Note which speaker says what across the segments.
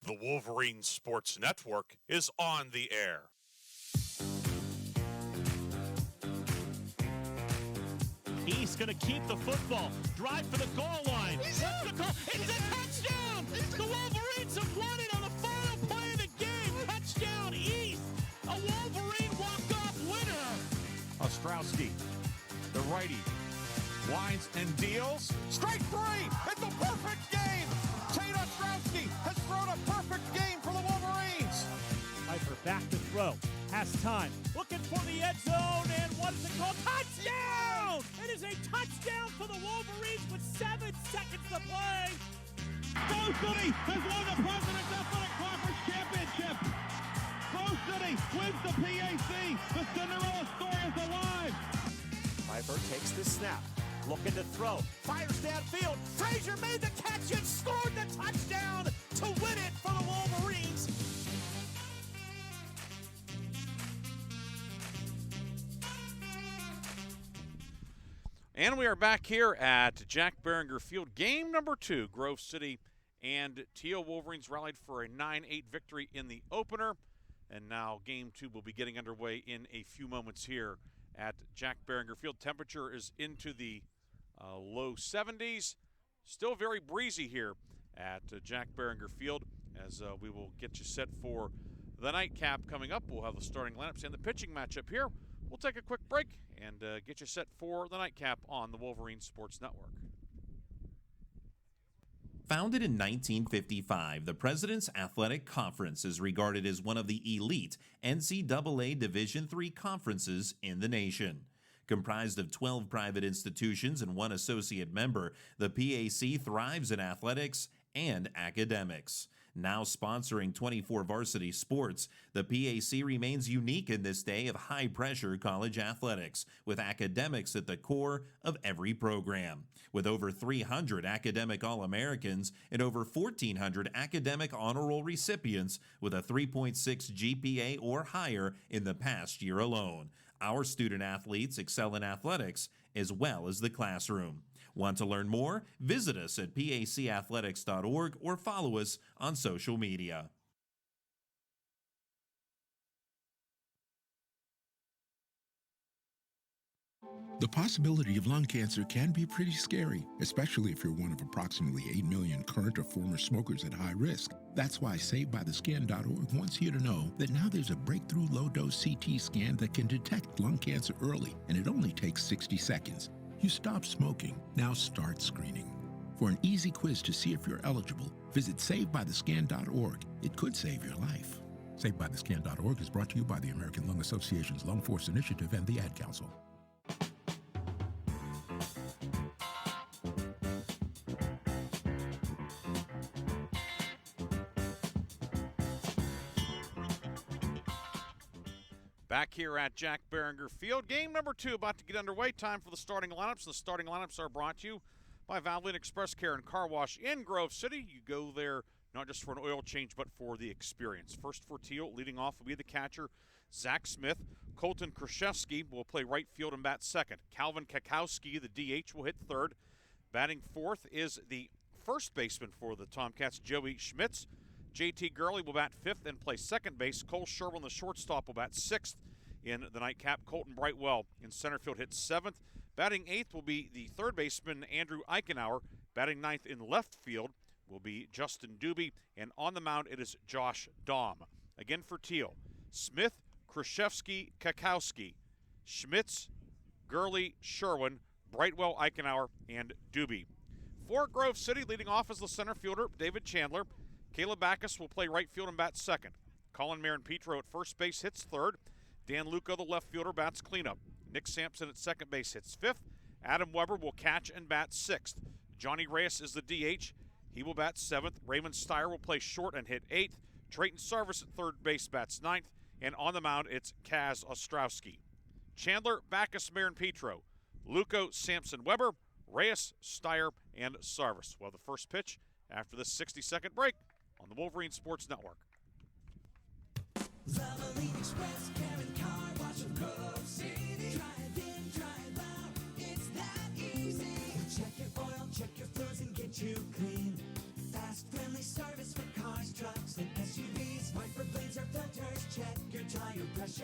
Speaker 1: The Wolverines Sports Network is on the air.
Speaker 2: He's going to keep the football. Drive for the goal line. What's the call? It's a touchdown! The Wolverines have won it on the final play of the game. Touchdown East. A Wolverine walk-off winner.
Speaker 3: Ostrowski, the righty, winds and deals. Strike three! It's a perfect game! Tate Ostrowski has thrown a perfect game for the Wolverines.
Speaker 2: Piper back to throw. Has time. Looking for the end zone. And what is it called? Touchdown! It is a touchdown for the Wolverines with 7 seconds to play.
Speaker 4: Rose City has won the President's Athletic Conference Championship. Rose City wins the PAC. The Cinderella story is alive.
Speaker 2: Piper takes the snap. Looking to throw. Fires downfield. Frazier made the catch and scored the touchdown to win it for the Wolverines.
Speaker 1: And we are back here at Jack Behringer Field. Game number 2, Grove City and Thiel. Wolverines rallied for a 9-8 victory in the opener. And now game 2 will be getting underway in a few moments here at Jack Behringer Field. Temperature is into the low 70s. Still very breezy here at Jack Behringer Field as we will get you set for the nightcap coming up. We'll have the starting lineups and the pitching matchup here. We'll take a quick break and get you set for the nightcap on the Wolverines Sports Network.
Speaker 5: Founded in 1955, the President's Athletic Conference is regarded as one of the elite NCAA Division III conferences in the nation. Comprised of 12 private institutions and 1 associate member, the PAC thrives in athletics and academics. Now sponsoring 24 varsity sports, the PAC remains unique in this day of high-pressure college athletics, with academics at the core of every program. With over 300 academic All-Americans and over 1,400 academic honor roll recipients with a 3.6 GPA or higher in the past year alone. Our student athletes excel in athletics as well as the classroom. Want to learn more? Visit us at pacathletics.org or follow us on social media.
Speaker 6: The possibility of lung cancer can be pretty scary, especially if you're one of approximately 8 million current or former smokers at high risk. That's why SaveByTheScan.org wants you to know that now there's a breakthrough low-dose CT scan that can detect lung cancer early, and it only takes 60 seconds. You stop smoking, now start screening. For an easy quiz to see if you're eligible, visit SaveByTheScan.org. It could save your life. SaveByTheScan.org is brought to you by the American Lung Association's Lung Force Initiative and the Ad Council.
Speaker 1: Back here at Jack Behringer Field. Game number 2 about to get underway. Time for the starting lineups. The starting lineups are brought to you by Valvoline Express Care and Car Wash in Grove City. You go there not just for an oil change, but for the experience. First for Thiel, leading off will be the catcher, Zach Smith. Colton Krzyzewski will play right field and bat second. Calvin Kakowski, the DH, will hit third. Batting fourth is the first baseman for the Tomcats, Joey Schmitz. J.T. Gurley will bat fifth and play second base. Cole Sherwin, the shortstop, will bat sixth in the nightcap. Colton Brightwell in center field hits seventh. Batting eighth will be the third baseman, Andrew Eichenauer. Batting ninth in left field will be Justin Doobie. And on the mound, it is Josh Daum. Again for Thiel, Smith, Krzyzewski, Kakowski, Schmitz, Gurley, Sherwin, Brightwell, Eichenauer, and Doobie. For Grove City, leading off is the center fielder, David Chandler. Caleb Backus will play right field and bat second. Colin Marin-Petro at first base hits third. Dan Luco, the left fielder, bats cleanup. Nick Sampson at second base hits fifth. Adam Weber will catch and bat sixth. Johnny Reyes is the DH. He will bat seventh. Raymond Steyer will play short and hit eighth. Trayton Sarvis at third base bats ninth. And on the mound, it's Kaz Ostrowski. Chandler, Backus, Marin-Petro. Luco, Sampson, Weber, Reyes, Steyer, and Sarvis. Well, the first pitch after this 60-second break on the Wolverines Sports Network.
Speaker 7: Valvoline Express Care and Car Wash of Grove City. Drive in, drive out, it's that easy. Check your oil, check your fluids, and get you clean. Fast, friendly service for cars, trucks, pressure.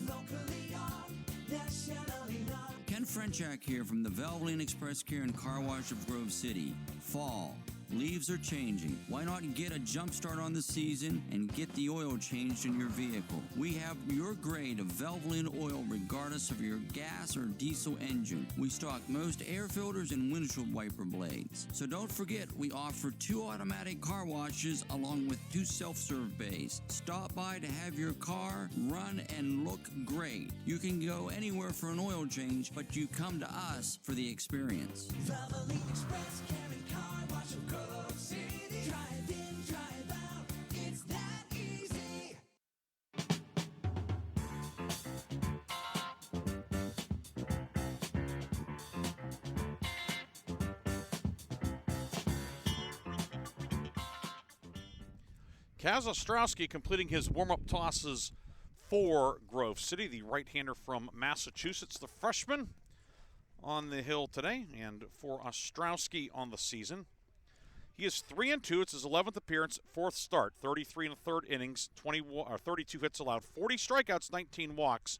Speaker 7: Locally owned, nationally known.
Speaker 8: Ken Frenchak here from the Valvoline Express Care and Car Wash of Grove City. Fall. Leaves are changing. Why not get a jump start on the season and get the oil changed in your vehicle? We have your grade of Valvoline oil regardless of your gas or diesel engine. We stock most air filters and windshield wiper blades. So don't forget, we offer 2 automatic car washes along with 2 self-serve bays. Stop by to have your car run and look great. You can go anywhere for an oil change, but you come to us for the experience.
Speaker 7: Valvoline Express Care and Car Wash of Grove City. Drive in, drive out, it's that easy.
Speaker 1: Kaz Ostrowski completing his warm-up tosses for Grove City, the right-hander from Massachusetts, the freshman on the hill today, and for Ostrowski on the season. He is 3-2. It's his 11th appearance, 4th start, 33 and a third innings, 32 hits allowed, 40 strikeouts, 19 walks.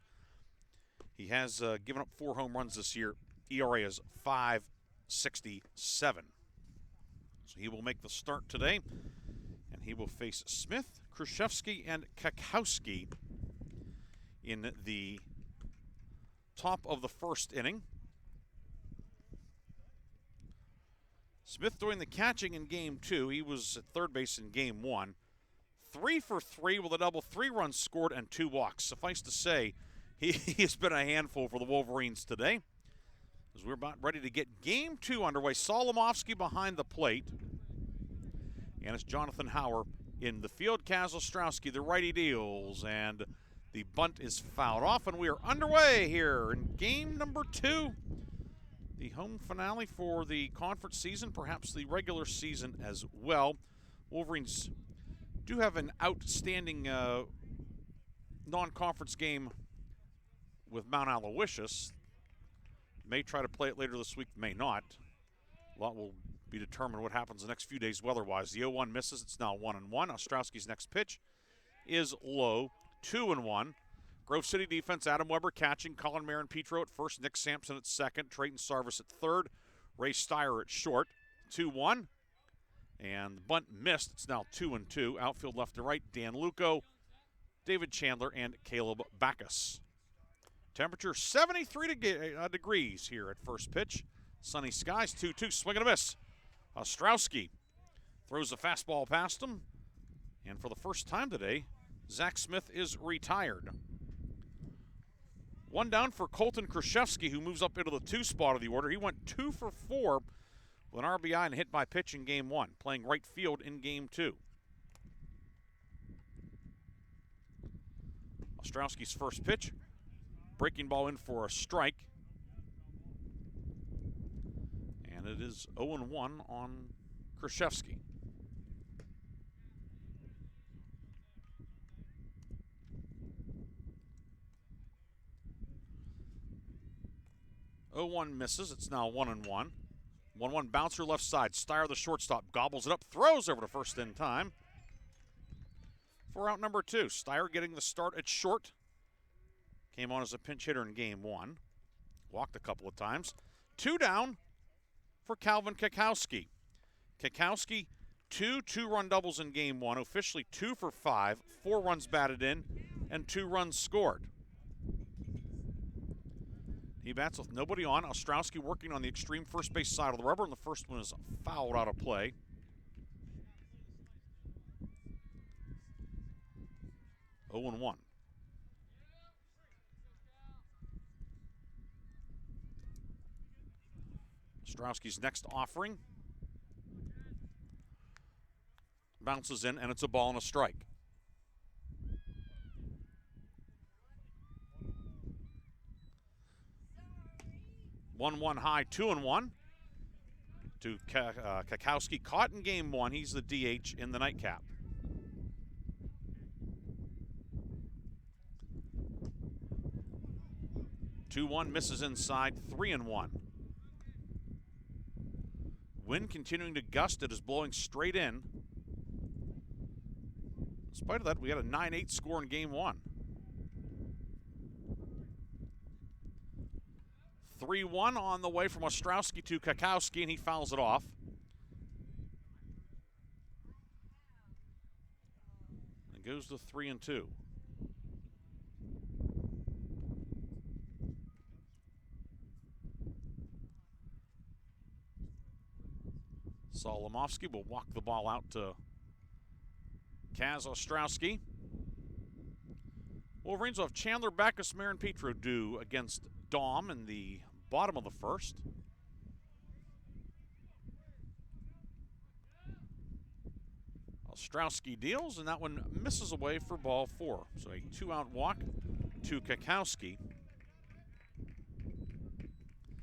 Speaker 1: He has given up 4 home runs this year. ERA is .567. So he will make the start today, and he will face Smith, Khrushchevsky, and Kakowski in the top of the first inning. Smith doing the catching in Game 2. He was at third base in Game 1. 3 for 3 with a double, 3 runs scored, and 2 walks. Suffice to say, he has been a handful for the Wolverines today. As we're about ready to get Game 2 underway. Solomovsky behind the plate. And it's Jonathan Hauer in the field. Kaz Ostrowski, the righty, deals, and the bunt is fouled off, and we are underway here in Game number 2. The home finale for the conference season, perhaps the regular season as well. Wolverines do have an outstanding non-conference game with Mount Aloysius. May try to play it later this week, may not. A lot will be determined what happens the next few days weather-wise. The 0-1 misses. It's now 1-1. Ostrowski's next pitch is low, 2-1. Grove City defense, Adam Weber catching, Colin Marin Petro at first, Nick Sampson at second, Trayton Sarvis at third, Ray Steyer at short, 2-1. And the bunt missed. It's now 2-2. Outfield left to right, Dan Luco, David Chandler, and Caleb Backus. Temperature 73 degrees here at first pitch. Sunny skies, 2-2, swing and a miss. Ostrowski throws the fastball past him. And for the first time today, Zach Smith is retired. One down for Colton Khrushchevsky, who moves up into the 2 spot of the order. He went 2 for 4 with an RBI and a hit by pitch in Game 1, playing right field in Game 2. Ostrowski's first pitch, breaking ball in for a strike. And it is 0-1 on Khrushchevsky. Oh-1 misses. It's now 1-1. 1-1 bouncer left side. Steyer, the shortstop, gobbles it up, throws over to first in time. For out number 2, Steyer getting the start at short. Came on as a pinch hitter in Game 1. Walked a couple of times. 2 down for Calvin Kakowski. Kakowski, 2 2-run doubles in Game 1. Officially 2 for 5. 4 runs batted in and 2 runs scored. He bats with nobody on. Ostrowski working on the extreme first base side of the rubber, and the first one is fouled out of play. Oh, 0-1. Ostrowski's next offering. Bounces in, and it's a ball and a strike. One high, 2-1 to Kakowski. Caught in Game 1. He's the DH in the nightcap. Two-one misses inside, 3-1. Wind continuing to gust. It is blowing straight in. In spite of that, we had a 9-8 score in Game 1. 3-1 on the way from Ostrowski to Kakowski, and he fouls it off. It goes to 3-2. Solomovsky will walk the ball out to Kaz Ostrowski. Wolverines will have Chandler, Backus, Marin Petro due against Daum in the bottom of the first. Ostrowski deals, and that one misses away for ball 4. So a 2-out walk to Kakowski.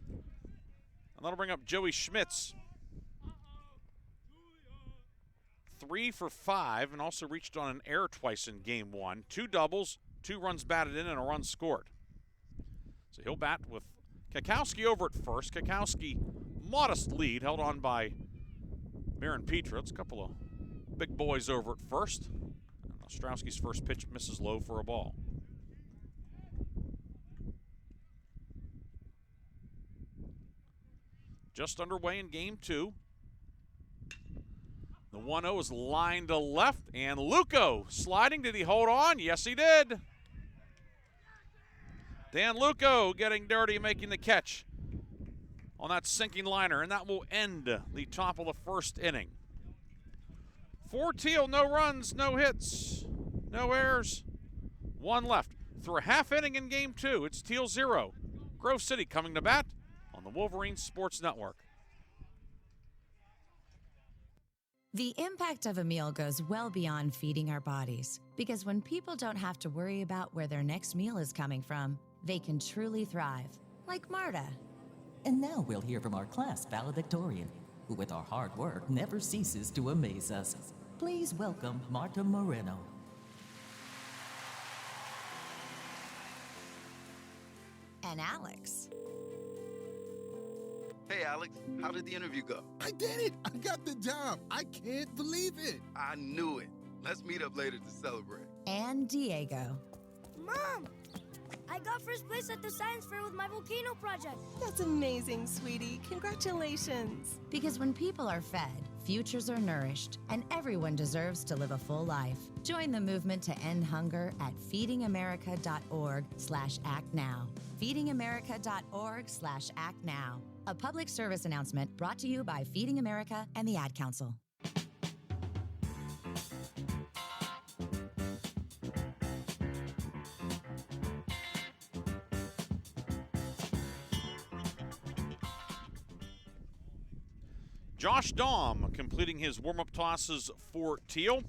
Speaker 1: And that'll bring up Joey Schmitz. 3 for 5, and also reached on an error twice in game 1. 2 doubles, 2 runs batted in, and a run scored. So he'll bat with Kakowski over at first. Kakowski, modest lead, held on by Marin Petro. It's a couple of big boys over at first. And Ostrowski's first pitch misses low for a ball. Just underway in game 2. The 1-0 is lined to left, and Luco sliding. Did he hold on? Yes, he did. Dan Luco getting dirty, making the catch on that sinking liner, and that will end the top of the first inning. For Thiel, no runs, no hits, no errors, 1 left. Through a half inning in game 2, it's Thiel 0. Grove City coming to bat on the Wolverines Sports Network.
Speaker 9: The impact of a meal goes well beyond feeding our bodies, because when people don't have to worry about where their next meal is coming from, they can truly thrive, like Marta.
Speaker 10: And now we'll hear from our class valedictorian, who with our hard work never ceases to amaze us. Please welcome Marta Moreno.
Speaker 9: And Alex.
Speaker 11: Hey, Alex, how did the interview go?
Speaker 12: I did it! I got the job! I can't believe it!
Speaker 11: I knew it. Let's meet up later to celebrate.
Speaker 9: And Diego.
Speaker 13: Mom! I got first place at the science fair with my volcano project.
Speaker 14: That's amazing, sweetie. Congratulations.
Speaker 9: Because when people are fed, futures are nourished, and everyone deserves to live a full life. Join the movement to end hunger at feedingamerica.org/actnow. feedingamerica.org/actnow. A public service announcement brought to you by Feeding America and the Ad Council.
Speaker 1: Josh Daum completing his warm-up tosses for Thiel.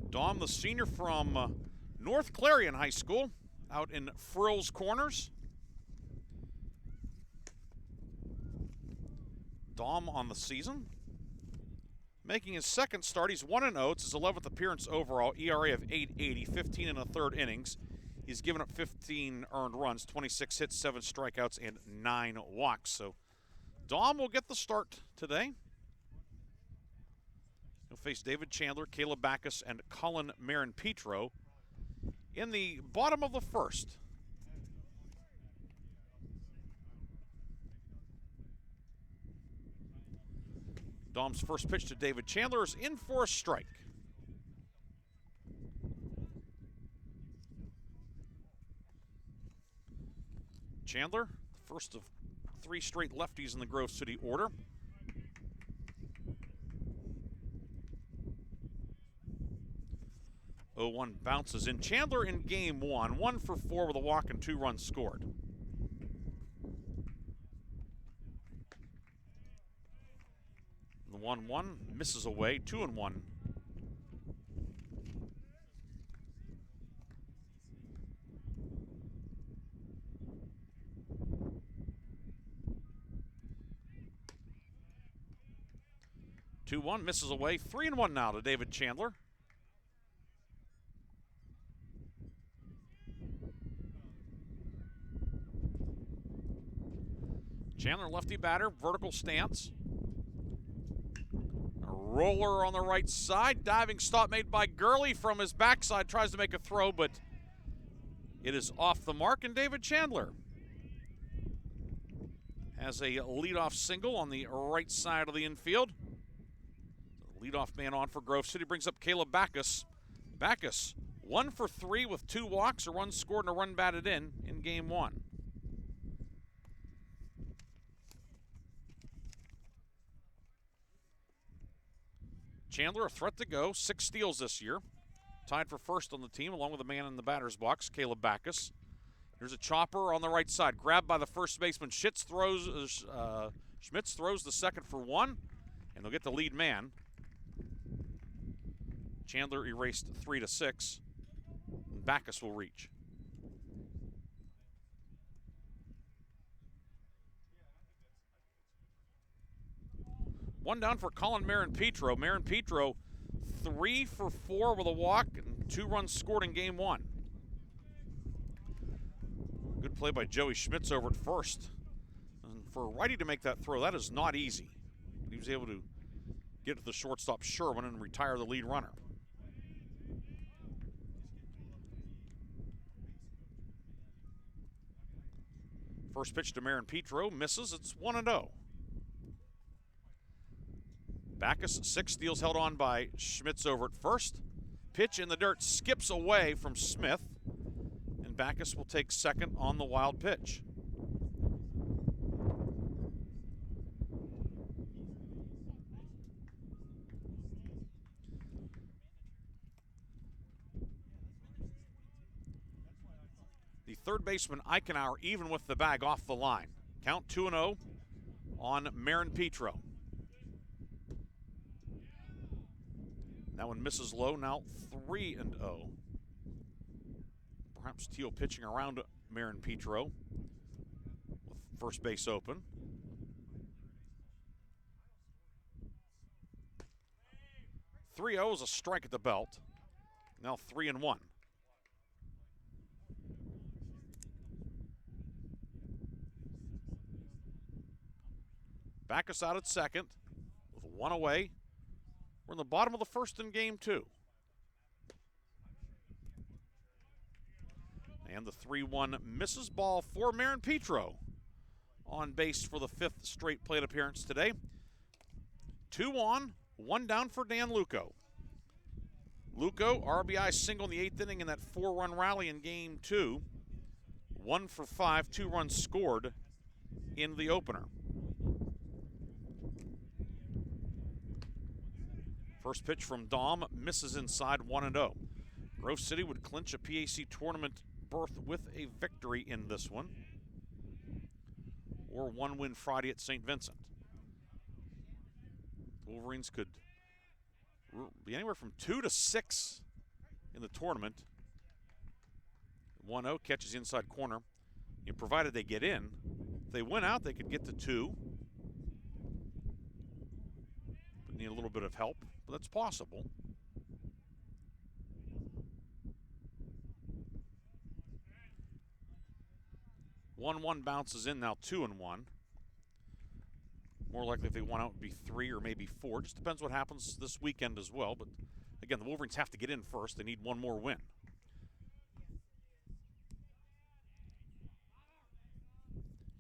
Speaker 1: Daum, the senior from North Clarion High School, out in Frills Corners. Daum on the season, making his second start. He's 1-0. It's his 11th appearance overall. ERA of 8.80, 15 and a third innings. He's given up 15 earned runs, 26 hits, 7 strikeouts, and 9 walks. So Daum will get the start today. He'll face David Chandler, Caleb Backus, and Colin Marin Petro in the bottom of the first. Daum's first pitch to David Chandler is in for a strike. Chandler, first of 3 straight lefties in the Grove City order. Oh, 1 bounces in. Chandler in game 1, 1 for 4 with a walk and 2 runs scored. The 1-1 misses away, 2-1. Two-one misses away, 3-1 now to David Chandler. Chandler, lefty batter, vertical stance. A roller on the right side. Diving stop made by Gurley from his backside. Tries to make a throw, but it is off the mark. And David Chandler has a leadoff single on the right side of the infield. The leadoff man on for Grove City brings up Caleb Backus. Backus, 1 for 3 with 2 walks, a run scored and a run batted in game 1. Chandler, a threat to go, 6 steals this year. Tied for first on the team, along with the man in the batter's box, Caleb Backus. Here's a chopper on the right side, grabbed by the first baseman. Schmitz throws the second for 1, and they'll get the lead man. Chandler erased 3 to 6, and Backus will reach. One down for Colin Marin-Petro. Marin-Petro, 3 for 4 with a walk and 2 runs scored in game 1. Good play by Joey Schmitz over at first. And for a righty to make that throw, that is not easy. He was able to get to the shortstop Sherwin and retire the lead runner. First pitch to Marin-Petro, misses. It's 1-0. Backus, 6 steals held on by Schmitz over at first. Pitch in the dirt, skips away from Smith, and Backus will take second on the wild pitch. The third baseman, Eichenauer, even with the bag off the line. Count 2-0 on Marin-Petro. That one misses low, now 3-0. Perhaps Thiel pitching around Marin-Petro with first base open. .3-0 is a strike at the belt. Now 3-1. Backus out at second with 1 away. We're in the bottom of the first in game 2. And the 3-1 misses, ball for Marin-Petro on base for the 5th straight plate appearance today. 2 on, 1 down for Dan Luco. Luco, RBI single in the 8th inning in that 4-run rally in game 2. 1 for 5, 2 runs scored in the opener. First pitch from Dom, misses inside, 1-0. Grove City would clinch a PAC tournament berth with a victory in this one, or 1 win Friday at St. Vincent. Wolverines could be anywhere from 2 to 6 in the tournament. 1-0 catches the inside corner. Provided they get in, if they win out, they could get to 2. But need a little bit of help. But that's possible. One bounces in now, 2-1. More likely if they won out would be 3 or maybe 4. Just depends what happens this weekend as well. But again, the Wolverines have to get in first. They need 1 more win.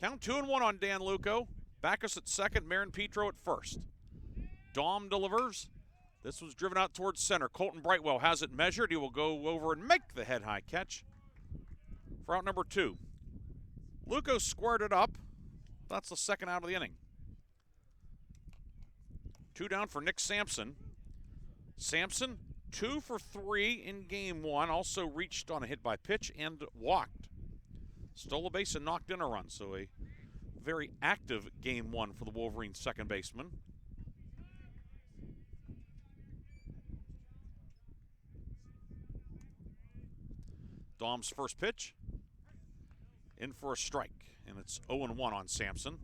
Speaker 1: Count 2-1 on Dan Luco. Backus at second, Marin-Petro at first. Dom delivers. This was driven out towards center. Colton Brightwell has it measured. He will go over and make the head-high catch for out number 2. Luco squared it up. That's the second out of the inning. 2 down for Nick Sampson. Sampson, 2 for 3 in game 1. Also reached on a hit by pitch and walked. Stole a base and knocked in a run. So a very active game 1 for the Wolverines second baseman. Dom's first pitch, in for a strike, and it's 0-1 on Sampson.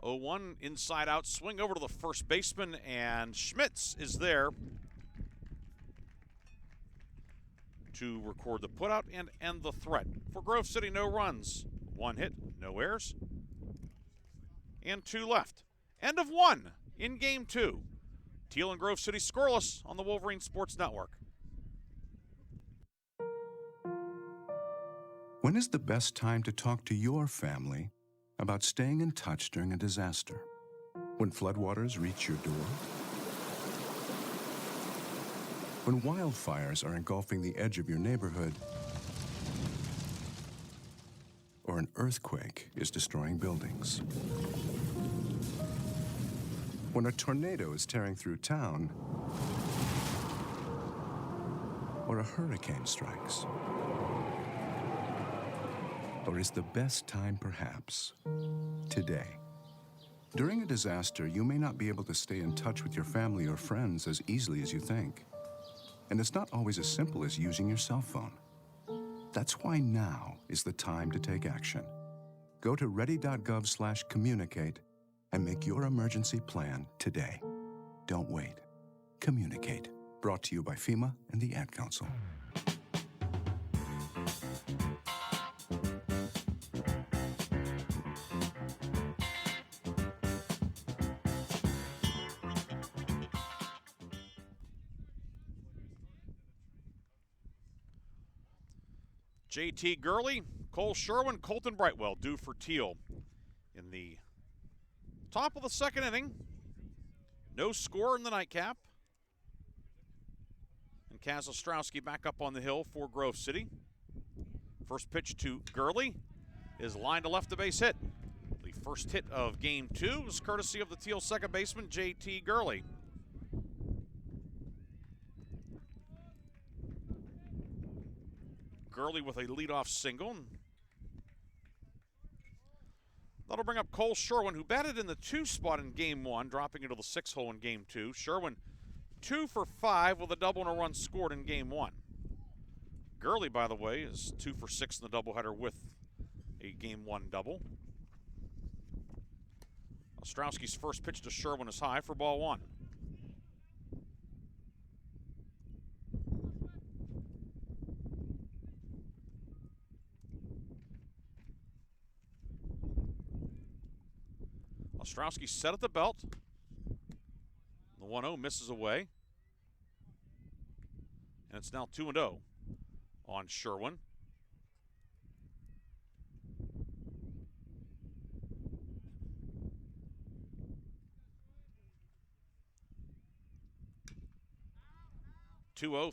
Speaker 1: .01 inside out swing over to the first baseman, and Schmitz is there to record the putout and end the threat. For Grove City, no runs, 1 hit, no errors, and 2 left. End of 1 in game 2. Thiel and Grove City scoreless on the Wolverine Sports Network.
Speaker 15: When is the best time to talk to your family about staying in touch during a disaster? When floodwaters reach your door? When wildfires are engulfing the edge of your neighborhood? Or an earthquake is destroying buildings? When a tornado is tearing through town? Or a hurricane strikes? Or is the best time perhaps today? During a disaster, you may not be able to stay in touch with your family or friends as easily as you think. And it's not always as simple as using your cell phone. That's why now is the time to take action. Go to ready.gov/communicate and make your emergency plan today. Don't wait. Communicate. Brought to you by FEMA and the Ad Council.
Speaker 1: JT Gurley, Cole Sherwin, Colton Brightwell due for Thiel in the top of the second inning. No score in the nightcap. And Kaz Ostrowski back up on the hill for Grove City. First pitch to Gurley is line to left, a base hit. The first hit of game 2 is courtesy of the Thiel second baseman, JT Gurley. Gurley with a leadoff single. That'll bring up Cole Sherwin, who batted in the 2 spot in game 1, dropping into the 6 hole in game 2. Sherwin 2 for 5 with a double and a run scored in game 1. Gurley, by the way, is 2 for 6 in the doubleheader with a game 1 double. Ostrowski's first pitch to Sherwin is high for ball 1. Ostrowski set at the belt. The 1-0 misses away. And it's now 2-0 on Sherwin.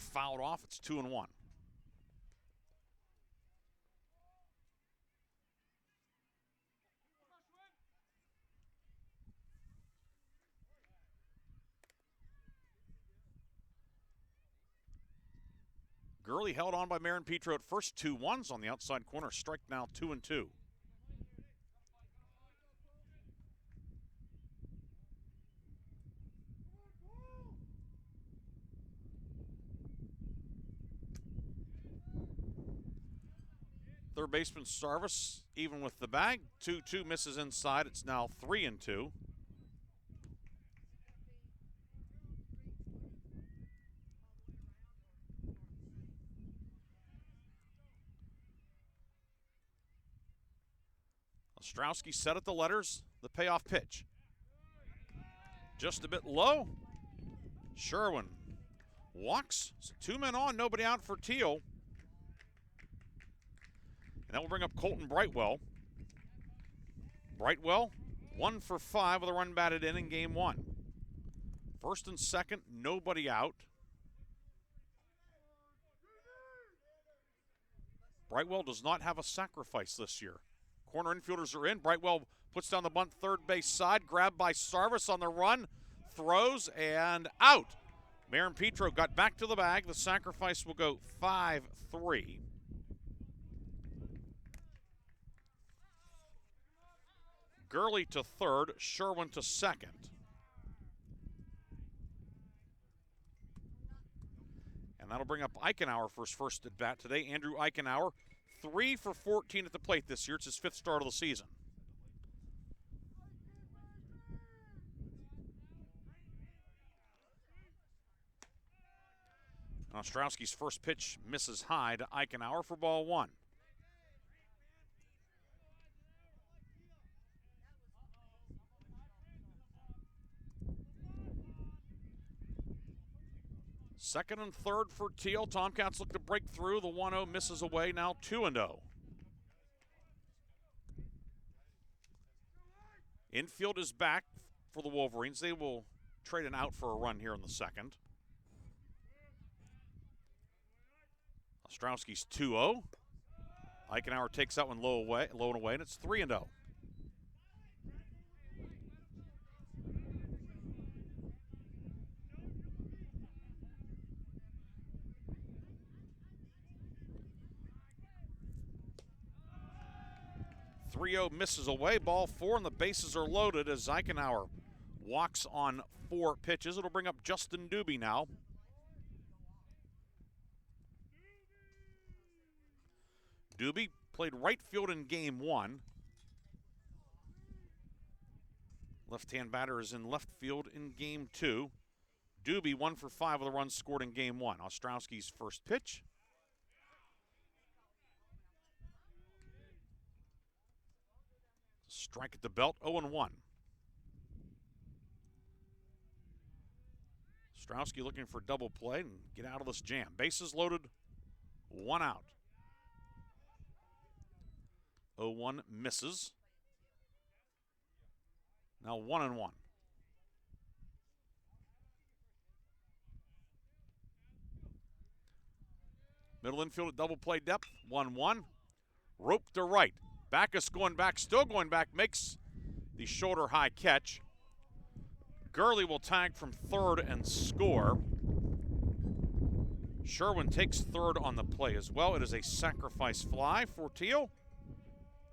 Speaker 1: Fouled off. It's 2-1. Gurley held on by Marin Petro at first. 2-1s on the outside corner. Strike now 2-2. Third baseman Sarvis, even with the bag. 2-2 misses inside. It's now 3-2. Ostrowski set at the letters. The payoff pitch. Just a bit low. Sherwin walks. So 2 men on, nobody out for Thiel. And that will bring up Colton Brightwell. Brightwell, 1 for 5 with a run batted in game 1. First and second, nobody out. Brightwell does not have a sacrifice this year. Corner infielders are in. Brightwell puts down the bunt third base side. Grabbed by Sarvis on the run. Throws and out. Marin Petro got back to the bag. The sacrifice will go 5-3. Gurley to third. Sherwin to second. And that'll bring up Eichenauer for his first at bat today. Andrew Eichenauer, 3 for 14 at the plate this year. It's his 5th start of the season. Ostrowski's first pitch misses high to Eichenauer for ball 1. Second and third for Thiel. Tomcats look to break through. The 1-0 misses away, now 2-0. Infield is back for the Wolverines. They will trade an out for a run here in the second. Ostrowski's 2-0. Eichenauer takes that one low and away, and it's 3-0. Misses away. Ball 4, and the bases are loaded as Eichenauer walks on 4 pitches. It'll bring up Justin Doobie now. Doobie played right field in game 1. Left-hand batter is in left field in game 2. Doobie 1 for 5 with the runs scored in game 1. Ostrowski's first pitch. Strike at the belt, 0-1. Ostrowski looking for double play and get out of this jam. Bases loaded, 1 out. 0-1 misses. Now 1-1. Middle infield at double play depth, 1-1. Rope to right. Backus going back, still going back, makes the shoulder high catch. Gurley will tag from third and score. Sherwin takes third on the play as well. It is a sacrifice fly for Thiel.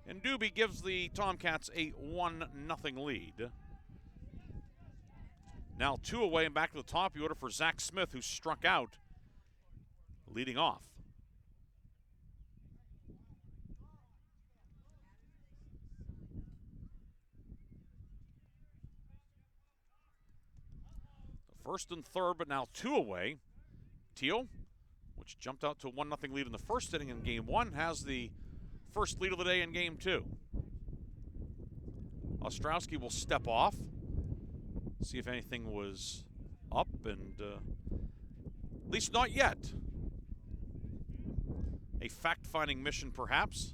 Speaker 1: And Doobie gives the Tomcats a 1-0 lead. Now 2 away and back to the top of the order for Zach Smith, who struck out leading off. First and third, but now 2 away. Thiel, which jumped out to a 1-0 lead in the first inning in game 1, has the first lead of the day in game 2. Ostrowski will step off, see if anything was up, and at least not yet. A fact-finding mission, perhaps.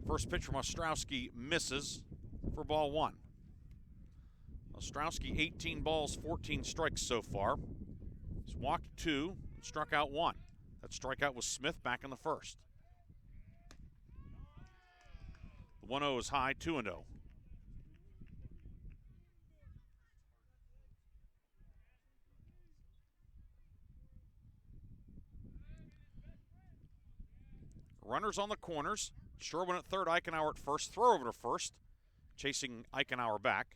Speaker 1: First pitch from Ostrowski misses for ball 1. Ostrowski 18 balls, 14 strikes so far. He's walked 2 and struck out 1. That strikeout was Smith back in the first. The 1-0 is high, 2-0. Runners on the corners. Sherwin at third, Eichenauer at first. Throw over to first, chasing Eichenauer back.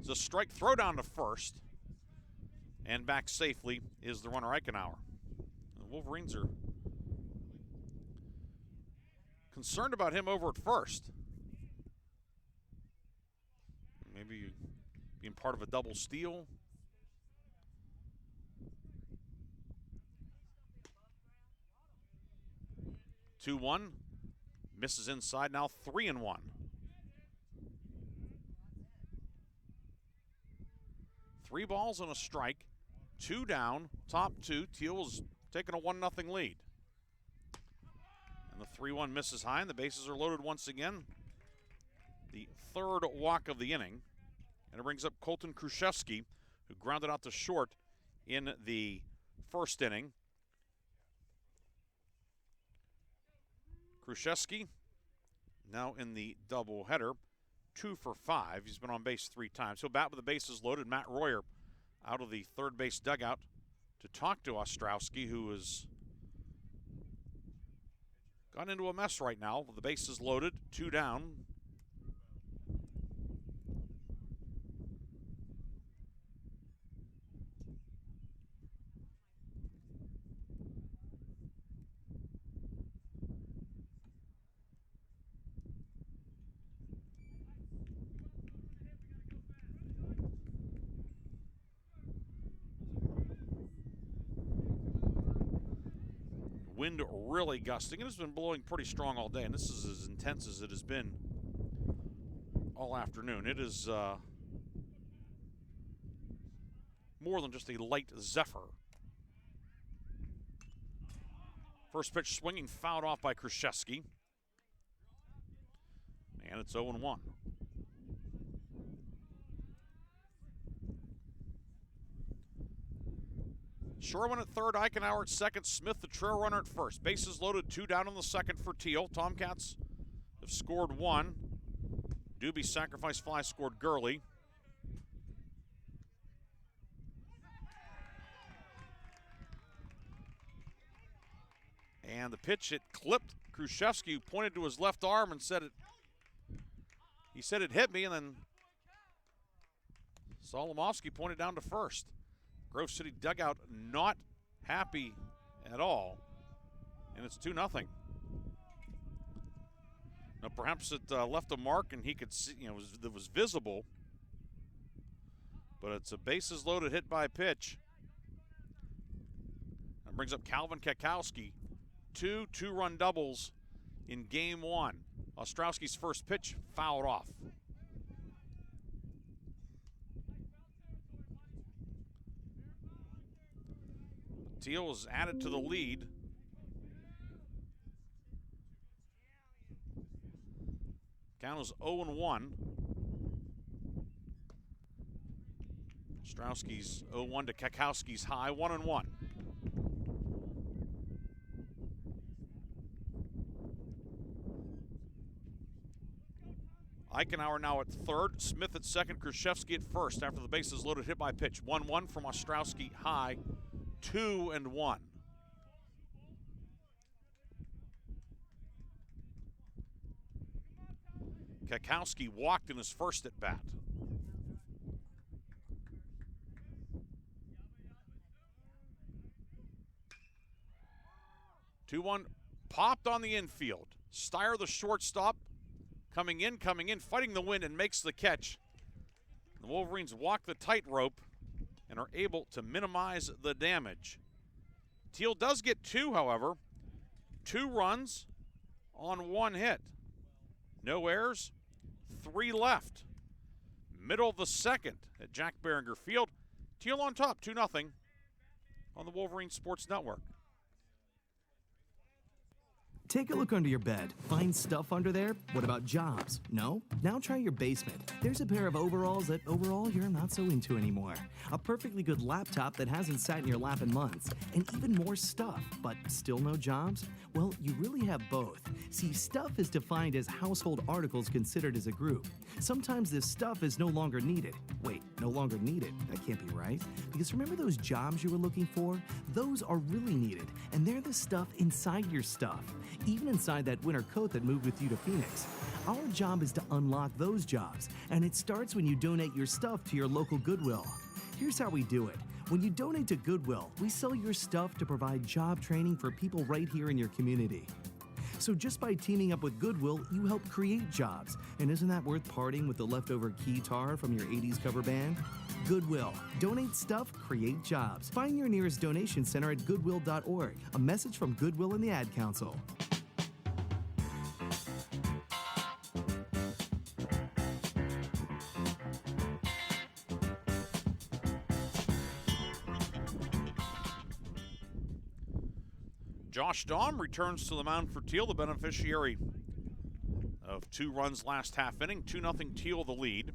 Speaker 1: It's a strike throw down to first. And back safely is the runner Eichenauer. The Wolverines are concerned about him over at first. Maybe being part of a double steal. Two 1 misses inside, now 3-1. 3 balls and a strike, 2 down, top 2. Thiel is taking a 1-0 lead. And the 3-1 misses high, and the bases are loaded once again. The third walk of the inning. And it brings up Colton Kruszewski, who grounded out to short in the first inning. Kruszewski now in the doubleheader, 2 for 5. He's been on base 3 times. He'll bat with the bases loaded. Matt Royer out of the third base dugout to talk to Ostrowski, who has gone into a mess right now with the bases loaded, 2 down. wind really gusting. It has been blowing pretty strong all day, and this is as intense as it has been all afternoon. It is more than just a light zephyr. First pitch swinging, fouled off by Krzyzewski. And it's 0-1. Sherwin at third, Eichenauer at second, Smith the trail runner at first. Bases loaded, 2 down on the second for Thiel. Tomcats have scored 1. Doobie sacrifice fly scored Gurley. And the pitch, it clipped Krzyzewski, who pointed to his left arm and said he said it hit me, and then Solomovsky pointed down to first. Grove City dugout not happy at all, and it's 2-0. Now perhaps it left a mark and he could see, it was visible, but it's a bases loaded hit by pitch. That brings up Calvin Kakowski. 2 two-run doubles in game 1. Ostrowski's first pitch fouled off. Thiel is added to the lead. Count is 0-1. Ostrowski's 0-1 to Kakowski's high, 1-1. Eichenauer now at third, Smith at second, Krzyzewski at first after the bases loaded hit by pitch. 1-1 from Ostrowski high, 2-1. Kakowski walked in his first at bat. 2-1 popped on the infield. Steyer, the shortstop, coming in, fighting the wind, and makes the catch. The Wolverines walk the tightrope and are able to minimize the damage. Thiel does get 2, however. 2 runs on 1 hit. No errors, 3 left. Middle of the second at Jack Behringer Field. Thiel on top, 2-0 on the Wolverines Sports Network.
Speaker 16: Take a look under your bed. Find stuff under there? What about jobs? No? Now try your basement. There's a pair of overalls that overall you're not so into anymore. A perfectly good laptop that hasn't sat in your lap in months. And even more stuff, but still no jobs? Well, you really have both. See, stuff is defined as household articles considered as a group. Sometimes this stuff is no longer needed. Wait, no longer needed? That can't be right. Because remember those jobs you were looking for? Those are really needed, and they're the stuff inside your stuff. Even inside that winter coat that moved with you to Phoenix. Our job is to unlock those jobs, and it starts when you donate your stuff to your local Goodwill. Here's how we do it. When you donate to Goodwill, we sell your stuff to provide job training for people right here in your community. So just by teaming up with Goodwill, you help create jobs. And isn't that worth parting with the leftover keytar from your 80s cover band? Goodwill. Donate stuff, create jobs. Find your nearest donation center at goodwill.org. A message from Goodwill and the Ad Council.
Speaker 1: Josh Dahm returns to the mound for Thiel, the beneficiary of 2 runs last half inning. 2-0 Thiel the lead.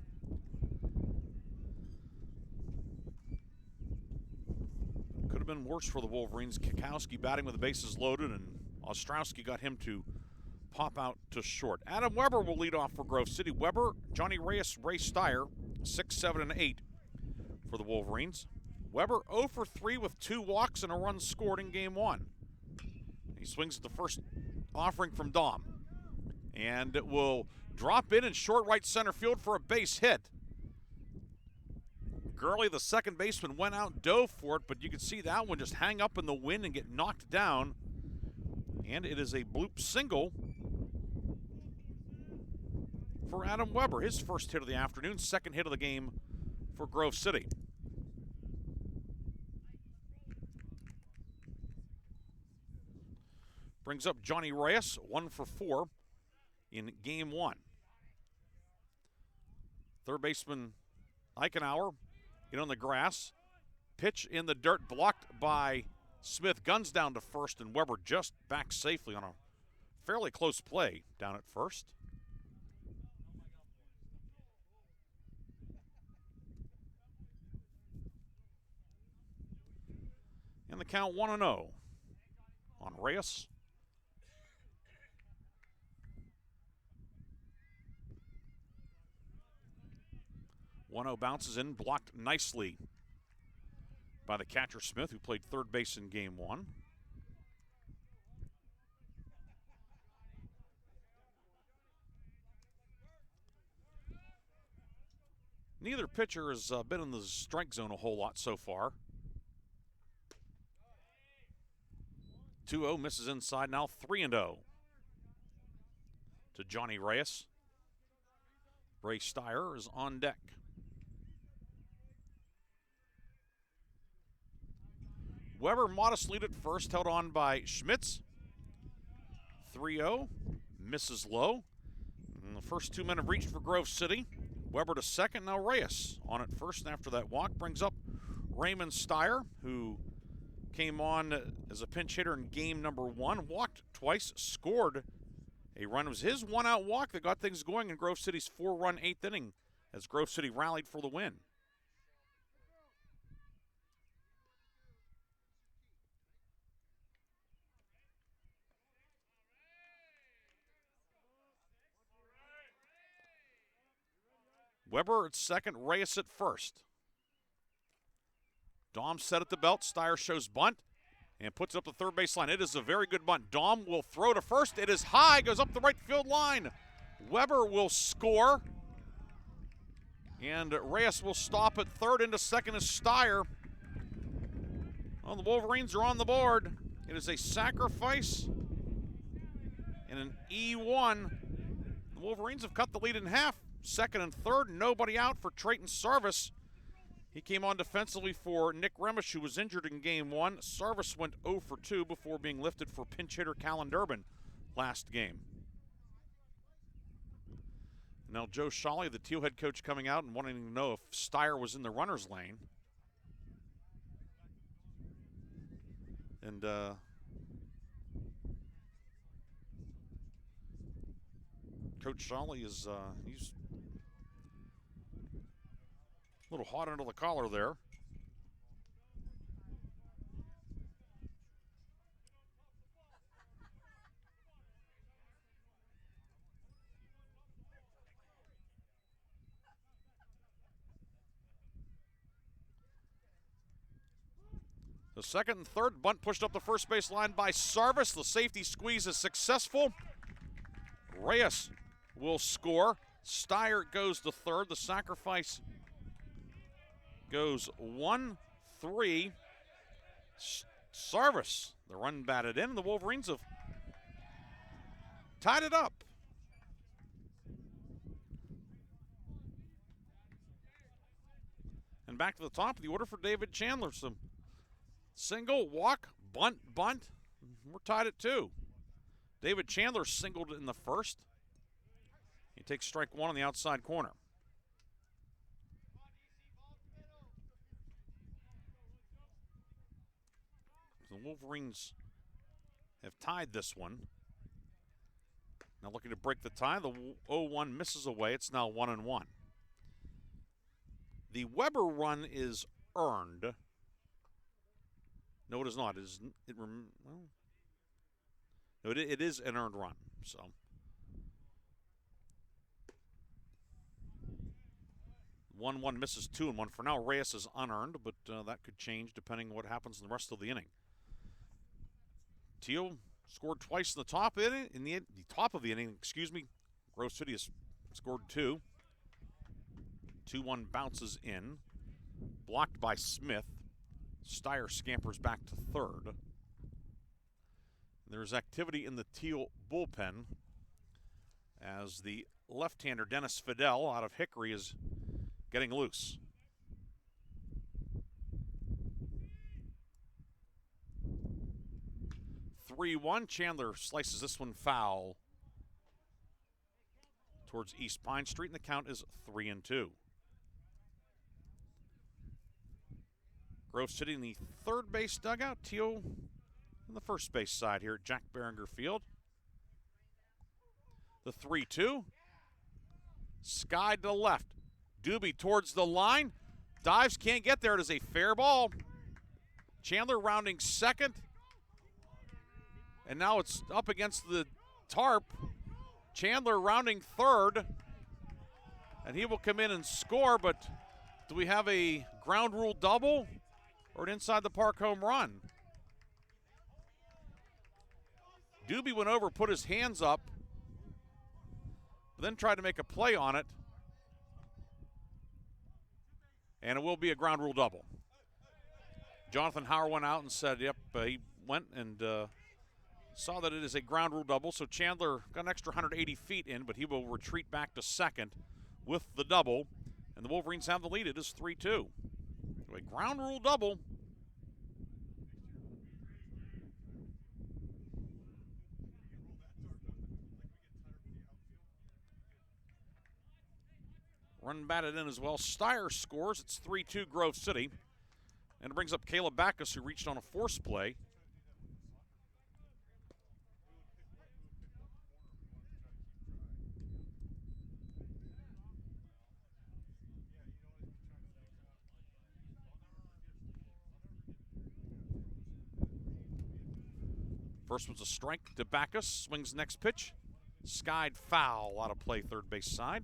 Speaker 1: Could have been worse for the Wolverines. Kakowski batting with the bases loaded, and Ostrowski got him to pop out to short. Adam Weber will lead off for Grove City. Weber, Johnny Reyes, Ray Steyer, 6, 7, and 8 for the Wolverines. Weber 0 for 3 with 2 walks and a run scored in game 1. He swings at the first offering from Dahm. And it will drop in short right center field for a base hit. Gurley, the second baseman, went out, dove for it, but you can see that one just hang up in the wind and get knocked down. And it is a bloop single for Adam Weber. His first hit of the afternoon, second hit of the game for Grove City. brings up Johnny Reyes, 1 for 4 in game 1. Third baseman Eichenauer on the grass. Pitch in the dirt, blocked by Smith. Guns down to first, and Weber just back safely on a fairly close play down at first. And the count 1-0 on Reyes. Bounces in, blocked nicely by the catcher Smith, who played third base in game 1. Neither pitcher has been in the strike zone a whole lot so far. 2-0, misses inside, now 3-0 to Johnny Reyes. Ray Steyer is on deck. Weber modest lead at first, held on by Schmitz. 3-0, misses low. And the first 2 men have reached for Grove City. Weber to second, now Reyes on at first, and after that walk brings up Raymond Steyer, who came on as a pinch hitter in game number 1, walked twice, scored a run. It was his one-out walk that got things going in Grove City's 4-run 8th inning as Grove City rallied for the win. Weber at second, Reyes at first. Dom set at the belt. Steyer shows bunt and puts it up the third base line. It is a very good bunt. Dom will throw to first. It is high, goes up the right field line. Weber will score. And Reyes will stop at third. Into second is Steyer. Well, the Wolverines are on the board. It is a sacrifice and an E1. The Wolverines have cut the lead in half. Second and third, nobody out for Trayton Sarvis. He came on defensively for Nick Remish, who was injured in game 1. Sarvis went 0 for 2 before being lifted for pinch hitter Callan Durbin last game. Now Joe Shawley, the Thiel head coach, coming out and wanting to know if Steyer was in the runner's lane. And Coach Shawley is he's a little hot under the collar there. The second and third, bunt pushed up the first base line by Sarvis. The safety squeeze is successful. Reyes will score. Steyer goes to third. The sacrifice goes 1-3. Sarvis, the run batted in. The Wolverines have tied it up. And back to the top of the order for David Chandler. Some single, walk, bunt. We're tied at 2. David Chandler singled in the first. He takes strike 1 on the outside corner. The Wolverines have tied this one. Now looking to break the tie. The 0-1 misses away. It's now 1-1. The Weber run is earned. No, it is not. It is an earned run. So 1-1 misses 2-1. For now, Reyes is unearned, but that could change depending on what happens in the rest of the inning. Thiel scored twice in the top of the inning. In the top of the inning, Grove City has scored 2. 2-1 bounces in, blocked by Smith. Steyer scampers back to third. There's activity in the Thiel bullpen as the left-hander Dennis Fidel out of Hickory is getting loose. 3-1. Chandler slices this one foul towards East Pine Street, and the count is 3-2. Grove City in the third base dugout. Thiel on the first base side here at Jack Behringer Field. The 3-2. Sky to the left. Doobie towards the line. Dives, can't get there. It is a fair ball. Chandler rounding second. And now it's up against the tarp. Chandler rounding third. And he will come in and score, but do we have a ground rule double or an inside the park home run? Doobie went over, put his hands up, then tried to make a play on it. And it will be a ground rule double. Jonathan Hauer went out and said, yep, he went and saw that it is a ground rule double. So Chandler got an extra 180 feet in, but he will retreat back to second with the double. And the Wolverines have the lead. It is 3-2. So a ground rule double. Run batted in as well. Steyer scores. It's 3-2 Grove City. And it brings up Caleb Backus, who reached on a force play. First one's a strike to Backus. Swings next pitch. Skied foul out of play third base side.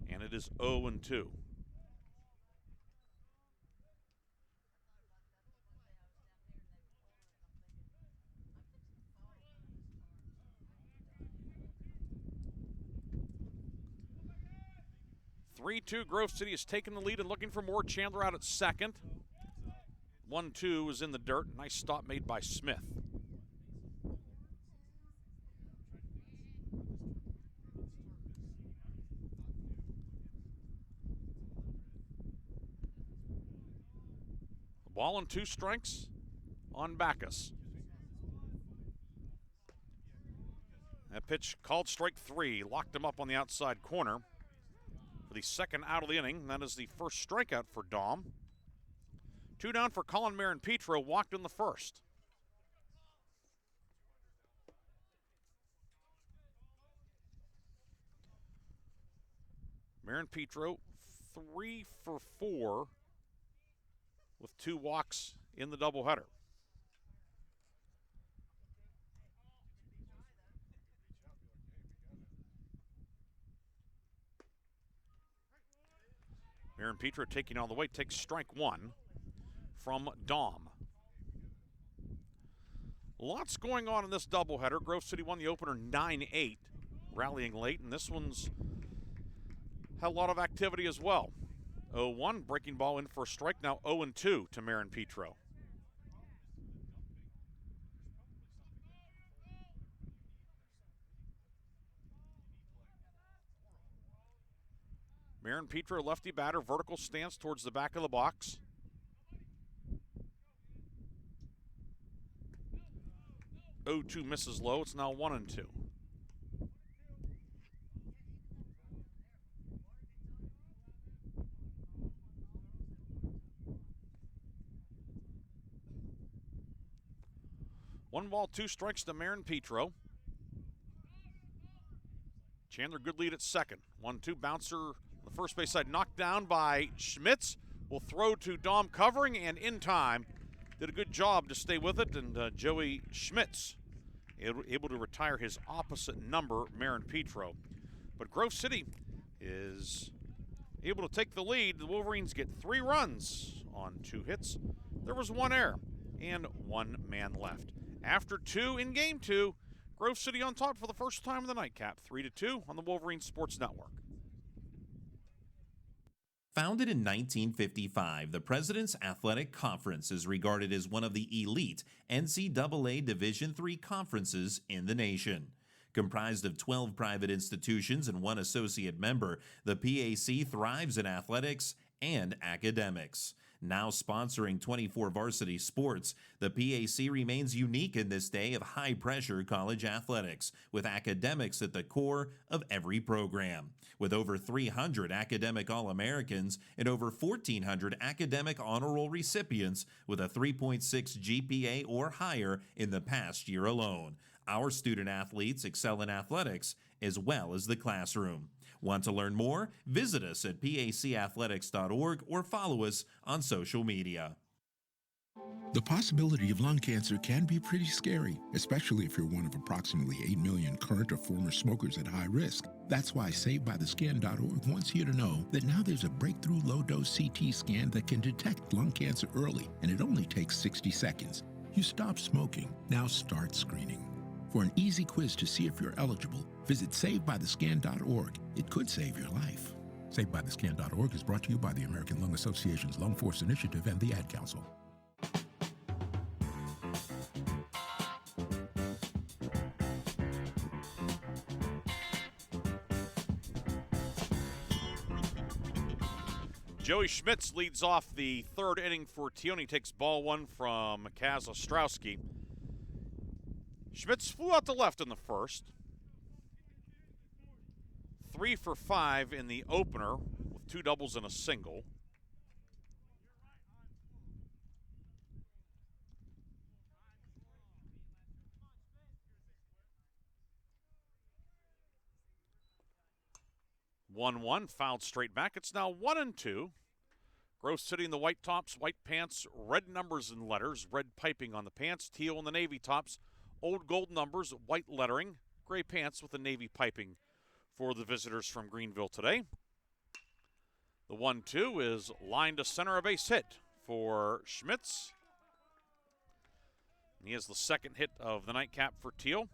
Speaker 1: And it is 0-2. Grove City has taken the lead and looking for more. Chandler out at second. 1-2 is in the dirt. Nice stop made by Smith. Ball and 2 strikes on Backus. That pitch called strike 3. Locked him up on the outside corner for the second out of the inning. That is the first strikeout for Dom. 2 down for Colin Marin-Petro. Walked in the first. Marin-Petro 3 for 4. With 2 walks in the doubleheader. Marin-Petro taking all the way, takes strike 1 from Dom. Lots going on in this doubleheader. Grove City won the opener 9-8, rallying late, and this one's had a lot of activity as well. 0-1, breaking ball in for a strike. Now 0-2 to Marin-Petro. Marin-Petro, lefty batter, vertical stance towards the back of the box. (0-2) misses low. It's now 1-2. One ball, 2 strikes to Marin-Petro. Chandler, good lead at second. 1-2 bouncer on the first base side, knocked down by Schmitz. Will throw to Dom covering, and in time. Did a good job to stay with it, and Joey Schmitz able to retire his opposite number, Marin-Petro. But Grove City is able to take the lead. The Wolverines get 3 runs on 2 hits. There was 1 error and 1 man left. After 2 in Game 2, Grove City on top for the first time in the nightcap, 3-2 on the Wolverines Sports Network.
Speaker 5: Founded in 1955, the President's Athletic Conference is regarded as one of the elite NCAA Division III conferences in the nation. Comprised of 12 private institutions and 1 associate member, the PAC thrives in athletics and academics. Now sponsoring 24 varsity sports, the PAC remains unique in this day of high-pressure college athletics, with academics at the core of every program. With over 300 academic All-Americans and over 1,400 academic honor roll recipients with a 3.6 GPA or higher in the past year alone, our student-athletes excel in athletics as well as the classroom. Want to learn more? Visit us at pacathletics.org or follow us on social media.
Speaker 6: The possibility of lung cancer can be pretty scary, especially if you're one of approximately 8 million current or former smokers at high risk. That's why SaveByTheScan.org wants you to know that now there's a breakthrough low-dose CT scan that can detect lung cancer early, and it only takes 60 seconds. You stop smoking, now start screening. For an easy quiz to see if you're eligible, visit SaveByTheScan.org. It could save your life. SaveByTheScan.org is brought to you by the American Lung Association's Lung Force Initiative and the Ad Council.
Speaker 1: Joey Schmitz leads off the third inning for Thiel. He takes ball one from Kaz Ostrowski. Schmitz flew out to left in the first. 3 for 5 in the opener with 2 doubles and a single. One fouled straight back. It's now 1-2. Grove City in the white tops, white pants, red numbers and letters, red piping on the pants. Teal in the navy tops, old gold numbers, white lettering, gray pants with the navy piping for the visitors from Greenville today. The 1-2 is line to center, a base hit for Schmitz. And he has the second hit of the nightcap for Teal.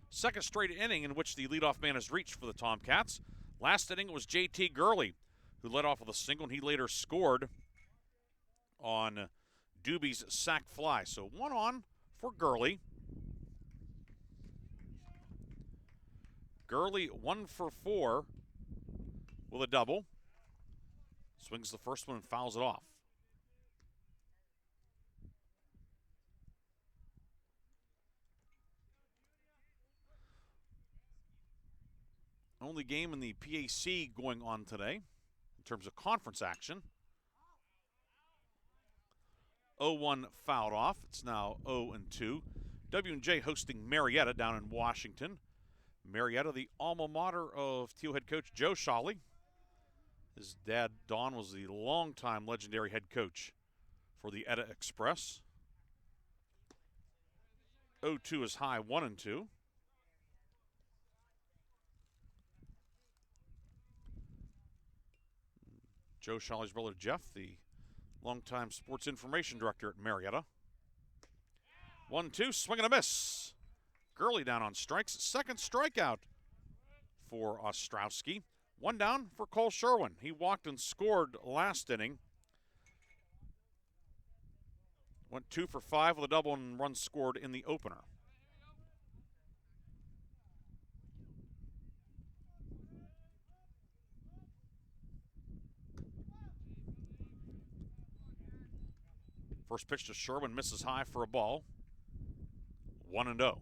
Speaker 1: Second straight inning in which the leadoff man has reached for the Tomcats. Last inning was J.T. Gurley, who led off with a single, and he later scored on Doobie's sac fly. So 1 on for Gurley. Gurley 1 for 4 with a double. Swings the first one and fouls it off. Only game in the PAC going on today in terms of conference action. 0-1 fouled off. It's now 0-2. W&J hosting Marietta down in Washington. Marietta, the alma mater of Thiel head coach Joe Shawley. His dad, Don, was the longtime legendary head coach for the Edda Express. 0-2 is high, 1-2. Joe Shawley's brother Jeff, the longtime sports information director at Marietta. 1-2, swing and a miss. Gurley down on strikes. Second strikeout for Ostrowski. 1 down for Cole Sherwin. He walked and scored last inning. Went 2 for 5 with a double and run scored in the opener. First pitch to Sherwin, misses high for a ball. 1-0.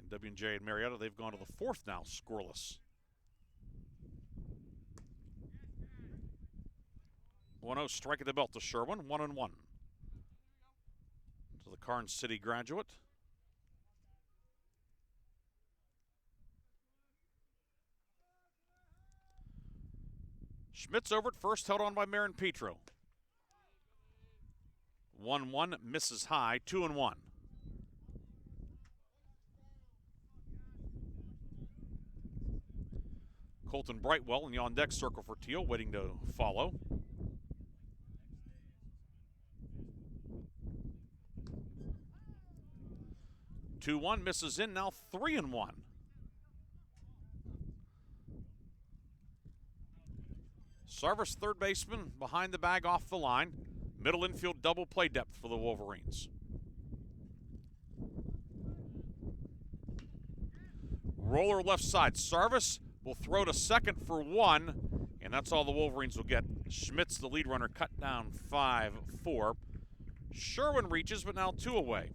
Speaker 1: And W&J and Marietta, they've gone to the fourth now, scoreless. 1-0, strike at the belt to Sherwin, 1-1. To the Karnes City graduate. Schmitz over at first, held on by Marin Petro. 1-1, misses high, 2-1. Colton Brightwell in the on-deck circle for Thiel, waiting to follow. Two one, misses in, now 3-1. Sarvis, third baseman, behind the bag off the line. Middle infield double play depth for the Wolverines. Roller left side. Sarvis will throw to second for 1. And that's all the Wolverines will get. Schmitz, the lead runner, cut down 5-4. Sherwin reaches, but now 2 away.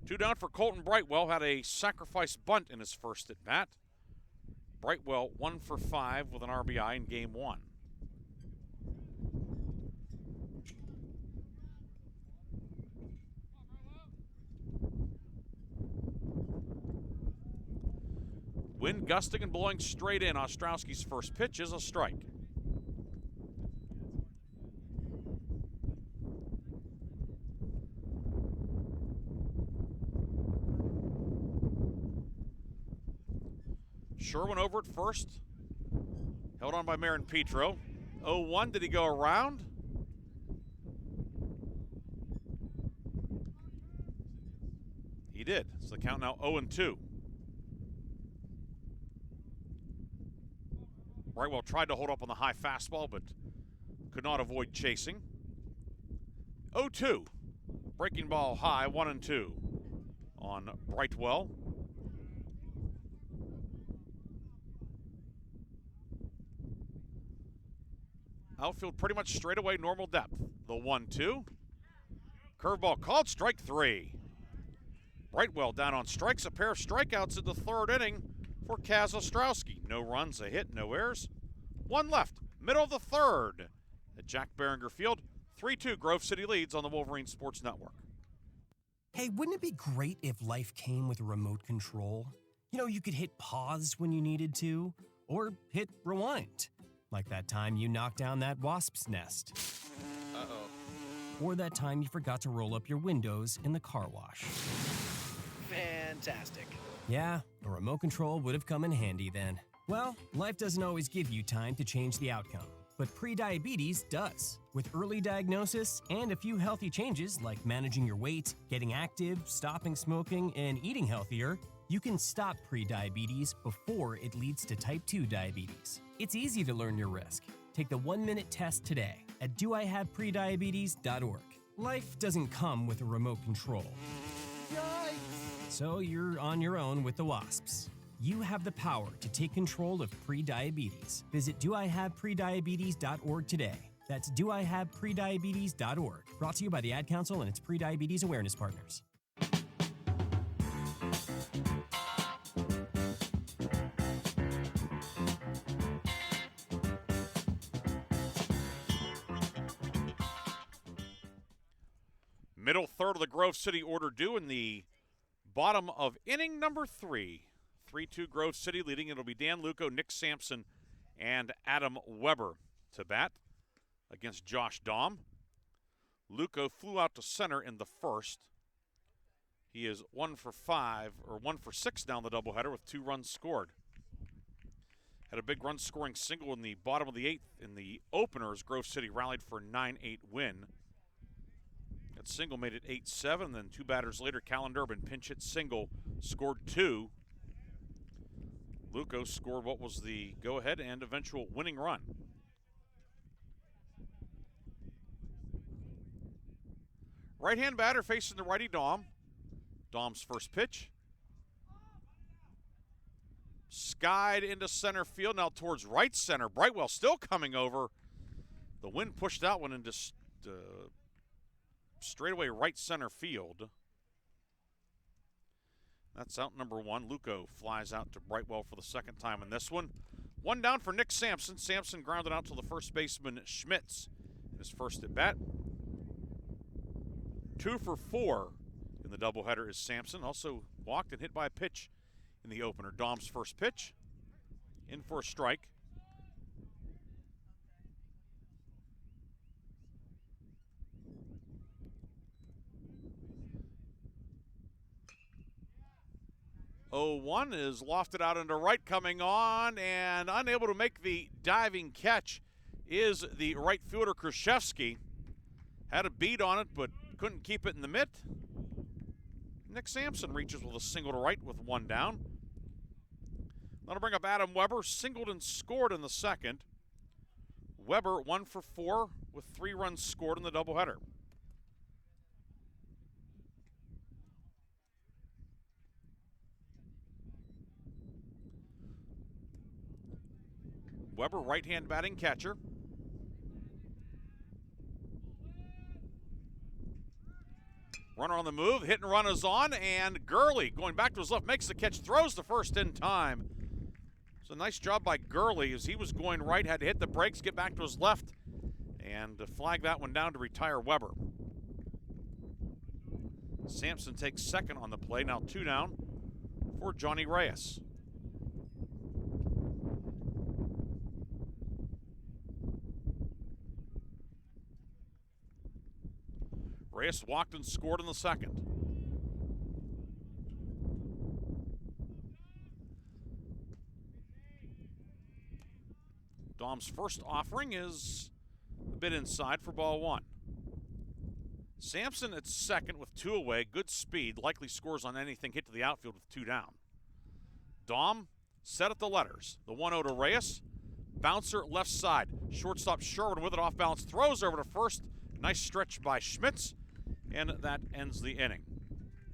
Speaker 1: 2 down for Colton Brightwell. Had a sacrifice bunt in his first at bat. Brightwell 1 for 5 with an RBI in game 1. Wind gusting and blowing straight in. Ostrowski's first pitch is a strike. Sherwin over at first. Held on by Marin Petro. 0-1. Did he go around? He did. So the count now 0-2. Brightwell tried to hold up on the high fastball, but could not avoid chasing. 0-2. Breaking ball high, 1-2 on Brightwell. Outfield pretty much straight away, normal depth. The 1-2. Curveball called, strike 3. Brightwell down on strikes, a pair of strikeouts in the 3rd inning for Kaz Ostrowski. No runs, a hit, no errors. 1 left, middle of the 3rd at Jack Behringer Field. 3-2, Grove City leads on the Wolverines Sports Network.
Speaker 17: Hey, wouldn't it be great if life came with a remote control? You know, you could hit pause when you needed to, or hit rewind. Like that time you knocked down that wasp's nest.
Speaker 18: Uh-oh.
Speaker 17: Or that time you forgot to roll up your windows in the car wash.
Speaker 18: Fantastic.
Speaker 17: Yeah, a remote control would have come in handy then. Well, life doesn't always give you time to change the outcome, but prediabetes does. With early diagnosis and a few healthy changes like managing your weight, getting active, stopping smoking, and eating healthier, you can stop prediabetes before it leads to type 2 diabetes. It's easy to learn your risk. Take the 1-minute test today at doihaveprediabetes.org. Life doesn't come with a remote control.
Speaker 18: Yikes!
Speaker 17: So you're on your own with the wasps. You have the power to take control of prediabetes. Visit doihaveprediabetes.org today. That's doihaveprediabetes.org. Brought to you by the Ad Council and its prediabetes awareness partners.
Speaker 1: Middle 3rd of the Grove City order due in the bottom of inning number 3. 3-2 Grove City leading. It'll be Dan Luco, Nick Sampson, and Adam Weber to bat against Josh Daum. Luco flew out to center in the 1st. He is 1 for 6 down the doubleheader with 2 runs scored. Had a big run-scoring single in the bottom of the 8th in the openers. Grove City rallied for a 9-8 win. That single made it 8-7. Then 2 batters later, Callan Durbin pinch hit single, scored 2. Luco scored what was the go-ahead and eventual winning run. Right-hand batter facing the righty Daum. Daum's first pitch. Skied into center field, now towards right center. Brightwell still coming over. The wind pushed that one into straightaway right center field. That's out number 1. Luco flies out to Brightwell for the 2nd time in this one. 1 down for Nick Sampson. Sampson grounded out to the first baseman Schmitz in his first at bat. 2 for 4 in the doubleheader is Sampson. Also walked and hit by a pitch in the opener. Daum's first pitch in for a strike. One is lofted out into right, coming on, and unable to make the diving catch is the right fielder Krzyzewski. Had a beat on it, but couldn't keep it in the mitt. Nick Sampson reaches with a single to right with 1 down. That'll bring up Adam Weber, singled and scored in the 2nd. Weber 1 for 4 with 3 runs scored in the doubleheader. Weber, right-hand batting catcher. Runner on the move, hit and run is on, and Gurley going back to his left, makes the catch, throws the first in time. So nice job by Gurley as he was going right, had to hit the brakes, get back to his left, and flag that one down to retire Weber. Sampson takes second on the play, now 2 down for Johnny Reyes. Reyes walked and scored in the second. Dom's first offering is a bit inside for ball 1. Sampson at second with 2 away, good speed, likely scores on anything hit to the outfield with 2 down. Dom set at the letters. The 1-0 to Reyes. Bouncer left side. Shortstop Sherwin with it off balance, throws over to first. Nice stretch by Schmitz, and that ends the inning.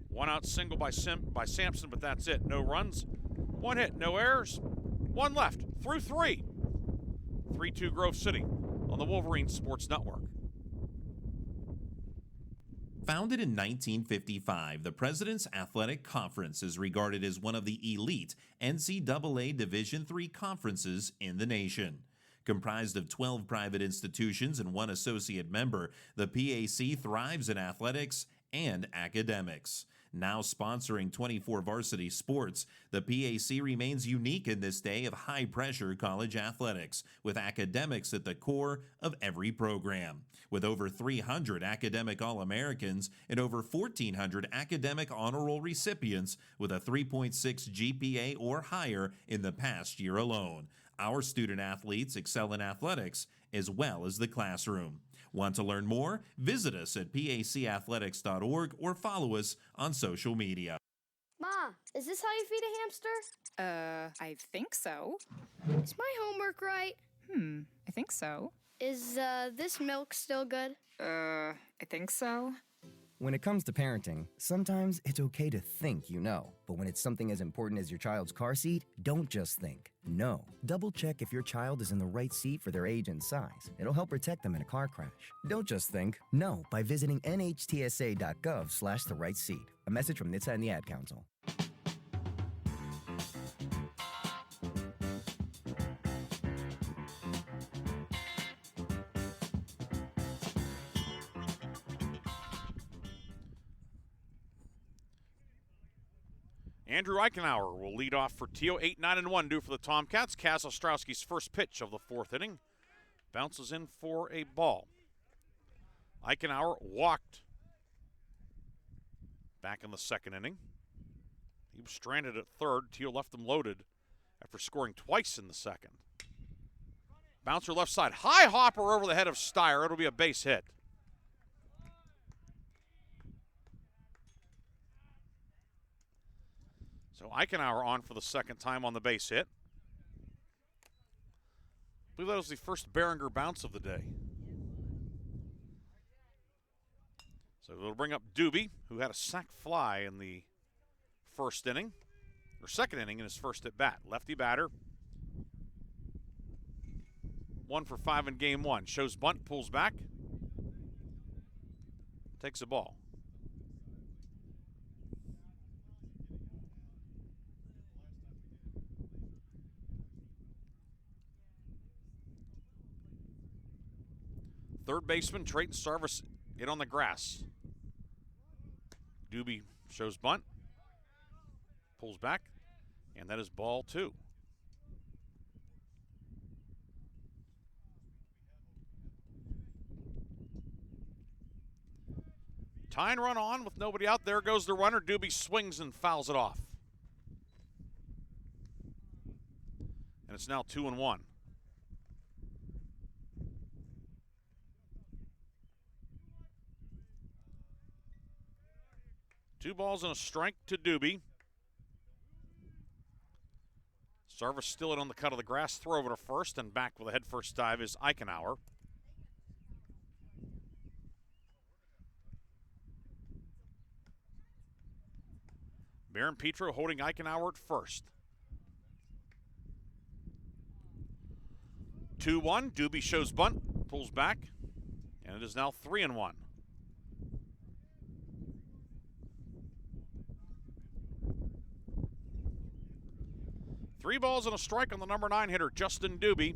Speaker 1: 1 out single by Sampson, but that's it. No runs, 1 hit, no errors, 1 left, through 3. 3-2 Grove City on the Wolverines Sports Network.
Speaker 5: Founded in 1955, the President's Athletic Conference is regarded as one of the elite NCAA Division III conferences in the nation. Comprised of 12 private institutions and 1 associate member, the PAC thrives in athletics and academics. Now sponsoring 24 varsity sports, the PAC remains unique in this day of high-pressure college athletics, with academics at the core of every program. With over 300 academic All-Americans and over 1,400 academic honor roll recipients with a 3.6 GPA or higher in the past year alone. Our student athletes excel in athletics as well as the classroom. Want to learn more? Visit us at pacathletics.org or follow us on social media.
Speaker 13: Ma, is this how you feed a hamster?
Speaker 19: I think so.
Speaker 13: Is my homework right?
Speaker 19: I think so.
Speaker 13: Is this milk still good?
Speaker 19: I think so.
Speaker 20: When it comes to parenting, sometimes it's okay to think you know. But when it's something as important as your child's car seat, don't just think. Know. Double check if your child is in the right seat for their age and size. It'll help protect them in a car crash. Don't just think. Know by visiting nhtsa.gov/the right seat. A message from NHTSA and the Ad Council.
Speaker 1: Andrew Eichenauer will lead off for Thiel, 8-9-1 due for the Tomcats. Kaz Ostrowski's first pitch of the 4th inning. Bounces in for a ball. Eichenauer walked back in the 2nd inning. He was stranded at 3rd. Thiel left him loaded after scoring twice in the 2nd. Bouncer left side. High hopper over the head of Steyer. It'll be a base hit. So Eichenauer on for the 2nd time on the base hit. I believe that was the first Behringer bounce of the day. So it'll bring up Doobie, who had a sac fly in the 1st inning, or 2nd inning in his first at bat. Lefty batter. 1 for 5 in game 1. Shows bunt, pulls back. Takes a ball. Third baseman, Trayton Sarvis, in on the grass. Doobie shows bunt, pulls back, and that is ball 2. Tying run on with nobody out. There goes the runner. Doobie swings and fouls it off. And it's now 2-1. 2 balls and a strike to Doobie. Sarvis still in on the cut of the grass. Throw over to first, and back with a head-first dive is Eichenauer. Baron Petro holding Eichenauer at first. 2-1. Doobie shows bunt, pulls back, and it is now 3-1. Three balls and a strike on the number 9 hitter, Justin Doobie.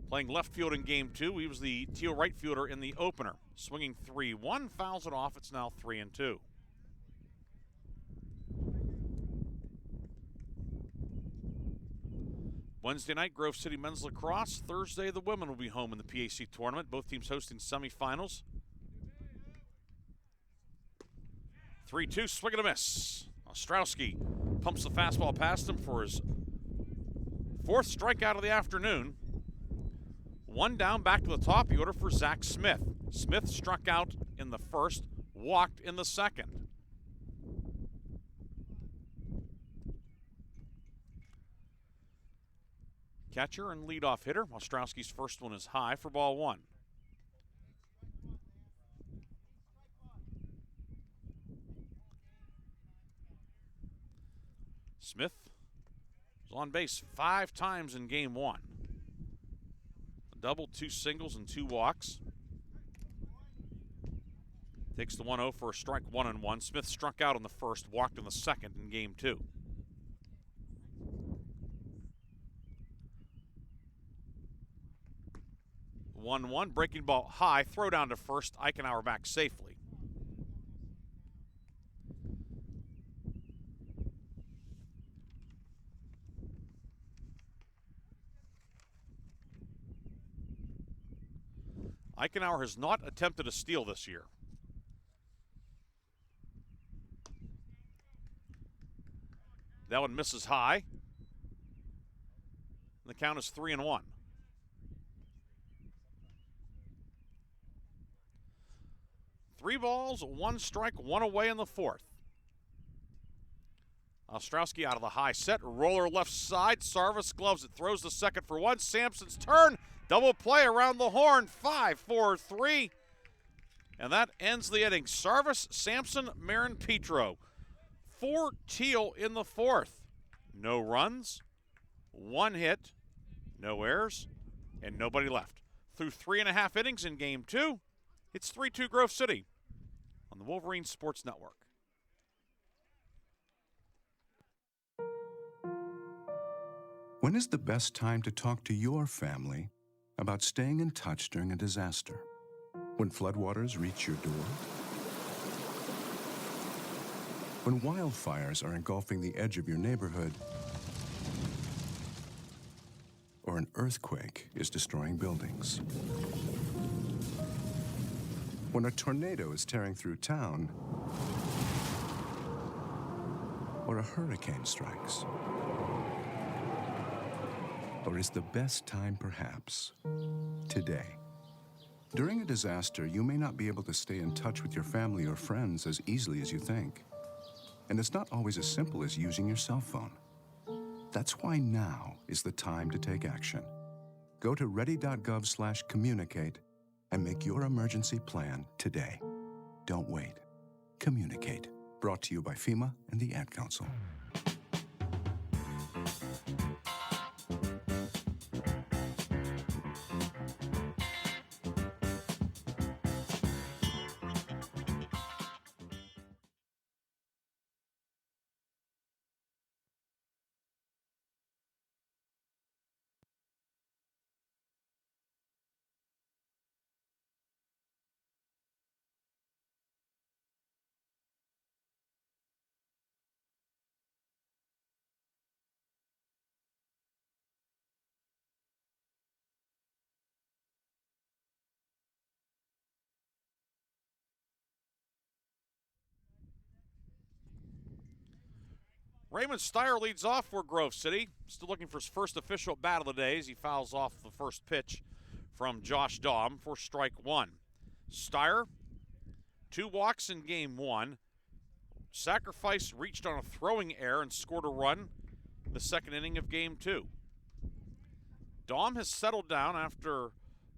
Speaker 1: Playing left field in game 2. He was the Thiel right fielder in the opener. Swinging 3-1, fouls it off. It's now 3-2. Wednesday night, Grove City men's lacrosse. Thursday, the women will be home in the PAC tournament. Both teams hosting semifinals. 3-2, swing and a miss. Ostrowski pumps the fastball past him for his 4th strikeout of the afternoon. One down, back to the top of the order for Zach Smith. Smith struck out in the 1st, walked in the 2nd. Catcher and leadoff hitter. Ostrowski's first one is high for ball 1. Smith was on base 5 times in game 1. A double, 2 singles, and 2 walks. Takes the 1-0 for a strike, 1-1. Smith struck out in the 1st, walked in the 2nd in game 2. One, breaking ball high, throw down to 1st, Eichenauer back safely. Eichenauer has not attempted a steal this year. That one misses high. And the count is 3-1. Three balls, 1 strike, 1 away in the 4th. Ostrowski out of the high set, roller left side, Sarvis gloves it, throws the 2nd for 1. Sampson's turn, double play around the horn, 5-4-3. And that ends the inning. Sarvis, Sampson, Marin, Petro. 4 Thiel in the 4th. No runs, 1 hit, no errors, and nobody left. Through 3.5 innings in game 2, it's 3-2 Grove City on the Wolverines Sports Network.
Speaker 15: When is the best time to talk to your family about staying in touch during a disaster? When floodwaters reach your door? When wildfires are engulfing the edge of your neighborhood? Or an earthquake is destroying buildings? When a tornado is tearing through town? Or a hurricane strikes? Or is the best time perhaps today? During a disaster, you may not be able to stay in touch with your family or friends as easily as you think. And it's not always as simple as using your cell phone. That's why now is the time to take action. Go to ready.gov/communicate and make your emergency plan today. Don't wait. Communicate. Brought to you by FEMA and the Ad Council.
Speaker 1: Raymond Steyer leads off for Grove City. Still looking for his first official bat of the day as he fouls off the first pitch from Josh Daum for strike 1. Steyer, 2 walks in game 1. Sacrifice reached on a throwing error and scored a run in the 2nd inning of game 2. Daum has settled down after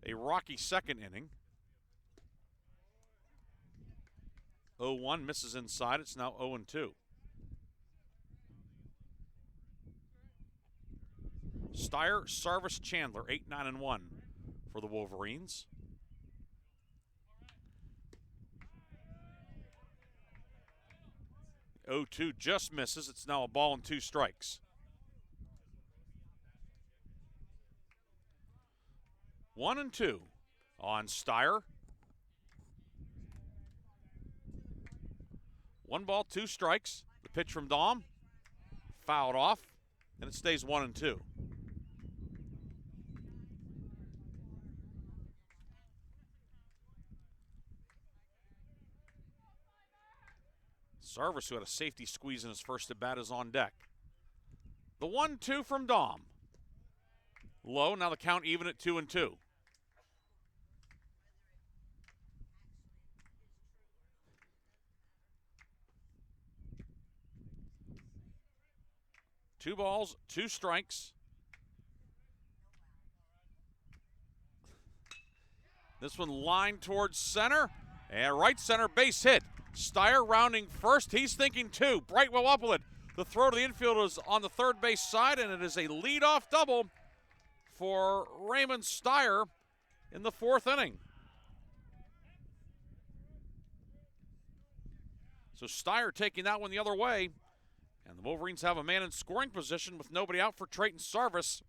Speaker 1: a rocky 2nd inning. 0-1 misses inside. It's now 0-2. Steyer, Sarvis, Chandler, 8, 9, and 1 for the Wolverines. The 0-2 just misses. It's now a ball and 2 strikes. 1 and 2 on Steyer. 1 ball, 2 strikes. The pitch from Dom, fouled off, and it stays 1 and 2. Sarvis, who had a safety squeeze in his first at bat, is on deck. The 1-2 from Dom. Low, now the count even at 2 and 2. Two balls, 2 strikes. This one lined towards center, and right center base hit. Steyer rounding first. He's thinking 2. Brightwell up with it. The throw to the infield is on the third base side, and it is a leadoff double for Raymond Steyer in the 4th inning. So Steyer taking that one the other way, and the Wolverines have a man in scoring position with nobody out for Trayton Sarvis.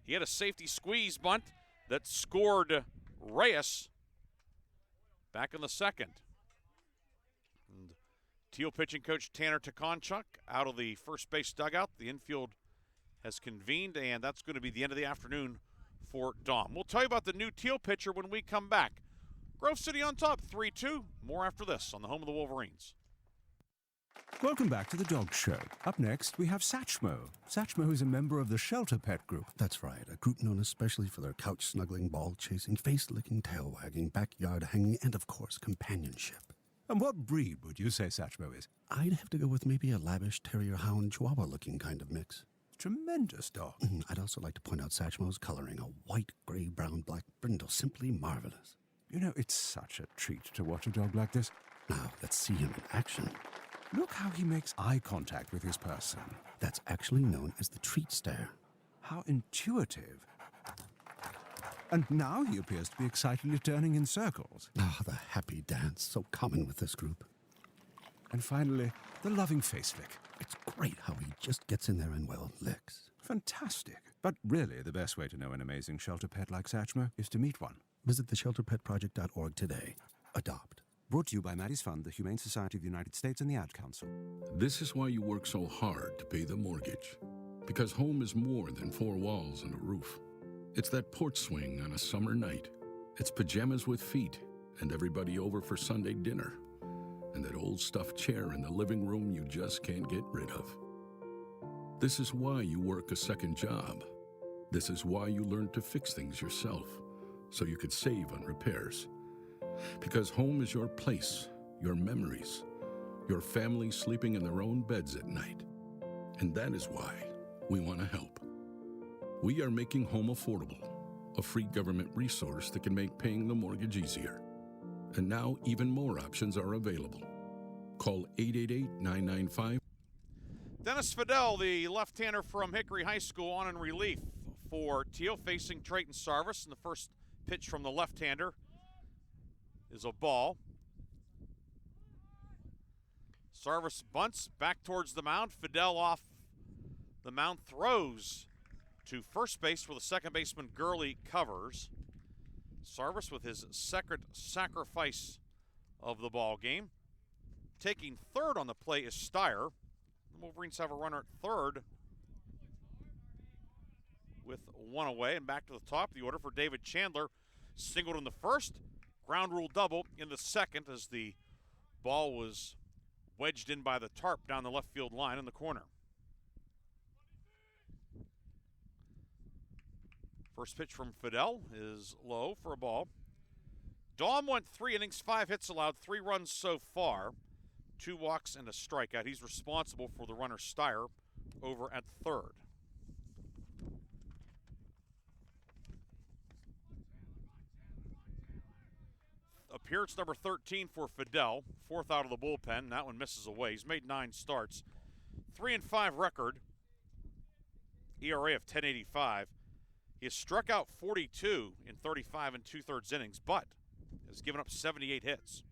Speaker 1: He had a safety squeeze bunt that scored Reyes back in the 2nd. And Thiel pitching coach Tanner Takonchuk out of the first base dugout. The infield has convened, and that's going to be the end of the afternoon for Dom. We'll tell you about the new Thiel pitcher when we come back. Grove City on top, 3-2. More after this on the home of the Wolverines.
Speaker 21: Welcome back to the Dog Show. Up next, we have Satchmo. Satchmo is a member of the Shelter Pet Group.
Speaker 22: That's right, a group known especially for their couch-snuggling, ball-chasing, face-licking, tail-wagging, backyard-hanging, and, of course, companionship.
Speaker 21: And what breed would you say Satchmo is?
Speaker 22: I'd have to go with maybe a lavish terrier-hound chihuahua-looking kind of mix.
Speaker 21: Tremendous dog.
Speaker 22: I'd also like to point out Satchmo's coloring, a white, gray, brown, black brindle, simply marvelous.
Speaker 21: You know, it's such a treat to watch a dog like this.
Speaker 22: Now, let's see him in action.
Speaker 21: Look how he makes eye contact with his person.
Speaker 22: That's actually known as the treat stare.
Speaker 21: How intuitive. And now he appears to be excitedly turning in circles.
Speaker 22: Ah, the happy dance, so common with this group.
Speaker 21: And finally, the loving face lick.
Speaker 22: It's great how he just gets in there and, well, licks.
Speaker 21: Fantastic. But really, the best way to know an amazing shelter pet like Satchmo is to meet one.
Speaker 22: Visit theshelterpetproject.org today. Adopt.
Speaker 21: Brought to you by Maddie's Fund, the Humane Society of the United States, and the Ad Council.
Speaker 23: This is why you work so hard to pay the mortgage. Because home is more than 4 walls and a roof. It's that porch swing on a summer night. It's pajamas with feet and everybody over for Sunday dinner. And that old stuffed chair in the living room you just can't get rid of. This is why you work a second job. This is why you learn to fix things yourself, so you could save on repairs. Because home is your place, your memories, your family sleeping in their own beds at night. And that is why we want to help. We are making home affordable, a free government resource that can make paying the mortgage easier. And now even more options are available. Call 888-995.
Speaker 1: Dennis Fidel, the left-hander from Hickory High School, on in relief for Thiel, facing Trayton Sarvis. And the first pitch from the left-hander is a ball. Sarvis bunts back towards the mound. Fidel off the mound, throws to first base where the second baseman Gurley covers. Sarvis with his second sacrifice of the ball game. Taking third on the play is Steyer. The Wolverines have a runner at third with 1 away, and back to the top of the order for David Chandler. Singled in the first, ground rule double in the second as the ball was wedged in by the tarp down the left field line in the corner. First pitch from Fidel is low for a ball. Dom went 3 innings, 5 hits allowed, 3 runs so far, 2 walks and a strikeout. He's responsible for the runner Steyer over at third. Appearance number 13 for Fidel, 4th out of the bullpen. That one misses away. He's made 9 starts. 3-5 record ERA of 10.85. He has struck out 42 in 35 and 2/3 innings, but has given up 78 hits.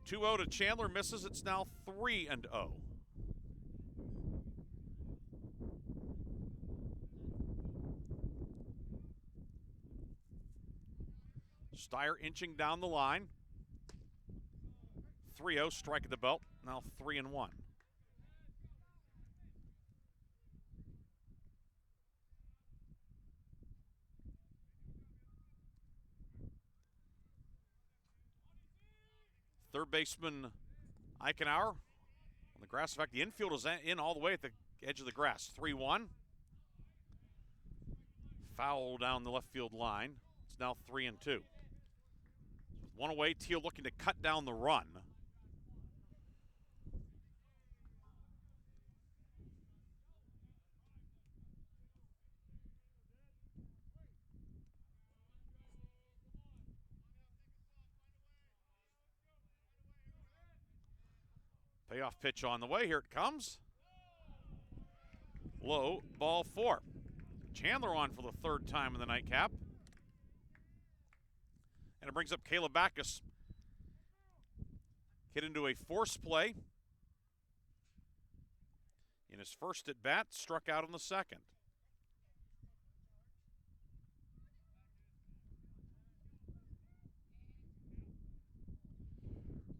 Speaker 1: Two-0 to Chandler, misses. It's now 3-0. Steyer inching down the line. 3-0, strike at the belt. Now 3-1. Third baseman Eichenauer on the grass. In fact, the infield is in all the way at the edge of the grass. 3-1. Foul down the left field line. It's now 3-2. One away, Thiel looking to cut down the run. Payoff pitch on the way. Here it comes. Low, ball 4. Chandler on for the third time in the nightcap. And it brings up Caleb Backus. Hit into a force play. In his first at bat, struck out in the second.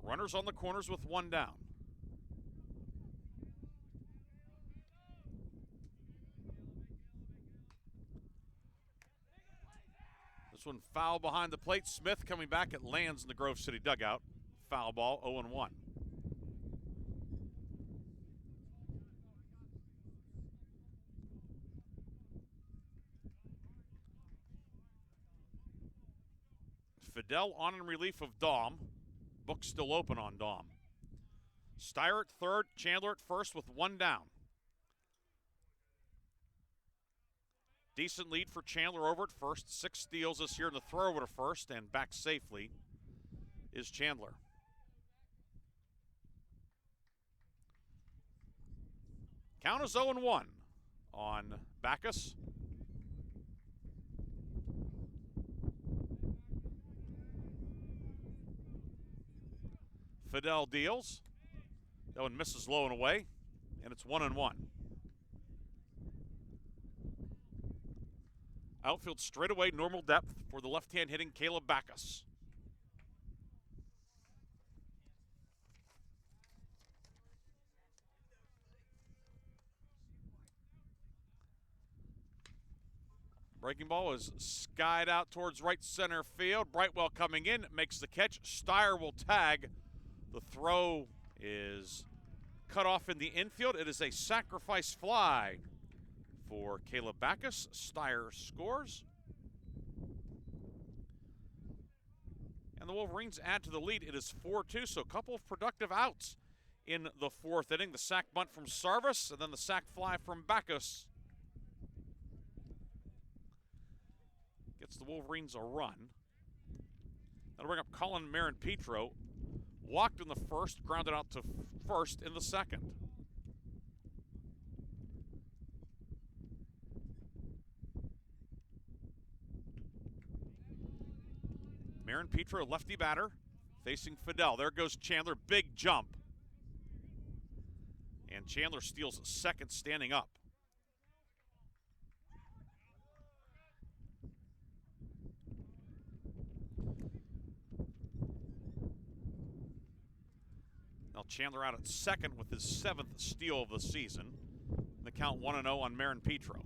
Speaker 1: Runners on the corners with one down. This one foul behind the plate. Smith coming back. It lands in the Grove City dugout. Foul ball, 0-1. Fidel on in relief of Daum. Book still open on Daum. Steyer at third, Chandler at first with one down. Decent lead for Chandler over at first. 6 steals this year in the throw over to first, and back safely is Chandler. Count is 0-1 on Backus. Fidel deals. That one misses low and away, and it's 1-1. Outfield straightaway, normal depth for the left-hand hitting Caleb Backus. Breaking ball is skied out towards right center field. Brightwell coming in, makes the catch. Steyer will tag. The throw is cut off in the infield. It is a sacrifice fly for Caleb Backus. Steyer scores. And the Wolverines add to the lead. It is 4-2, so a couple of productive outs in the fourth inning. The sac bunt from Sarvis, and then the sac fly from Backus. Gets the Wolverines a run. That'll bring up Colin Marin-Petro. Walked in the first, grounded out to first in the second. Marin-Petro, lefty batter, facing Fidel. There goes Chandler, big jump. And Chandler steals second standing up. Now Chandler out at second with his 7th steal of the season. The count 1-0 on Marin-Petro.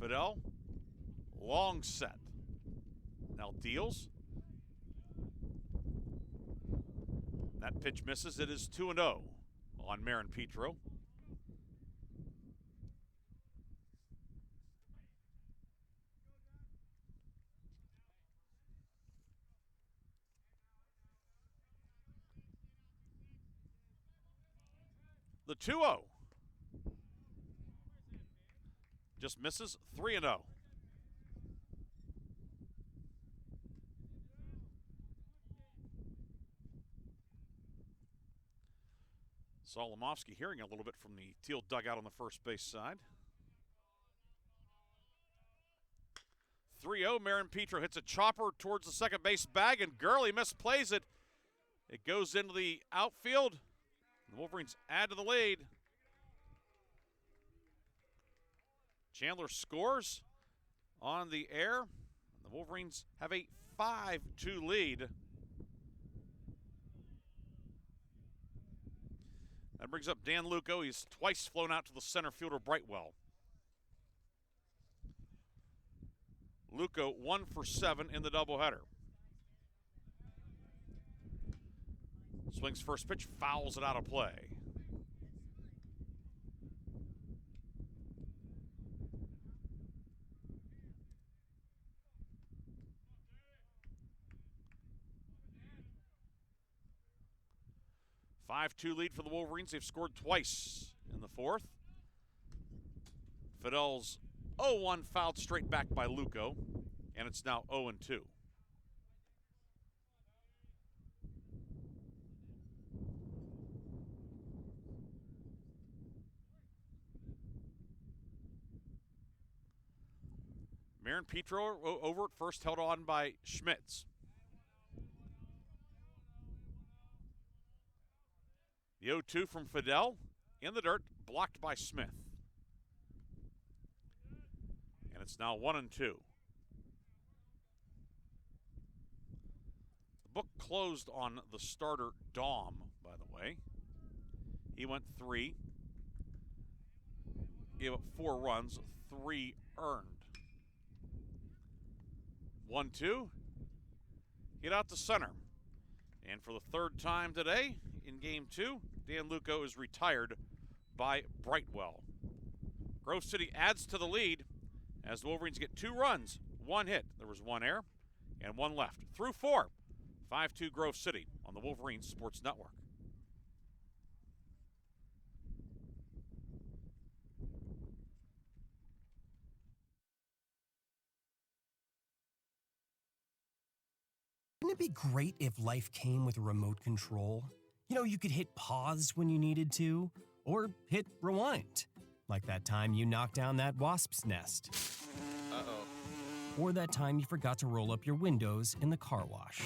Speaker 1: Fidel, long set. Now deals. That pitch misses. It is 2-0 on Marin-Petro. The 2-0 just misses. 3-0. Solomovsky hearing a little bit from the Thiel dugout on the first base side. 3-0, Marin Petro hits a chopper towards the second base bag, and Gurley misplays it. It goes into the outfield. The Wolverines add to the lead. Chandler scores on the air. The Wolverines have a 5-2 lead. That brings up Dan Luco. He's twice flown out to the center fielder Brightwell. Luco 1 for 7 in the doubleheader. Swings first pitch, fouls it out of play. (5-2) lead for the Wolverines. They've scored twice in the fourth. Fidel's 0-1 fouled straight back by Luco, and it's now 0-2. Marin Petro over at first, held on by Schmitz. The 0-2 from Fidel in the dirt, blocked by Smith. And it's now 1-2. The book closed on the starter Daum, by the way. He went 3. Gave up 4 runs, 3 earned. 1-2. Hit out to center. And for the third time today, in Game 2, Dan Luco is retired by Brightwell. Grove City adds to the lead as the Wolverines get 2 runs, 1 hit. There was 1 error and 1 left. Through 4, 5-2 Grove City on the Wolverines Sports Network.
Speaker 17: Wouldn't it be great if life came with a remote control? You know, you could hit pause when you needed to, or hit rewind. Like that time you knocked down that wasp's nest.
Speaker 18: Uh-oh.
Speaker 17: Or that time you forgot to roll up your windows in the car wash.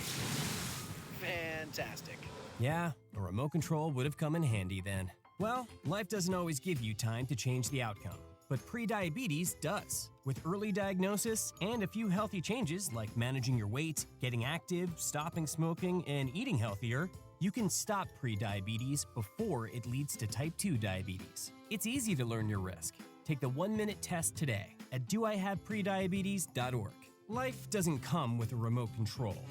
Speaker 18: Fantastic.
Speaker 17: Yeah, a remote control would have come in handy then. Well, life doesn't always give you time to change the outcome, but prediabetes does. With early diagnosis and a few healthy changes like managing your weight, getting active, stopping smoking, and eating healthier, you can stop prediabetes before it leads to type 2 diabetes. It's easy to learn your risk. Take the 1-minute test today at doihaveprediabetes.org. Life doesn't come with a remote control.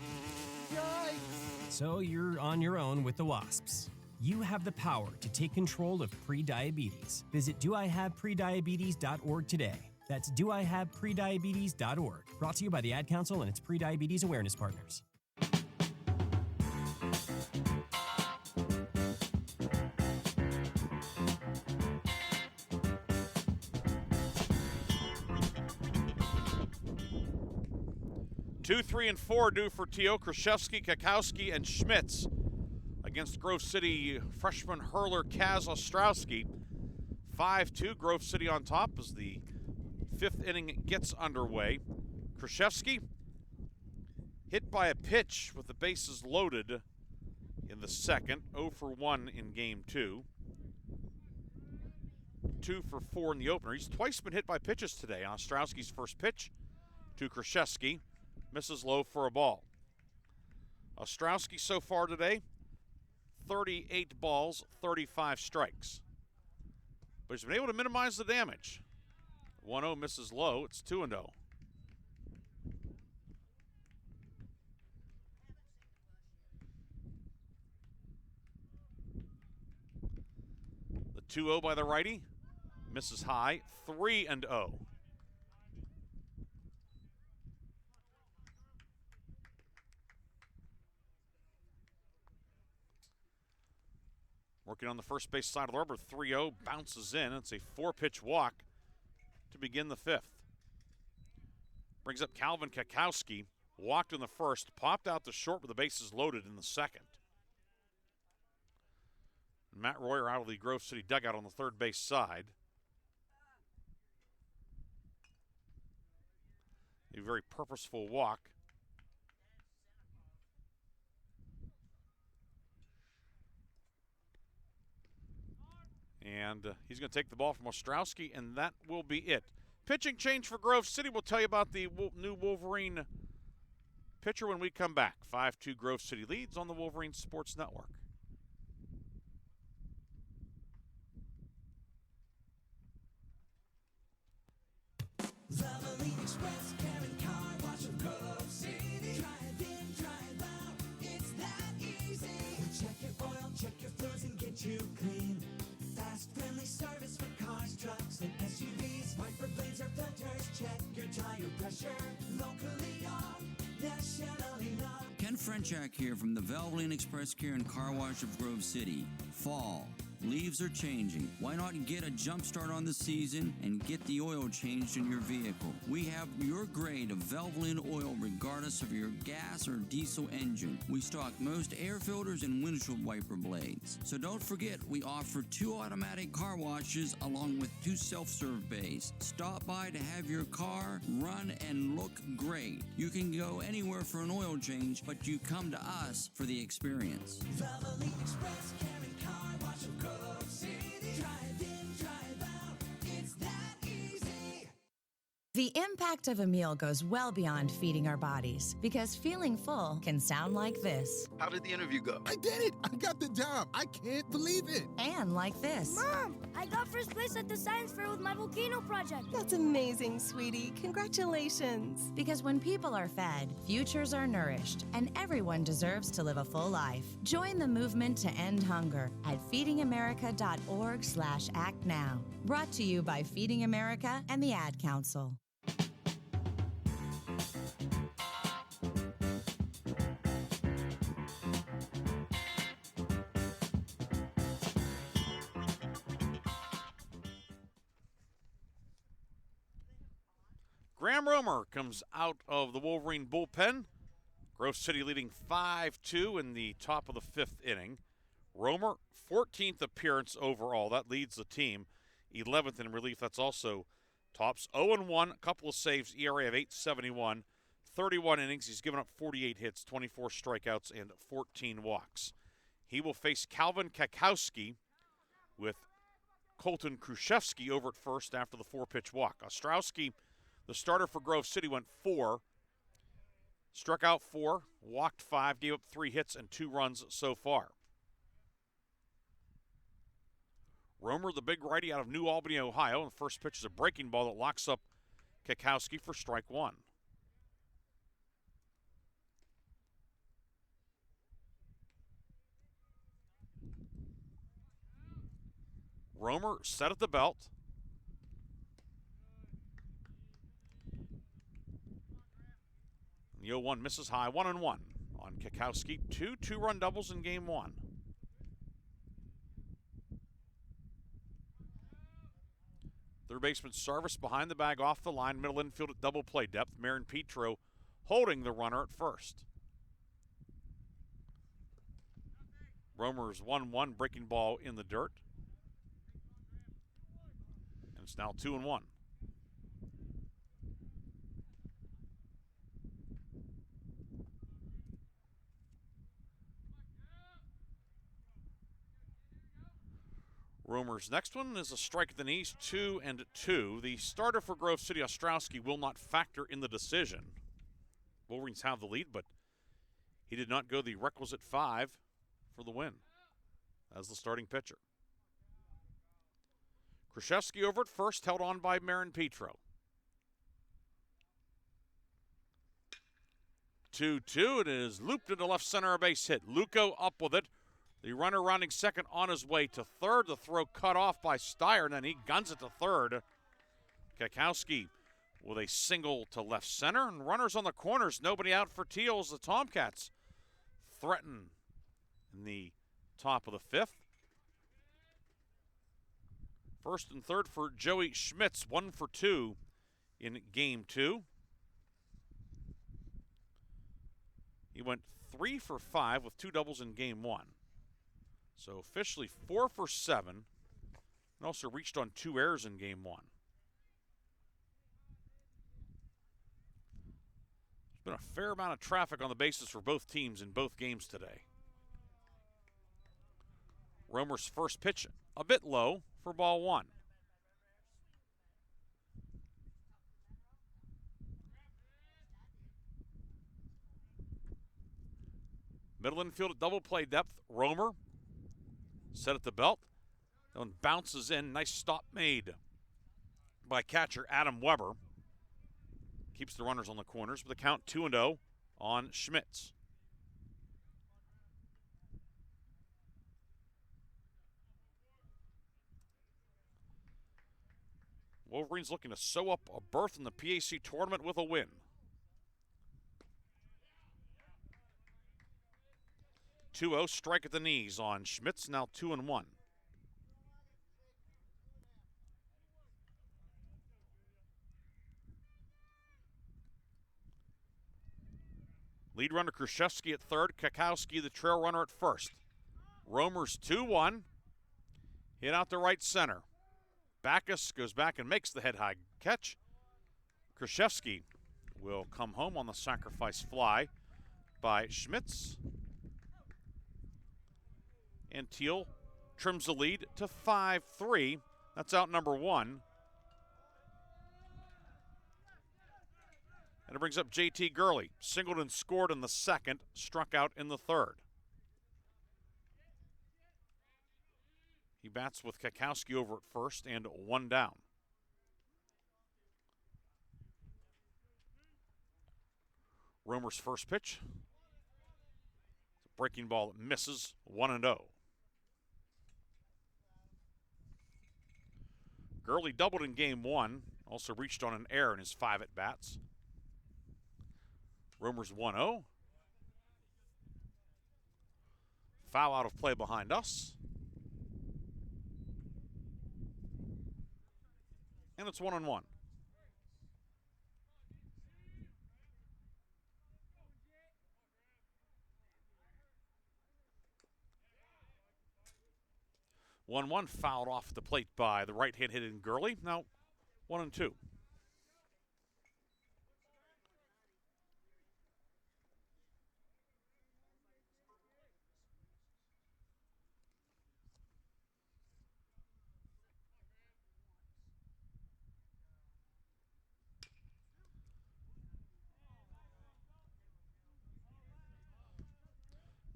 Speaker 18: Yikes!
Speaker 17: So you're on your own with the wasps. You have the power to take control of prediabetes. Visit doihaveprediabetes.org today. That's doihaveprediabetes.org. Brought to you by the Ad Council and its prediabetes awareness partners.
Speaker 1: Two, 3, and 4 due for Thiel, Krzyzewski, Kakowski, and Schmitz against Grove City freshman hurler Kaz Ostrowski. 5-2, Grove City on top as the 5th inning gets underway. Krzyzewski hit by a pitch with the bases loaded in the second, 0 for 1 in Game 2. 2 for 4 in the opener. He's twice been hit by pitches today. Ostrowski's first pitch to Krzyzewski misses low for a ball. Ostrowski so far today, 38 balls, 35 strikes. But he's been able to minimize the damage. 1-0 misses low. It's 2-0. The 2-0 by the righty misses high. 3-0. Working on the first base side of the rubber, 3-0, bounces in. It's a 4-pitch walk to begin the 5th. Brings up Calvin Kakowski, walked in the first, popped out to short with the bases loaded in the second. Matt Royer out of the Grove City dugout on the third base side. A very purposeful walk. And he's going to take the ball from Ostrowski, and that will be it. Pitching change for Grove City. We'll tell you about the new Wolverine pitcher when we come back. 5-2 Grove City leads on the Wolverine Sports Network.
Speaker 7: Valvoline Express, Karen Car Wash of Grove City. Drive in, drive out, it's that easy. Check your oil, check your fluids, and get you clean. Fast, friendly service for cars, trucks, and SUVs. Wiper blades or filters, check your tire pressure. Locally owned, nationally known.
Speaker 8: Ken Frenchak here from the Valvoline Express Care and Car Wash of Grove City. Fall. Leaves are changing. Why not get a jump start on the season and get the oil changed in your vehicle? We have your grade of Valvoline oil regardless of your gas or diesel engine. We stock most air filters and windshield wiper blades. So don't forget, we offer 2 automatic car washes along with 2 self-serve bays. Stop by to have your car run and look great. You can go anywhere for an oil change, but you come to us for the experience.
Speaker 7: Valvoline Express, Karen Car Wash of Grove City. Drive in, drive out, it's that easy.
Speaker 9: The impact of a meal goes well beyond feeding our bodies because feeling full can sound like this.
Speaker 11: How did the interview go?
Speaker 12: I did it! I got the job! I can't believe it!
Speaker 9: And like this.
Speaker 13: Mom, I got first place at the science fair with my volcano project.
Speaker 14: That's amazing, sweetie. Congratulations.
Speaker 9: Because when people are fed, futures are nourished, and everyone deserves to live a full life. Join the movement to end hunger at feedingamerica.org/act now. Brought to you by Feeding America and the Ad Council.
Speaker 1: Graham Romer comes out of the Wolverine bullpen. Grove City leading 5-2 in the top of the 5th inning. Romer, 14th appearance overall. That leads the team. 11th in relief. That's also tops. 0-1, a couple of saves, ERA of 8.71. 31 innings. He's given up 48 hits, 24 strikeouts, and 14 walks. He will face Calvin Kakowski with Colton Kruszewski over at first after the 4-pitch walk. Ostrowski, the starter for Grove City, went 4, struck out 4, walked 5, gave up 3 hits and 2 runs so far. Romer, the big righty out of New Albany, Ohio, and the first pitch is a breaking ball that locks up Kakowski for strike 1. Romer set at the belt. The 0-1 misses high, 1-1 on Kakowski. 2 2-run doubles in game 1. Third baseman Sarvis behind the bag off the line, middle infield at double play depth. Marin Petro holding the runner at first. Romer's 1-1 breaking ball in the dirt. And it's now 2-1. Romer's next one is a strike at the knees, 2-2. The starter for Grove City, Ostrowski, will not factor in the decision. Wolverines have the lead, but he did not go the requisite 5 for the win as the starting pitcher. Kruszewski over at first, held on by Marin Petro. 2-2. It is looped into left center, a base hit. Luco up with it. The runner rounding second on his way to third. The throw cut off by Steyer, and then he guns it to third. Kakowski with a single to left center, and runners on the corners. Nobody out for Thiel as the Tomcats threaten in the top of the 5th. First and third for Joey Schmitz, 1 for 2 in game 2. He went 3 for 5 with 2 doubles in game 1. So officially 4 for 7, and also reached on 2 errors in game 1. There's been a fair amount of traffic on the bases for both teams in both games today. Romer's first pitch a bit low for ball 1. Middle infield at double play depth. Romer set at the belt. That one bounces in. Nice stop made by catcher Adam Weber. Keeps the runners on the corners with a count 2-0 on Schmitz. Wolverines looking to sew up a berth in the PAC tournament with a win. (2-0) strike at the knees on Schmitz, now 2-1. Lead runner Krzyzewski at third, Kakowski the trail runner at first. Romer's 2-1, hit out to right center. Backus goes back and makes the head-high catch. Krzyzewski will come home on the sacrifice fly by Schmitz. And Thiel trims the lead to 5-3. That's out number 1. And it brings up J.T. Gurley. Singled and scored in the second, struck out in the third. He bats with Kakowski over at first and 1 down. Romer's first pitch. It's a breaking ball that misses, 1-0. Gurley doubled in game 1, also reached on an error in his 5 at-bats. Romer's 1-0. Foul out of play behind us. And it's 1-1. (1-1) fouled off the plate by the right hand hitting Gurley. Now 1-2.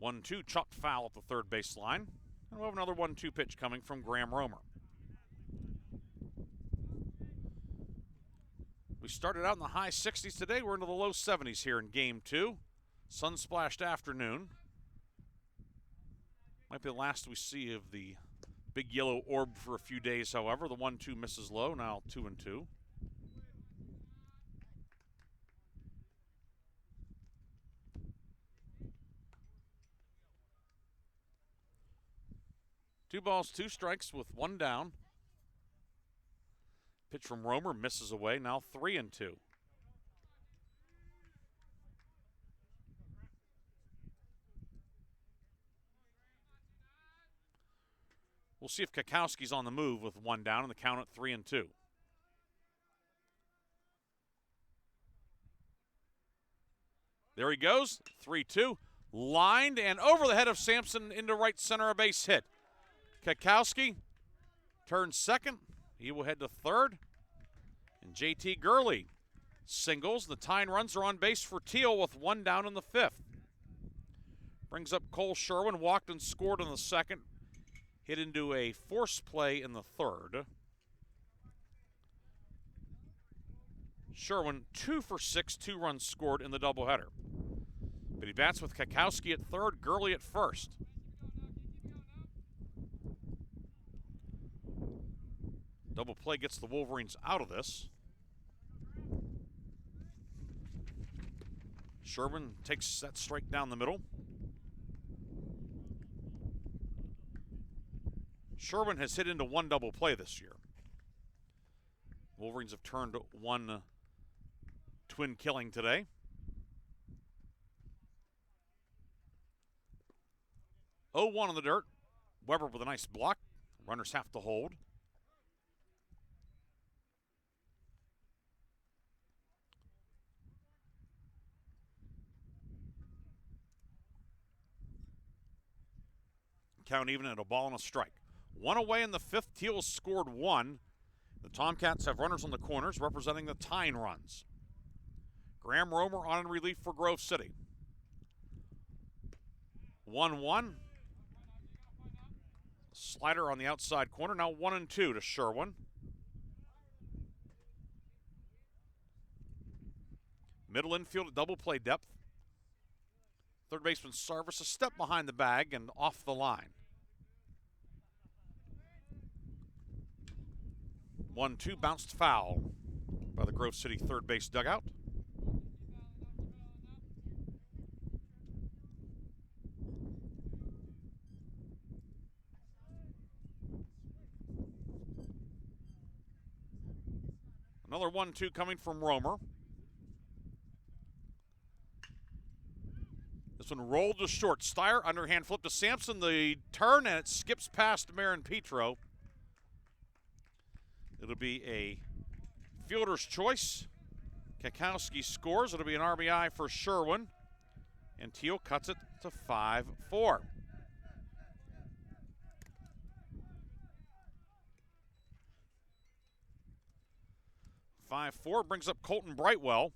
Speaker 1: (1-2) chopped foul at the third base line. And we'll have another 1-2 pitch coming from Graham Romer. We started out in the high 60s today. We're into the low 70s here in game 2. Sun-splashed afternoon. Might be the last we see of the big yellow orb for a few days, however. The 1-2 misses low, now 2-2. Two balls, 2 strikes with 1 down. Pitch from Romer misses away, now 3-2. We'll see if Kakowski's on the move with 1 down and the count at 3-2. There he goes, 3-2. Lined and over the head of Sampson into right center, a base hit. Kakowski turns second. He will head to third. And J.T. Gurley singles. The tying runs are on base for Thiel with 1 down in the 5th. Brings up Cole Sherwin, walked and scored in the second. Hit into a force play in the third. Sherwin 2 for 6, 2 runs scored in the doubleheader. But he bats with Kakowski at third, Gurley at first. Double play gets the Wolverines out of this. Sherwin takes that strike down the middle. Sherwin has hit into 1 double play this year. Wolverines have turned 1 twin killing today. (0-1) on the dirt. Weber with a nice block. Runners have to hold. Count even at a ball and a strike. One away in the fifth. Thiel scored one. The Tomcats have runners on the corners representing the tying runs. Graham Romer on in relief for Grove City. 1-1. Slider on the outside corner. Now 1-2 to Sherwin. Middle infield at double play depth. Third baseman Sarvis a step behind the bag and off the line. 1-2 bounced foul by the Grove City third base dugout. Another 1-2 coming from Romer. This one rolled to short. Steyer, underhand flip to Sampson. The turn, and it skips past Marin Petro. It'll be a fielder's choice. Kakowski scores. It'll be an RBI for Sherwin. And Thiel cuts it to 5-4. Brings up Colton Brightwell.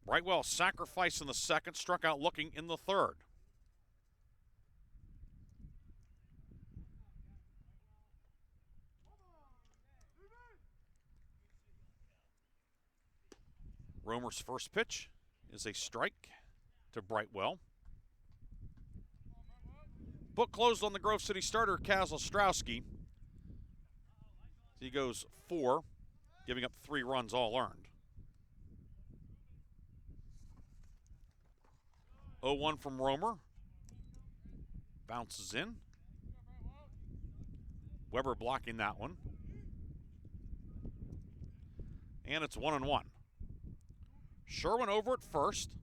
Speaker 1: Brightwell sacrificed in the second, struck out looking in the third. Romer's first pitch is a strike to Brightwell. Book closed on the Grove City starter, Kaz Ostrowski. He goes 4, giving up 3 runs all earned. 0-1 from Romer. Bounces in. Weber blocking that one. And it's 1-1. Sherwin over at first.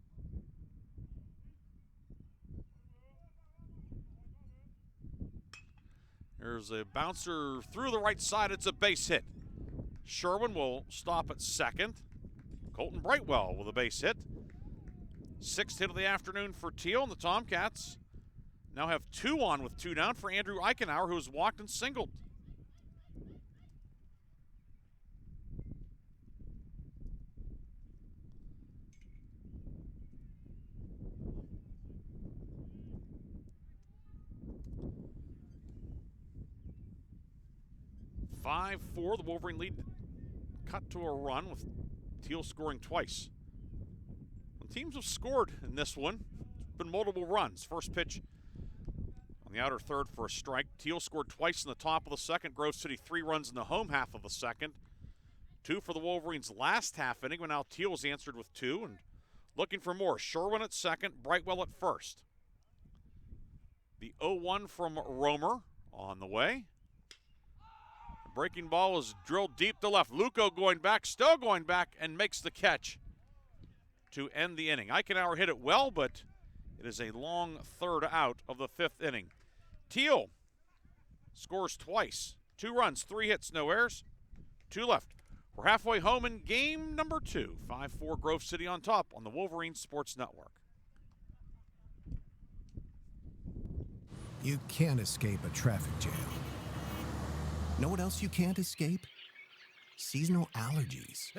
Speaker 1: There's a bouncer through the right side. It's a base hit. Sherwin will stop at second. Colton Brightwell with a base hit. 6th hit of the afternoon for Thiel, and the Tomcats now have 2 on with 2 down for Andrew Eichenauer, who has walked and singled. The Wolverine lead cut to a run with Thiel scoring twice. When teams have scored in this one, it's been multiple runs. First pitch on the outer third for a strike. Thiel scored twice in the top of the second. Grove City 3 runs in the home half of the second. 2 for the Wolverines last half inning, when now Thiel's answered with 2 and looking for more. Sherwin at second, Brightwell at first. The 0-1 from Romer on the way. Breaking ball is drilled deep to left. Luco going back, still going back, and makes the catch to end the inning. Eichenauer hit it well, but it is a long third out of the 5th inning. Thiel scores twice. 2 runs, 3 hits, no errors, 2 left. We're halfway home in game number 2. 5-4 Grove City on top on the Wolverines Sports Network.
Speaker 2: You can't escape a traffic jam. Know what else you can't escape? Seasonal allergies.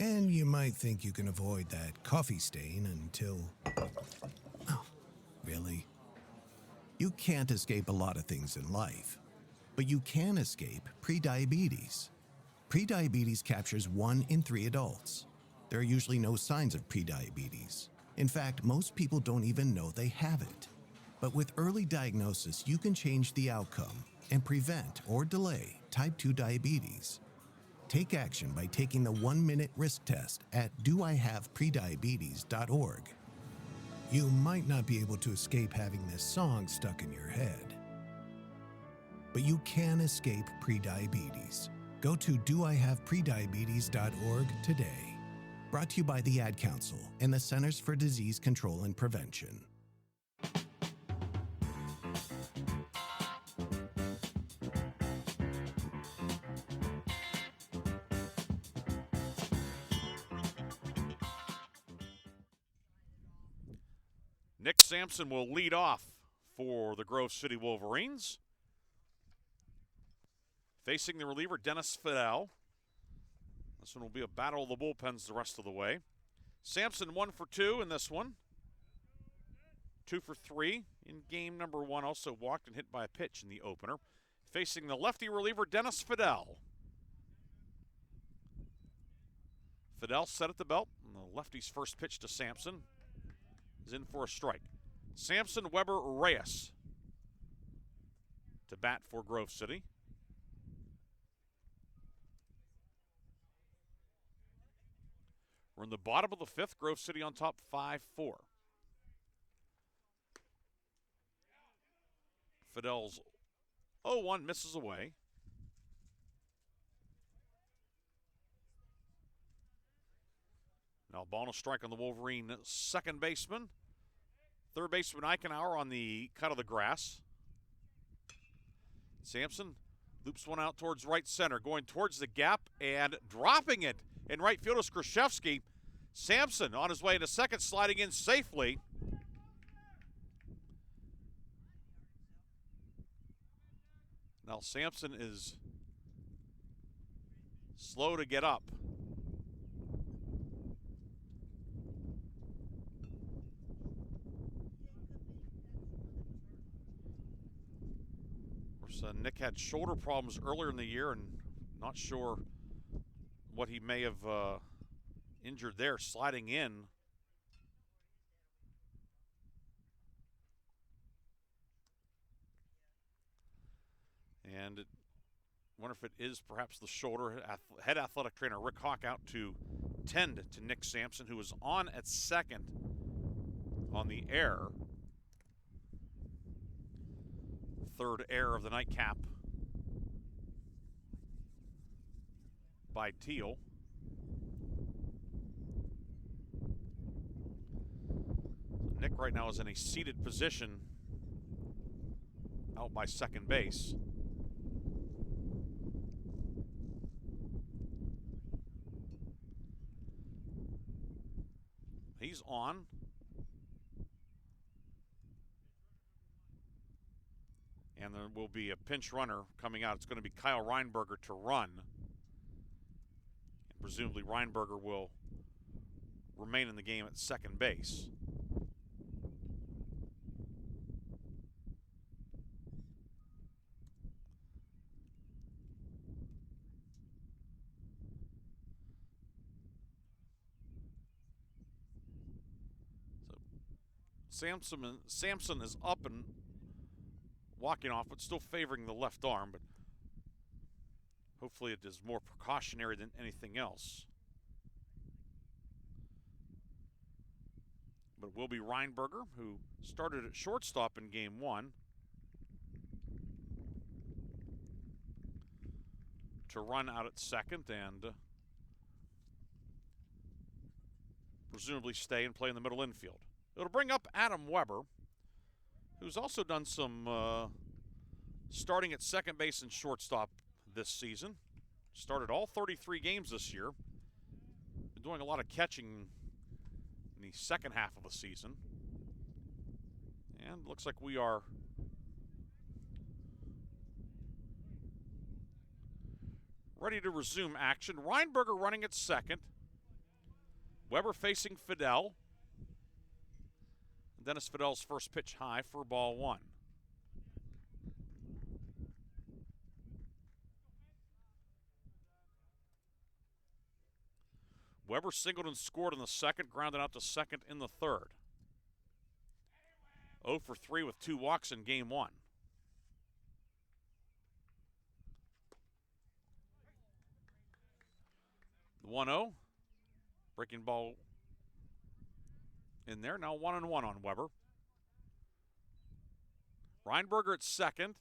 Speaker 2: And you might think you can avoid that coffee stain until... Oh, really? You can't escape a lot of things in life, but you can escape prediabetes. Prediabetes captures 1 in 3 adults. There are usually no signs of prediabetes. In fact, most people don't even know they have it. But with early diagnosis, you can change the outcome and prevent or delay type 2 diabetes. Take action by taking the 1-minute risk test at doihaveprediabetes.org. You might not be able to escape having this song stuck in your head, but you can escape prediabetes. Go to doihaveprediabetes.org today. Brought to you by the Ad Council and the Centers for Disease Control and Prevention.
Speaker 1: Nick Sampson will lead off for the Grove City Wolverines. Facing the reliever, Dennis Fidel. This one will be a battle of the bullpens the rest of the way. Sampson 1 for 2 in this one. 2 for 3 in game number 1. Also walked and hit by a pitch in the opener. Facing the lefty reliever, Dennis Fidel. Fidel set at the belt, and the lefty's first pitch to Sampson is in for a strike. Sampson, Weber, Reyes to bat for Grove City. We're in the bottom of the 5th. Grove City on top 5-4. Fidel's 0-1 misses away. Now ball and a strike on the Wolverine second baseman. Third baseman Eichenauer on the cut of the grass. Sampson loops one out towards right center, going towards the gap and dropping it in right field is Krzyzewski. Sampson on his way into second, sliding in safely. Now Sampson is slow to get up. Of course, Nick had shoulder problems earlier in the year, and not sure what he may have injured there, sliding in. And I wonder if it is perhaps the shoulder. Head athletic trainer Rick Hawk out to tend to Nick Sampson, who was on at second on the air. Third error of the nightcap by Thiel. Nick right now is in a seated position out by second base. He's on. And there will be a pinch runner coming out. It's going to be Kyle Reinberger to run. And presumably Reinberger will remain in the game at second base. So Sampson is up and walking off, but still favoring the left arm, but hopefully it is more precautionary than anything else. But it will be Reinberger, who started at shortstop in game 1, to run out at second and presumably stay and play in the middle infield. It'll bring up Adam Weber, who's also done some starting at second base and shortstop this season. Started all 33 games this year. Been doing a lot of catching in the second half of the season. And looks like we are ready to resume action. Reinberger running at second. Weber facing Fidel. Dennis Fidel's first pitch high for ball 1. Weber singled and scored in the second, grounded out to second in the third. 0 for 3 with 2 walks in game 1. The 1-0. Breaking ball in there. Now 1-1 on Weber. Reinberger at second.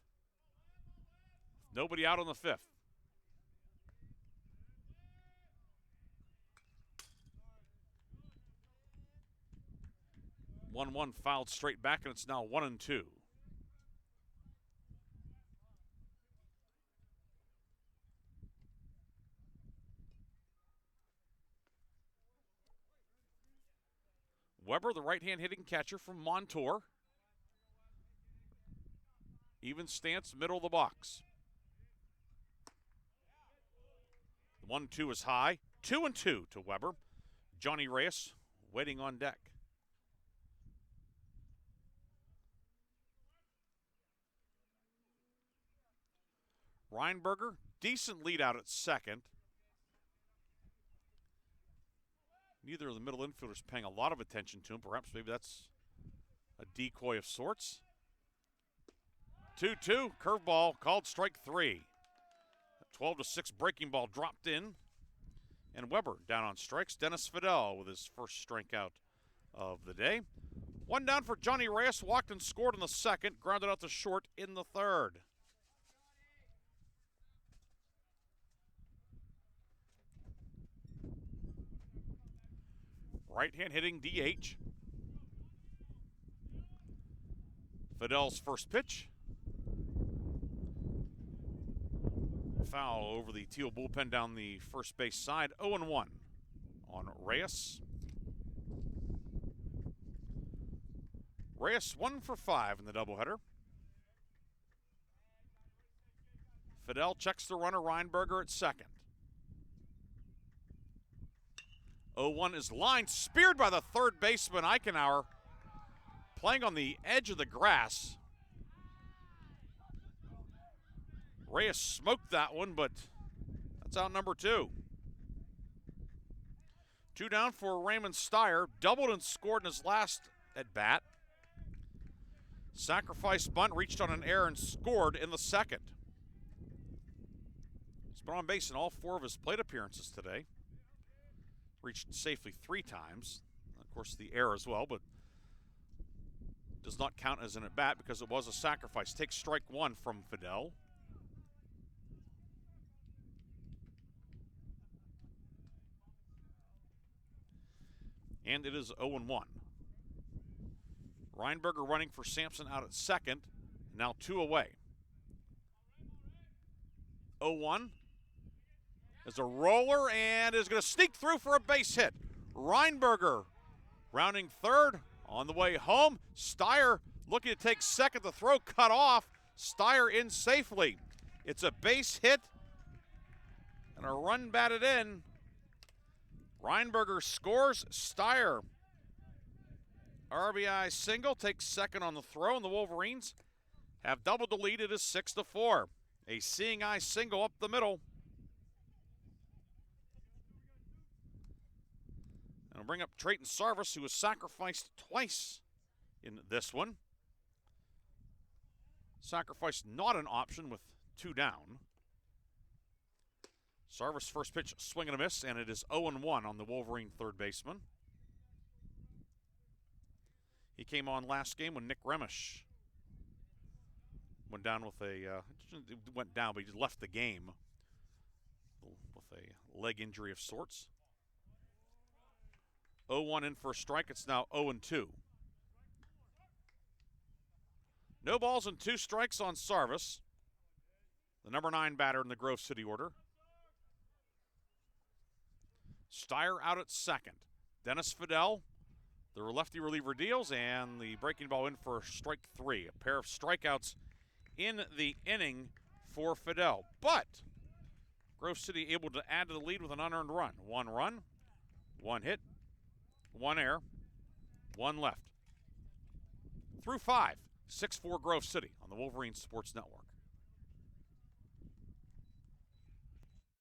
Speaker 1: Nobody out on the 5th. 1-1 fouled straight back, and it's now 1-2. Weber, the right-hand hitting catcher from Montour. Even stance, middle of the box. The 1-2 is high. 2-2 to Weber. Johnny Reyes waiting on deck. Reinberger, decent lead out at second. Neither of the middle infielders paying a lot of attention to him. Perhaps maybe that's a decoy of sorts. 2-2, curveball called strike 3. 12-6 breaking ball dropped in. And Weber down on strikes. Dennis Fidel with his first strikeout of the day. One down for Johnny Reyes. Walked and scored in the second. Grounded out to short in the third. Right-hand hitting DH. Fidel's first pitch. Foul over the Thiel bullpen down the first base side. 0-1 on Reyes. Reyes 1 for 5 in the doubleheader. Fidel checks the runner, Reinberger at second. 0-1 is lined, speared by the third baseman, Eichenauer, playing on the edge of the grass. Reyes smoked that one, but that's out number 2. 2 down for Raymond Steyer. Doubled and scored in his last at bat. Sacrifice bunt, reached on an error and scored in the second. He's been on base in all 4 of his plate appearances today. Reached safely 3 times. Of course, the error as well, but does not count as an at bat because it was a sacrifice. Takes strike 1 from Fidel. And it is 0-1. Reinberger running for Sampson out at second. Now 2 away. 0-1 is a roller and is going to sneak through for a base hit. Reinberger rounding third on the way home. Steyer looking to take second. The throw cut off. Steyer in safely. It's a base hit and a run batted in. Reinberger scores. Steyer, RBI single, takes second on the throw, and the Wolverines have doubled the lead. It is 6-4. A seeing eye single up the middle. And I'll bring up Trayton Sarvis, who was sacrificed twice in this one. Sacrifice not an option with 2 down. Sarvis' first pitch, swing and a miss, and it is 0-1 on the Wolverine third baseman. He came on last game when Nick Remish went down with went down, but he left the game with a leg injury of sorts. 0-1 in for a strike. It's now 0-2. No balls and 2 strikes on Sarvis, the number 9 batter in the Grove City order. Steyer out at second. Dennis Fidel, the lefty reliever, deals, and the breaking ball in for strike 3. A pair of strikeouts in the inning for Fidel. But Grove City able to add to the lead with an unearned run. 1 run, 1 hit, 1 error, 1 left. Through 5, 6-4 Grove City on the Wolverines Sports Network.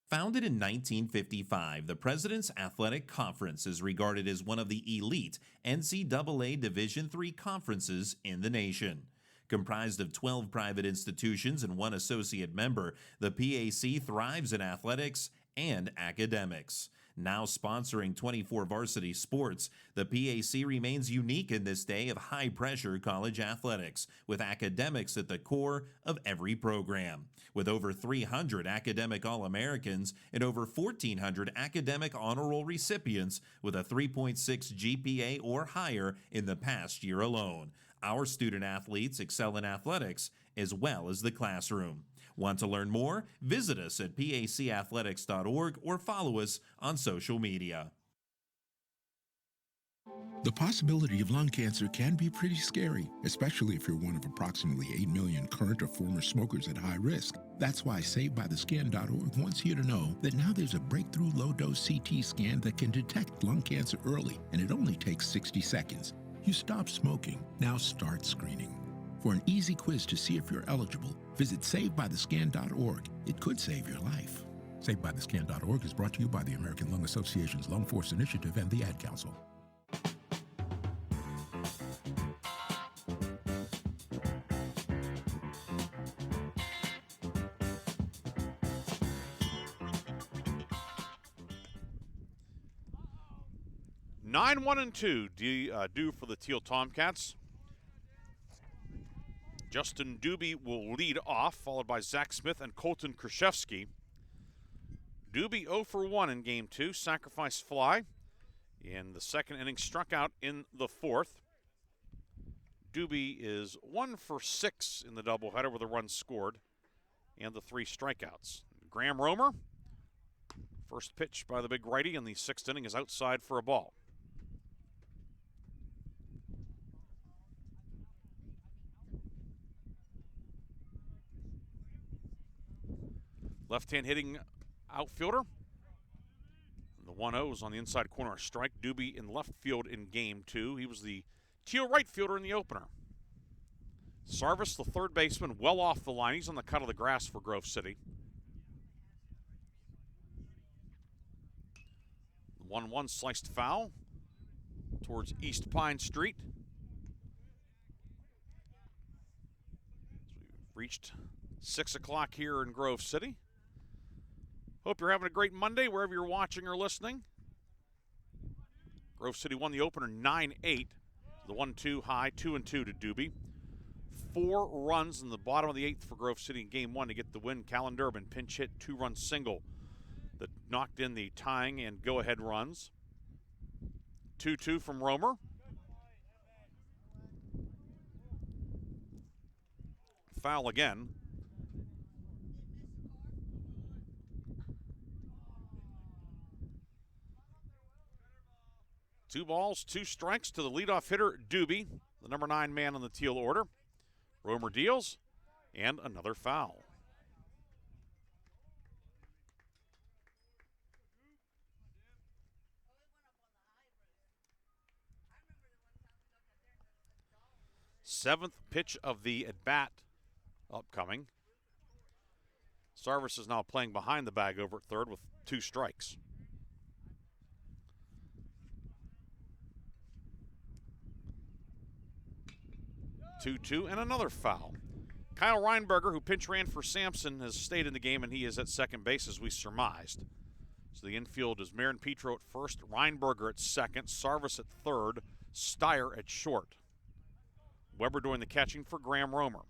Speaker 5: Founded in 1955, the President's Athletic Conference is regarded as one of the elite NCAA Division III conferences in the nation. Comprised of 12 private institutions and 1 associate member, the PAC thrives in athletics and academics. Now sponsoring 24 varsity sports, the PAC remains unique in this day of high-pressure college athletics, with academics at the core of every program. With over 300 academic All-Americans and over 1,400 academic honor roll recipients with a 3.6 GPA or higher in the past year alone, our student athletes excel in athletics as well as the classroom. Want to learn more? Visit us at pacathletics.org or follow us on social media.
Speaker 6: The possibility of lung cancer can be pretty scary, especially if you're one of approximately 8 million current or former smokers at high risk. That's why SaveByTheScan.org wants you to know that now there's a breakthrough low-dose CT scan that can detect lung cancer early, and it only takes 60 seconds. You stop smoking, now start screening. For an easy quiz to see if you're eligible, visit SaveByTheScan.org. It could save your life. SaveByTheScan.org is brought to you by the American Lung Association's Lung Force Initiative and the Ad Council.
Speaker 1: Nine, 1, and 2 due for the Thiel Tomcats. Justin Doobie will lead off, followed by Zach Smith and Colton Krzyzewski. Doobie 0 for 1 in game 2, sacrifice fly. In the second inning, struck out in the fourth. Doobie is 1 for 6 in the doubleheader with a run scored and the 3 strikeouts. Graham Romer, first pitch by the big righty in the sixth inning, is outside for a ball. Left-hand hitting outfielder. The 1-0 is on the inside corner, strike. Doobie in left field in game 2. He was the Thiel right fielder in the opener. Sarvis, the third baseman, well off the line. He's on the cut of the grass for Grove City. 1-1 sliced foul towards East Pine Street. So we've reached 6 o'clock here in Grove City. Hope you're having a great Monday wherever you're watching or listening. Grove City won the opener 9-8. The 1-2 high, 2-2 to Doobie. 4 runs in the bottom of the 8th for Grove City in game 1 to get the win. Callan Durbin pinch hit 2-run single that knocked in the tying and go-ahead runs. 2-2 from Romer. Foul again. 2 balls, 2 strikes to the leadoff hitter, Doobie, the number 9 man on the Thiel order. Romer deals, and another foul. Seventh pitch of the at-bat upcoming. Sarvis is now playing behind the bag over at third with 2 strikes. 2-2 and another foul. Kyle Reinberger, who pinch ran for Sampson, has stayed in the game, and he is at second base as we surmised. So the infield is Marin Petro at first, Reinberger at second, Sarvis at third, Steyer at short. Weber doing the catching for Graham Romer.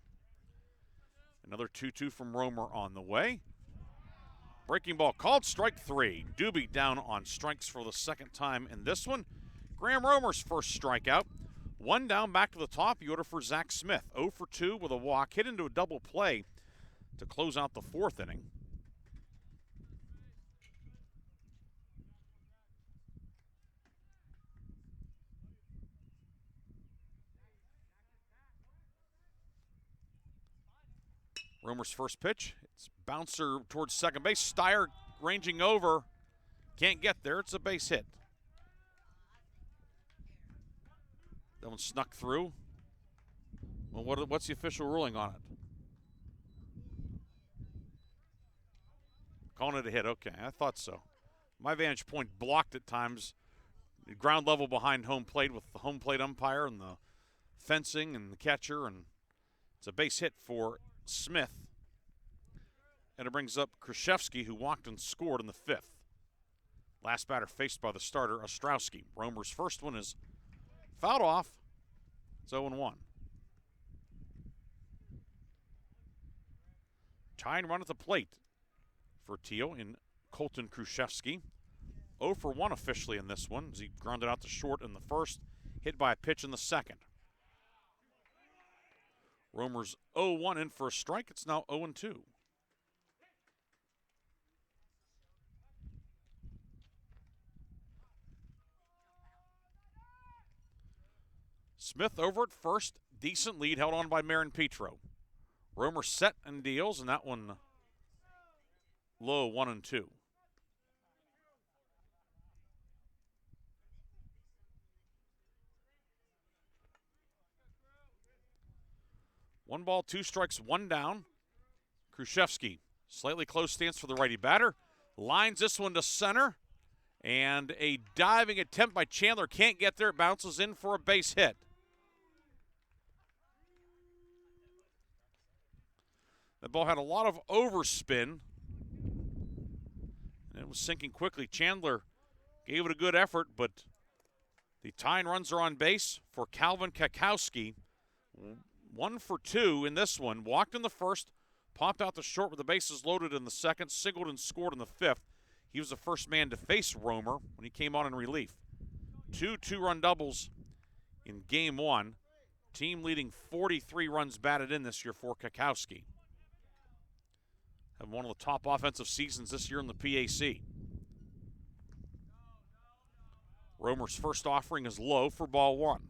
Speaker 1: Another 2-2 from Romer on the way. Breaking ball called, strike 3. Doobie down on strikes for the second time in this one. Graham Romer's first strikeout. 1 down, back to the top. The order for Zach Smith. 0 for 2 with a walk. Hit into a double play to close out the 4th inning. Romer's first pitch. It's bouncer towards second base. Steyer ranging over. Can't get there. It's a base hit. That one snuck through. Well, what's the official ruling on it? Calling it a hit. Okay, I thought so. My vantage point blocked at times. Ground level behind home plate with the home plate umpire and the fencing and the catcher, and it's a base hit for Smith. And it brings up Krzyzewski, who walked and scored in the 5th. Last batter faced by the starter, Ostrowski. Romer's first one is fouled off. It's 0-1. Tying run at the plate for Thiel in Colton Krzyzewski. 0 for 1 officially in this one as he grounded out to short in the first, hit by a pitch in the second. Romer's 0-1 in for a strike. It's now 0-2. Smith over at first. Decent lead held on by Marin Petro. Romer set and deals, and that one low, 1-2. One ball, two strikes, one down. Khrushchevsky, slightly close stance for the righty batter. Lines this one to center. And a diving attempt by Chandler. Can't get there. It bounces in for a base hit. That ball had a lot of overspin. And it was sinking quickly. Chandler gave it a good effort, but the tying runs are on base for Calvin Kakowski. 1 for 2 in this one. Walked in the first, popped out the short with the bases loaded in the second, singled and scored in the fifth. He was the first man to face Romer when he came on in relief. 2 two-run doubles in game one. Team leading 43 runs batted in this year for Kakowski. Having one of the top offensive seasons this year in the PAC. Romer's first offering is low for ball one.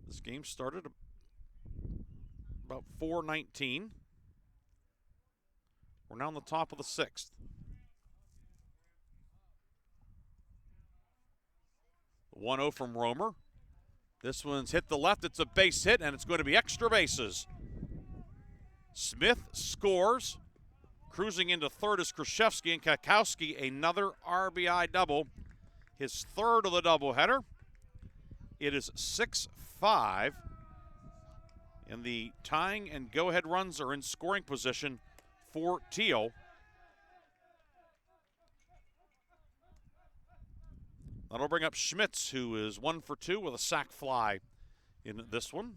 Speaker 1: This game started about 4:19. We're now on the top of the sixth. 1-0 from Romer. This one's hit the left. It's a base hit, and it's going to be extra bases. Smith scores. Cruising into third is Khrushchevsky, and Kakowski another RBI double. His third of the doubleheader. It is 6-5. And the tying and go-ahead runs are in scoring position for Thiel. That'll bring up Schmitz, who is 1 for 2 with a sac fly in this one.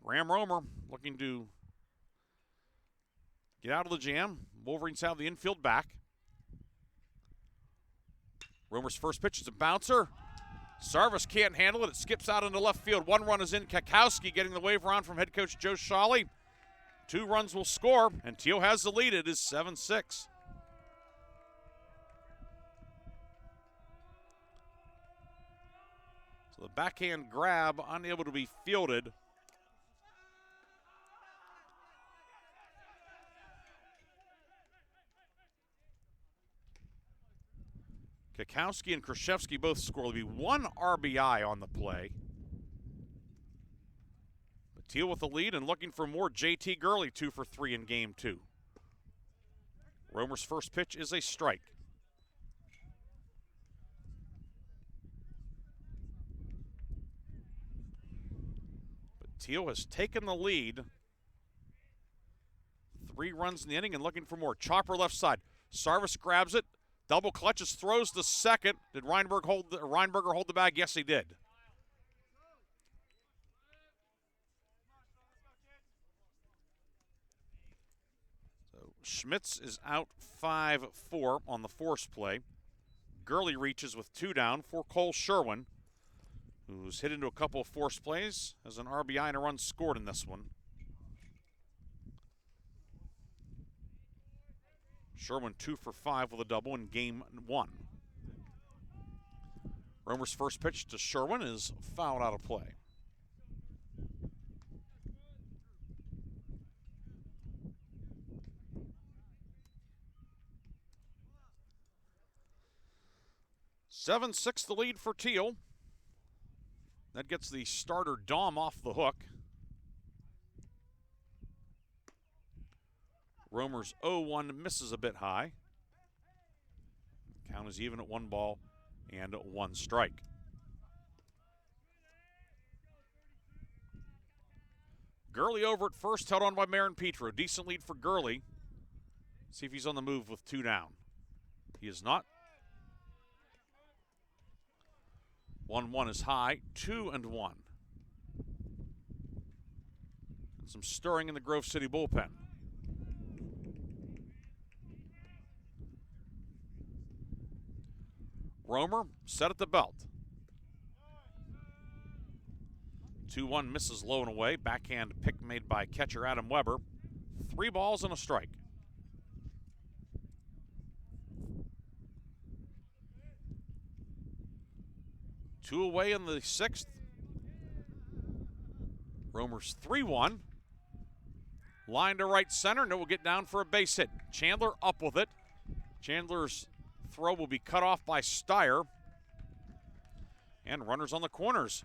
Speaker 1: Graham Romer looking to get out of the jam. Wolverines have the infield back. Romer's first pitch is a bouncer. Sarvis can't handle it. It skips out into left field. One run is in. Kakowski getting the wave around from head coach Joe Shawley. 2 runs will score, and Thiel has the lead. It is 7-6. So the backhand grab unable to be fielded. Kakowski and Khrushchevsky both score. There'll be 1 RBI on the play. But Thiel with the lead and looking for more. JT Gurley 2 for 3 in game 2. Romer's first pitch is a strike. But Thiel has taken the lead. 3 runs in the inning and looking for more. Chopper left side. Sarvis grabs it. Double clutches, throws the second. Did Reinberger hold the bag? Yes, he did. So Schmitz is out 5-4 on the force play. Gurley reaches with 2 down for Cole Sherwin, who's hit into a couple of force plays, has an RBI and a run scored in this one. Sherwin 2 for 5 with a double in game 1. Romer's first pitch to Sherwin is fouled out of play. (7-6) the lead for Thiel. That gets the starter Daum off the hook. Romer's 0-1 misses a bit high. Count is even at 1 ball and 1 strike. Gurley over at first, held on by Marin Petro. Decent lead for Gurley. See if he's on the move with 2 down. He is not. 1-1 is high, 2-1. And some stirring in the Grove City bullpen. Romer set at the belt. 2-1 misses low and away. Backhand pick made by catcher Adam Weber. 3 balls and a strike. Two away in the 6th. Romer's 3-1. Line to right center, and it will get down for a base hit. Chandler up with it. Chandler's throw will be cut off by Steyer. And runners on the corners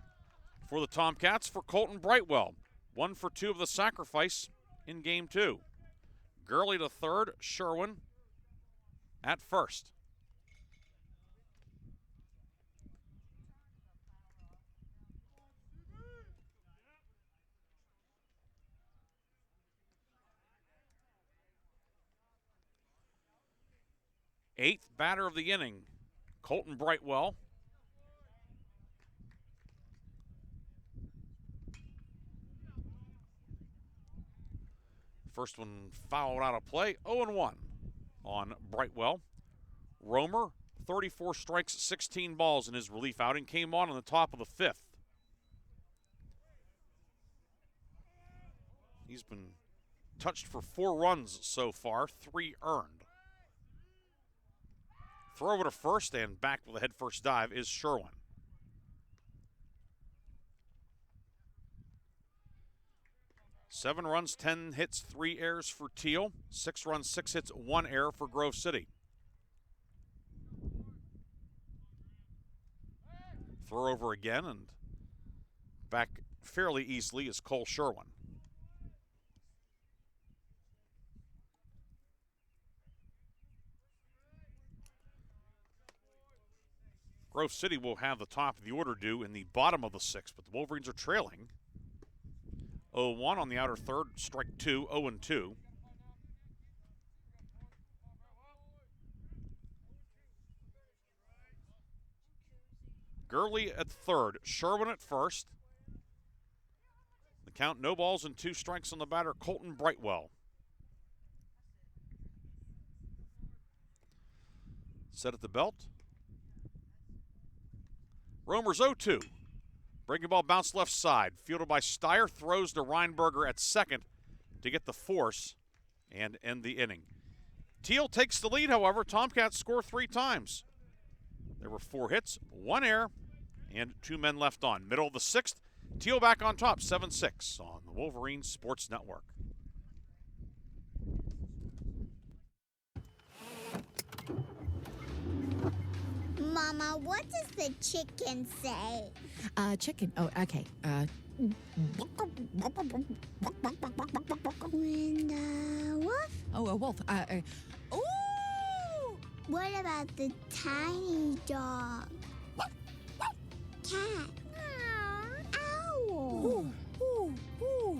Speaker 1: for the Tomcats for Colton Brightwell. 1 for 2 of the sacrifice in game 2. Gurley to third, Sherwin at first. Eighth batter of the inning, Colton Brightwell. First one fouled out of play, 0-1 on Brightwell. Romer, 34 strikes, 16 balls in his relief outing, came on the top of the 5th. He's been touched for 4 runs so far, 3 earned. Throw over to first and back with a head first dive is Sherwin. Seven runs, 10 hits, 3 errors for Thiel. 6 runs, 6 hits, 1 error for Grove City. Throw over again and back fairly easily is Cole Sherwin. Grove City will have the top of the order due in the bottom of the 6th, but the Wolverines are trailing. 0-1 on the outer third, strike 2, 0-2. Gurley at third, Sherwin at first. The count, no balls and 2 strikes on the batter, Colton Brightwell. Set at the belt. Romer's 0-2. Breaking ball bounced left side. Fielded by Steyer. Throws to Reinberger at second to get the force and end the inning. Thiel takes the lead, however. Tomcats score 3 times. There were 4 hits, 1 error, and 2 men left on. Middle of the 6th. Thiel back on top, 7-6 on the Wolverines Sports Network.
Speaker 3: Mama, what does the chicken say?
Speaker 4: Chicken. Oh, okay.
Speaker 3: And wolf?
Speaker 4: Oh, a wolf. Ooh!
Speaker 3: What about the tiny dog? Cat? Owl?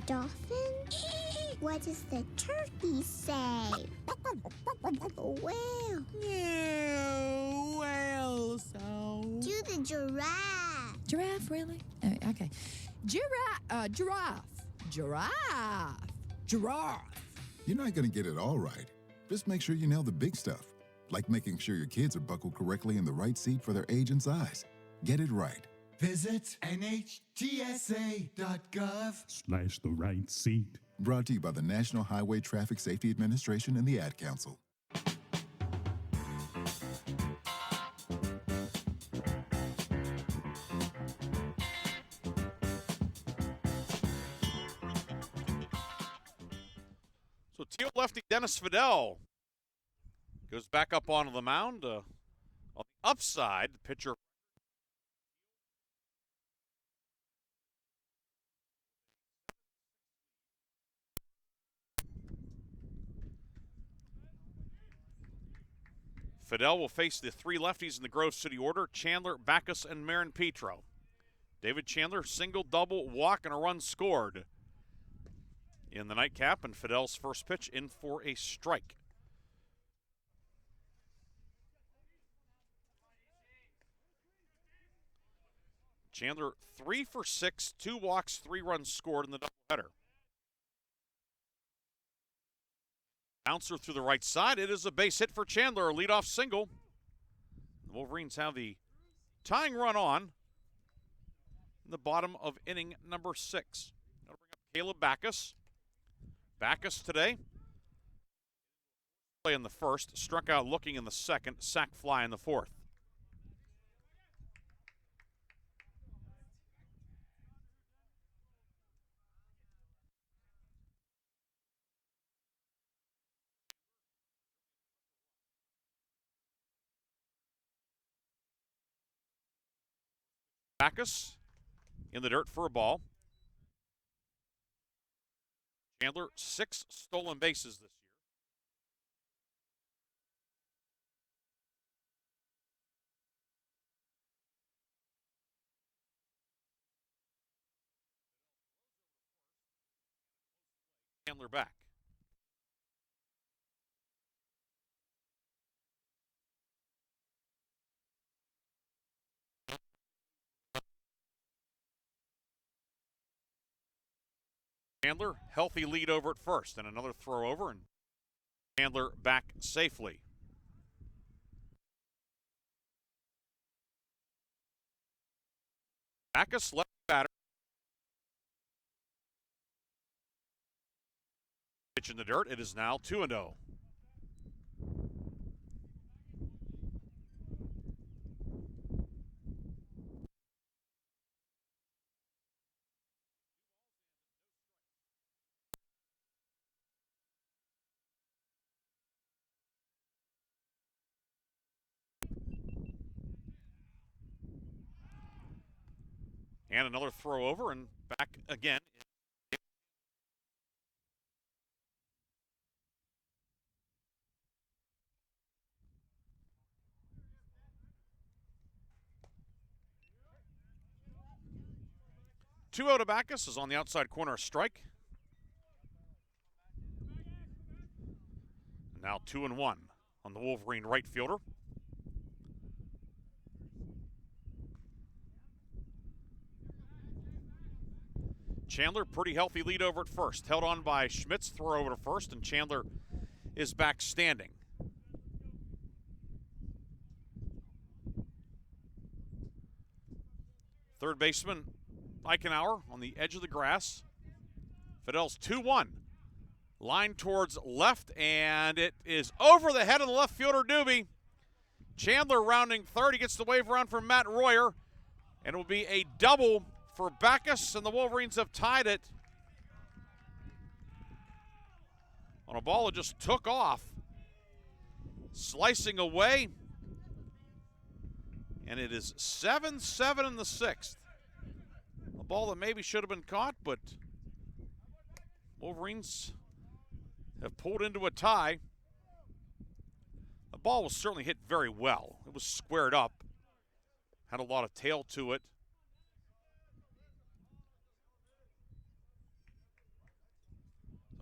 Speaker 3: Dolphin? What does the turkey say? Whale?
Speaker 4: Well, so.
Speaker 3: Do the giraffe.
Speaker 4: Giraffe, really? Okay. Giraffe.
Speaker 10: You're not going to get it all right. Just make sure you nail the big stuff, like making sure your kids are buckled correctly in the right seat for their age and size. Get it right.
Speaker 7: Visit NHTSA.gov/the
Speaker 21: right seat.
Speaker 10: Brought to you by the National Highway Traffic Safety Administration and the Ad Council.
Speaker 1: So Thiel lefty Dennis Fidel goes back up onto the mound. On the upside, the pitcher Fidel will face the 3 lefties in the Grove City order, Chandler, Backus, and Marin Petro. David Chandler, single, double, walk, and a run scored in the nightcap, and Fidel's first pitch in for a strike. Chandler 3 for 6, 2 walks, 3 runs scored in the doubleheader. Bouncer through the right side. It is a base hit for Chandler, a leadoff single. The Wolverines have the tying run on. in the bottom of inning number 6. That'll bring up Caleb Backus. Backus today, play in the first, struck out looking in the second, sac fly in the fourth. Backus in the dirt for a ball. Chandler, 6 stolen bases this year. Chandler back. Chandler, healthy lead over at first, and another throw over, and Chandler back safely. Backus left batter. Pitch in the dirt. It is now 2-0. And another throw over and back again. Two out of Backus is on the outside corner, a strike. Now 2-1 on the Wolverine right fielder. Chandler, pretty healthy lead over at first. Held on by Schmidt's throw over to first, and Chandler is back standing. Third baseman Eichenauer on the edge of the grass. Fidel's 2-1. Line towards left, and it is over the head of the left fielder, Doobie. Chandler rounding third. He gets the wave around from Matt Royer, and it will be a double for Backus, and the Wolverines have tied it on a ball that just took off, slicing away, and it is 7-7 in the sixth. A ball that maybe should have been caught, but Wolverines have pulled into a tie. The ball was certainly hit very well. It was squared up, had a lot of tail to it.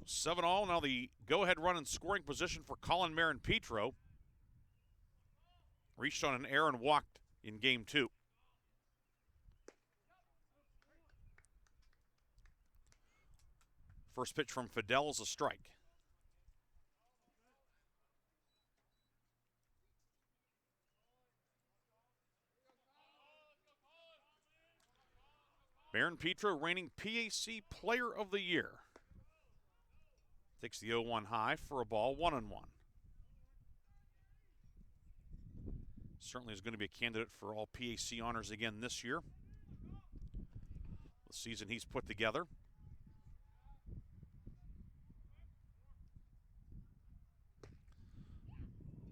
Speaker 1: So 7-all, now the go-ahead run in scoring position for Colin Marin-Petro. Reached on an error and walked in game 2. First pitch from Fidel is a strike. Marin-Petro reigning PAC Player of the Year. Takes the 0-1 high for a ball, 1-1. Certainly is going to be a candidate for all PAC honors again this year. The season he's put together.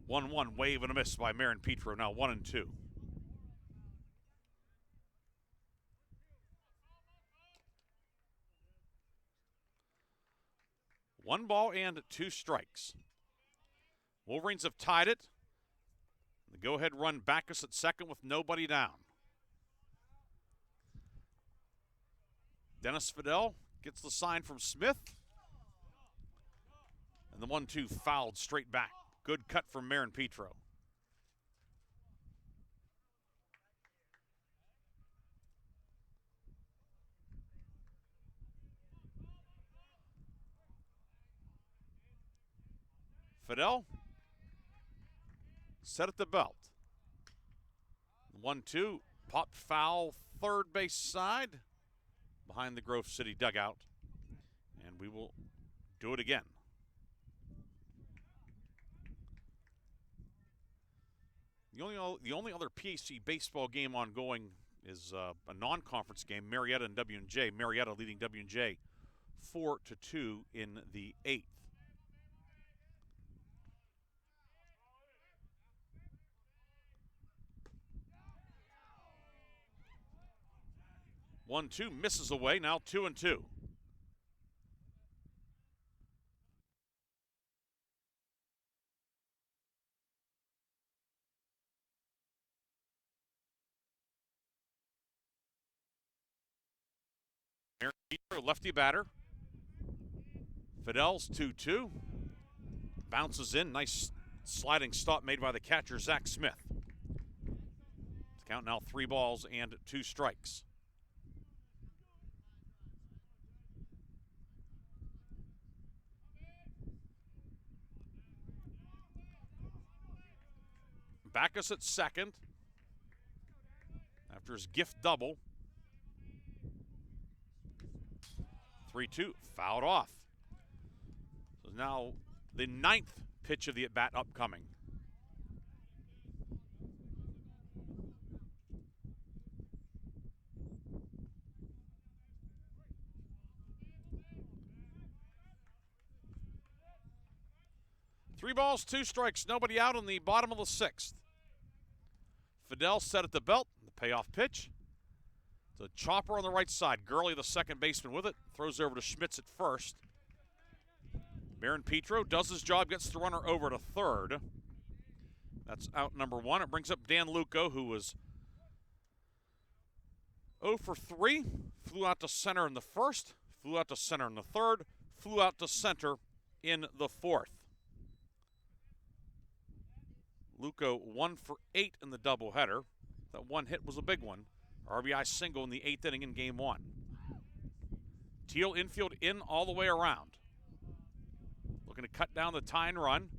Speaker 1: 1-1, wave and a miss by Marin-Petro, now 1-2. One ball and 2 strikes. Wolverines have tied it. The go-ahead run Backus at second with nobody down. Dennis Fidel gets the sign from Smith. And the 1-2 fouled straight back. Good cut from Marin-Petro. Fidel set at the belt. 1-2, popped foul third base side behind the Grove City dugout. And we will do it again. The only other PAC baseball game ongoing is a non-conference game, Marietta and W&J. Marietta leading W&J 4-2 in the 8th. One, two, misses away, now 2-2. Lefty batter. Fidel's 2-2. Bounces in. Nice sliding stop made by the catcher, Zach Smith. The count now 3 balls and 2 strikes. Backus at second after his gift double. 3-2, fouled off. So now the 9th pitch of the at-bat upcoming. Three balls, 2 strikes, nobody out in the bottom of the 6th. Fidel set at the belt, the payoff pitch. It's a chopper on the right side. Gurley, the second baseman, with it. Throws over to Schmitz at first. Baron Petro does his job, gets the runner over to third. That's out number 1. It brings up Dan Luco, who was 0 for 3. Flew out to center in the first, flew out to center in the third, flew out to center in the fourth. Luco 1 for 8 in the doubleheader. That one hit was a big one. RBI single in the 8th inning in game 1. Thiel infield in all the way around. Looking to cut down the tying run.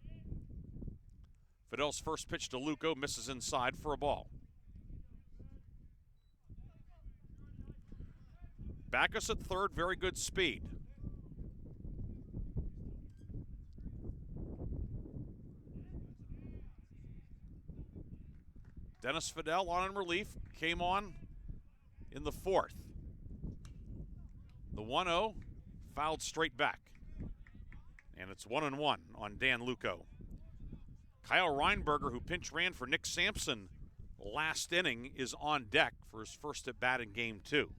Speaker 1: Fidel's first pitch to Luco misses inside for a ball. Backus at third, very good speed. Dennis Fidel on in relief, came on in the 4th. The 1-0 fouled straight back. And it's 1-1 on Dan Luco. Kyle Reinberger, who pinch ran for Nick Sampson last inning, is on deck for his first at bat in game 2.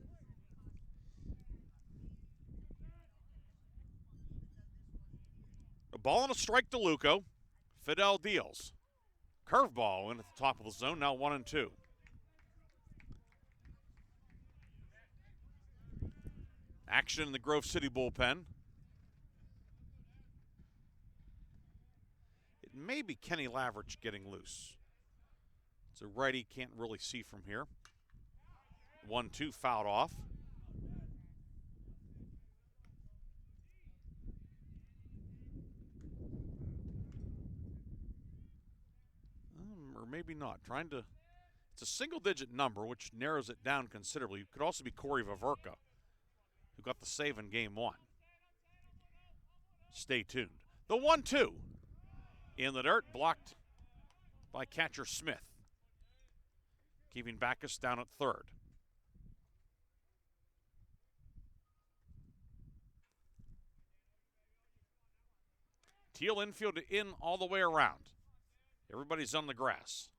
Speaker 1: A ball and a strike to Luco. Fidel deals. Curveball in at the top of the zone, now 1-2. Action in the Grove City bullpen. It may be Kenny Lavrich getting loose. It's a righty, can't really see from here. 1-2, fouled off. Or maybe not. It's a single-digit number, which narrows it down considerably. It could also be Corey Vaverka, who got the save in game 1. Stay tuned. The 1-2 in the dirt, blocked by catcher Smith, keeping Backus down at third. Thiel infield in all the way around. Everybody's on the grass.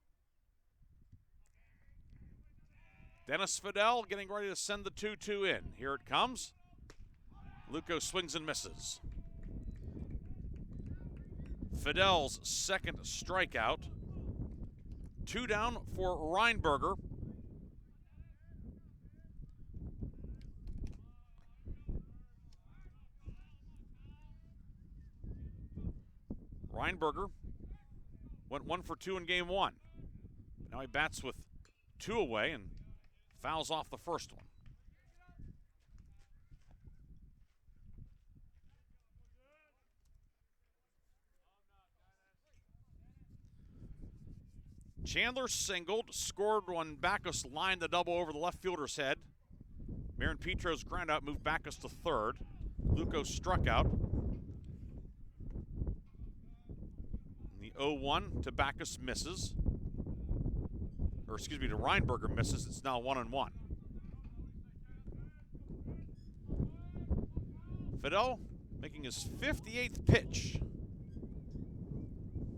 Speaker 1: Dennis Fidel getting ready to send the 2-2 in. Here it comes. Luco swings and misses. Fidel's second strikeout. 2 down for Reinberger. Reinberger went 1 for 2 in game 1. Now he bats with 2 away and fouls off the first one. Chandler singled, scored when Backus lined the double over the left fielder's head. Marin Petro's ground out moved Backus to third. Luco struck out. And the 0-1 to Backus misses. Or excuse me, to Reinberger misses. It's now 1-1. Fidel making his 58th pitch.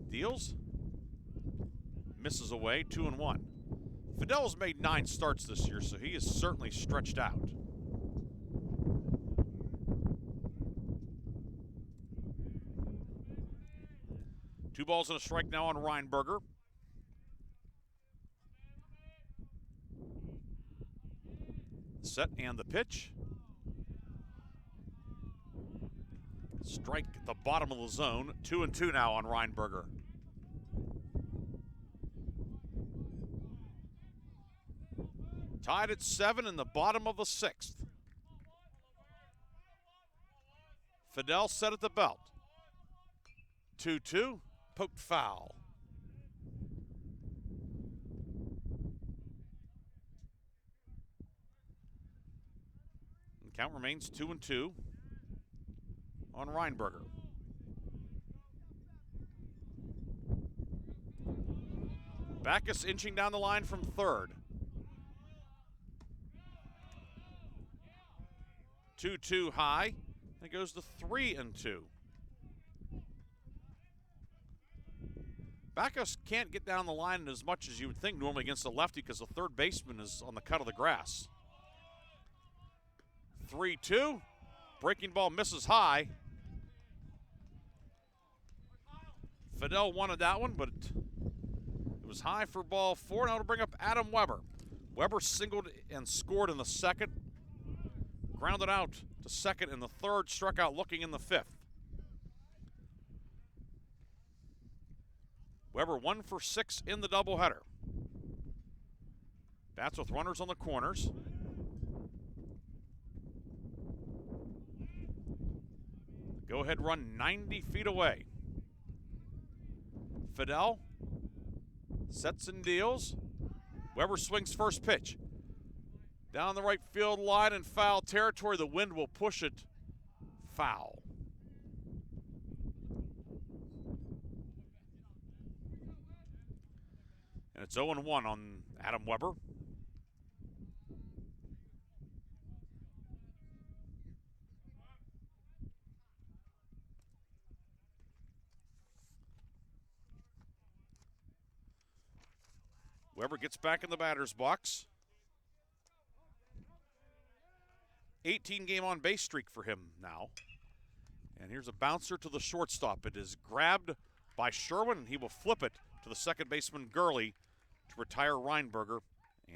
Speaker 1: Deals. Misses away, 2-1. Fidel's made 9 starts this year, so he is certainly stretched out. Two balls and a strike now on Reinberger. Set and the pitch. Strike at the bottom of the zone. 2-2 now on Reinberger. Tied at 7 in the bottom of the 6th. Fidel set at the belt. 2-2, poked foul. And count remains 2-2 on Reinberger. Backus inching down the line from third. 2-2 high. It goes to 3-2. Backus can't get down the line as much as you would think normally against a lefty because the third baseman is on the cut of the grass. 3-2. Breaking ball misses high. Fidel wanted that one, but it was high for ball 4. Now to bring up Adam Weber. Weber singled and scored in the second. Grounded out to second in the third, struck out looking in the 5th. Weber 1 for 6 in the doubleheader. Bats with runners on the corners. Go ahead run 90 feet away. Fidel sets and deals. Weber swings first pitch. Down the right field line in foul territory. The wind will push it foul. And it's 0-1 on Adam Weber. Weber gets back in the batter's box. 18-game on-base streak for him now. And here's a bouncer to the shortstop. It is grabbed by Sherwin, and he will flip it to the second baseman, Gurley, to retire Reinberger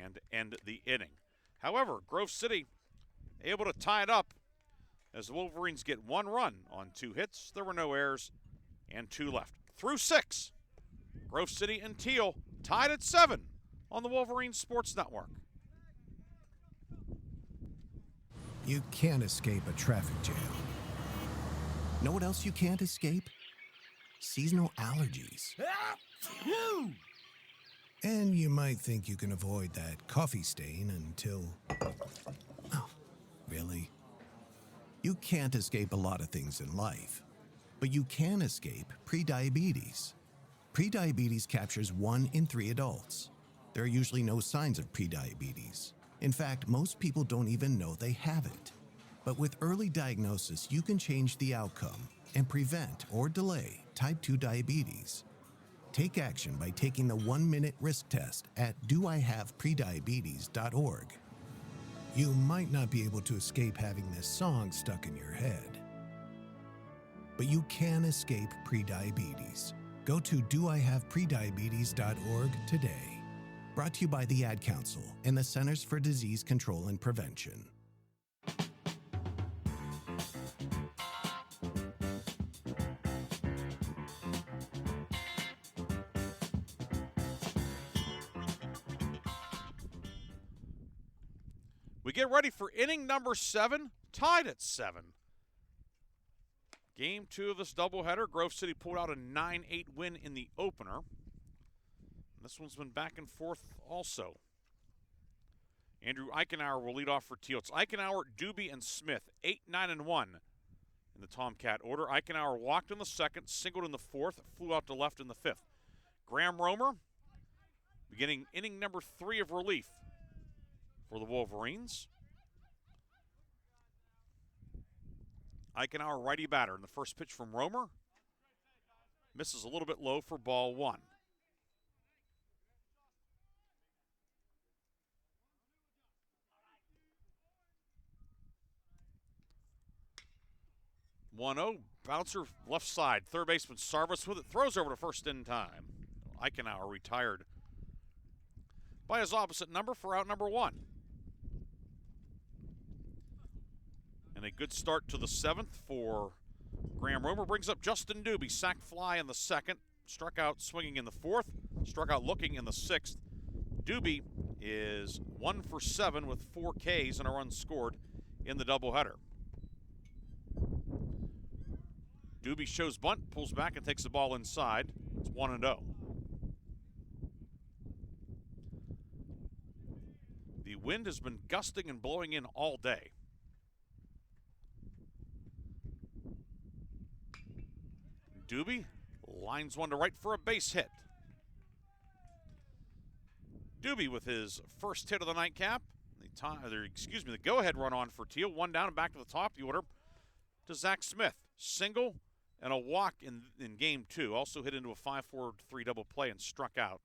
Speaker 1: and end the inning. However, Grove City able to tie it up as the Wolverines get 1 run on 2 hits. There were no errors and 2 left. Through 6, Grove City and Thiel tied at 7 on the Wolverines Sports Network.
Speaker 2: You can't escape a traffic jam. Know what else you can't escape? Seasonal allergies. And you might think you can avoid that coffee stain until... Oh, really? You can't escape a lot of things in life, but you can escape prediabetes. Prediabetes captures 1 in 3 adults. There are usually no signs of prediabetes. In fact, most people don't even know they have it. But with early diagnosis, you can change the outcome and prevent or delay type 2 diabetes. Take action by taking the 1-minute risk test at doihaveprediabetes.org. You might not be able to escape having this song stuck in your head, but you can escape prediabetes. Go to doihaveprediabetes.org today. Brought to you by the Ad Council and the Centers for Disease Control and Prevention.
Speaker 1: We get ready for inning number 7, tied at 7. Game 2 of this doubleheader. Grove City pulled out a 9-8 win in the opener. This one's been back and forth also. Andrew Eichenauer will lead off for Thiel. It's Eichenauer, Doobie, and Smith, 8, 9, and 1 in the Tomcat order. Eichenauer walked in the second, singled in the fourth, flew out to left in the fifth. Graham Romer beginning inning number 3 of relief for the Wolverines. Eichenauer, righty batter, in the first pitch from Romer. Misses a little bit low for ball 1. One zero, bouncer left side. Third baseman Sarvis with it, throws over to first in time. Eichenauer retired by his opposite number for out number 1. And a good start to the 7th for Graham Romer. Brings up Justin Doobie, sac fly in the 2nd, struck out swinging in the 4th, struck out looking in the 6th. Doobie is 1 for 7 with 4 Ks and a run scored in the doubleheader. Doobie shows bunt, pulls back, and takes the ball inside. It's 1-0. The wind has been gusting and blowing in all day. Doobie lines one to right for a base hit. Doobie with his first hit of the nightcap. The go-ahead run on for Thiel. 1 down and back to the top of the order to Zach Smith. Single and a walk in game 2. Also hit into a 5-4-3 double play and struck out.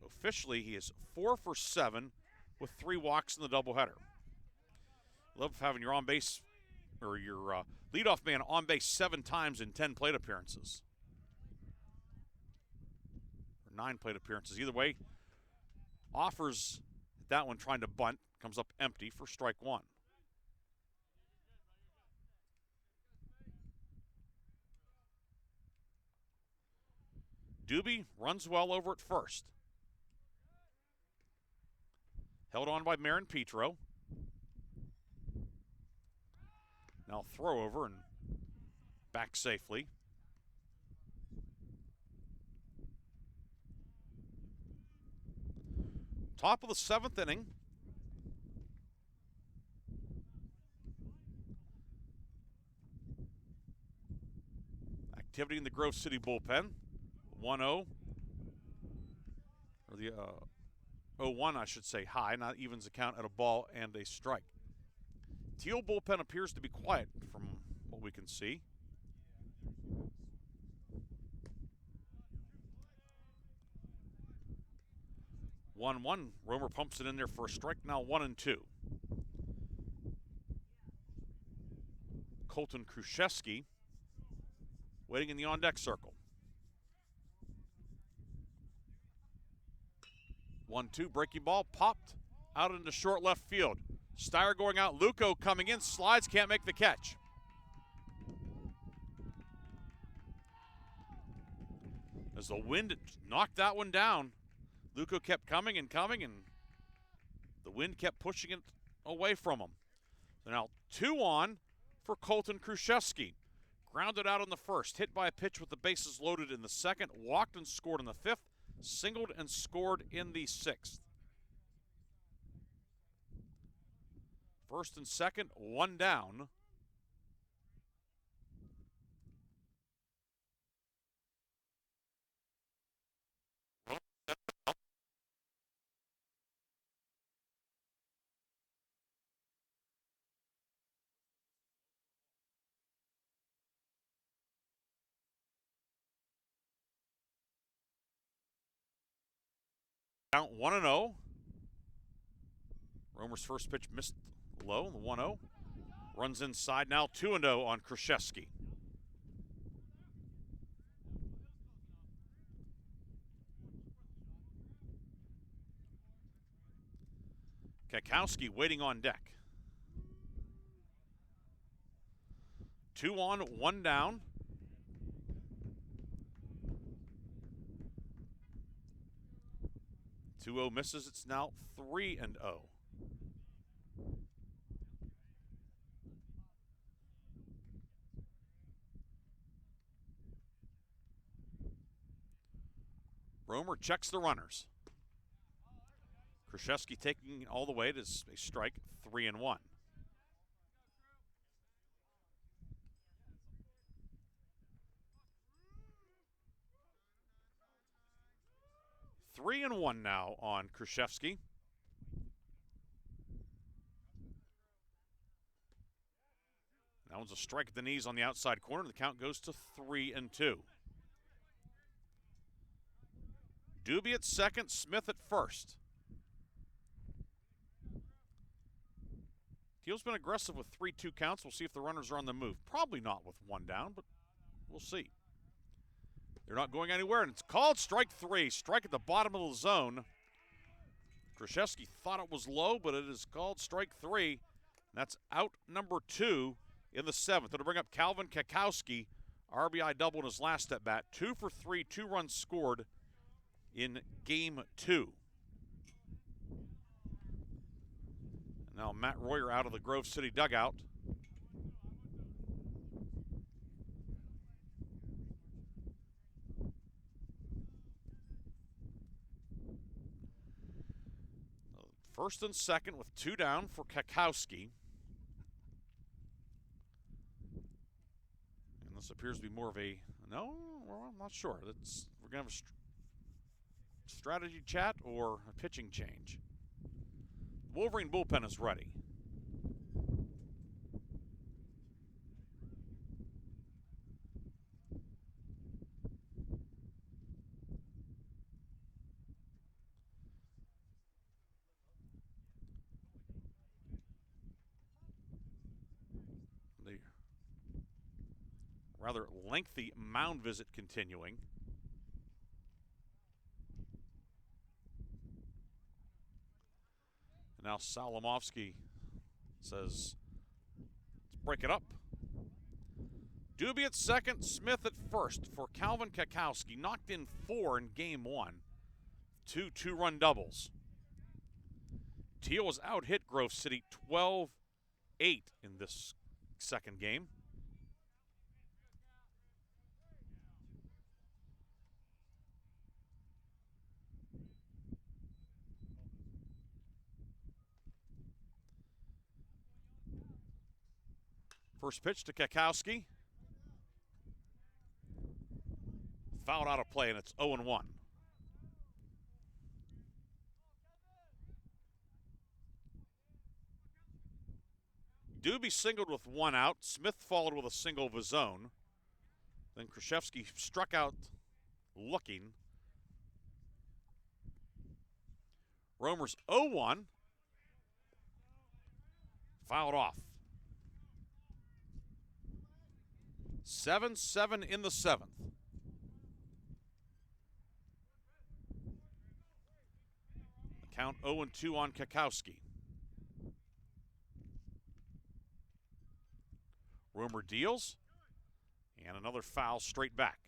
Speaker 1: Officially, he is 4 for 7 with 3 walks in the doubleheader. Love having your on-base or your leadoff man on base 7 times in 10 plate appearances. Or 9 plate appearances. Either way, offers that one trying to bunt. Comes up empty for strike 1. Doobie runs well over at first. Held on by Marin Petro. Now throw over and back safely. Top of the 7th inning. Activity in the Grove City bullpen. 1-0. Or the 0-1, I should say, high. Not evens the count at a ball and a strike. Thiel bullpen appears to be quiet from what we can see. One. Romer pumps it in there for a strike. Now 1-2. Colton Kruszewski waiting in the on-deck circle. 1-2, breaking ball, popped out into short left field. Steyer going out, Luco coming in, slides, can't make the catch. As the wind knocked that one down, Luco kept coming, and the wind kept pushing it away from him. So now 2 on for Colton Kruszewski. Grounded out in the first, hit by a pitch with the bases loaded in the 2nd, walked and scored in the 5th, singled and scored in the 6th. First and 2nd, 1 down. Count 1-0. Romer's first pitch missed low, the 1-0. Runs inside now, 2-0 on Kruszewski. Kakowski waiting on deck. 2 on, 1 down. Two-0 misses. It's now 3-0. Romer checks the runners. Krzyzewski taking all the way to a strike, 3-1. Three and one now on Krzyzewski. That one's a strike at the knees on the outside corner. The count goes to 3-2. Doobie at second, Smith at first. Thiel's been aggressive with 3-2 counts. We'll see if the runners are on the move. Probably not with one down, but we'll see. They're not going anywhere, and it's called strike three. Strike at the bottom of the zone. Krzyzewski thought it was low, but it is called strike three. That's out number 2 in the 7th. It'll bring up Calvin Kakowski. RBI double in his last at bat. 2 for 3, 2 runs scored in game 2. And now Matt Royer out of the Grove City dugout. First and second with 2 down for Kakowski. And this appears to be more of a, no, well, I'm not sure. We're going to have a strategy chat or a pitching change. Wolverine bullpen is ready. Rather lengthy mound visit continuing. And now Salomovsky says, let's break it up. Doobie at second, Smith at first for Calvin Kakowski. Knocked in 4 in game 1. 2 two-run doubles. Thiel was out-hit Grove City 12-8 in this second game. First pitch to Kakowski. Fouled out of play, and it's 0-1. Doobie singled with 1 out. Smith followed with a single of his own. Then Krzyzewski struck out looking. Romer's 0-1. Fouled off. 7-7 in the 7th. The count 0-2 on Kakowski. Romer deals. And another foul straight back.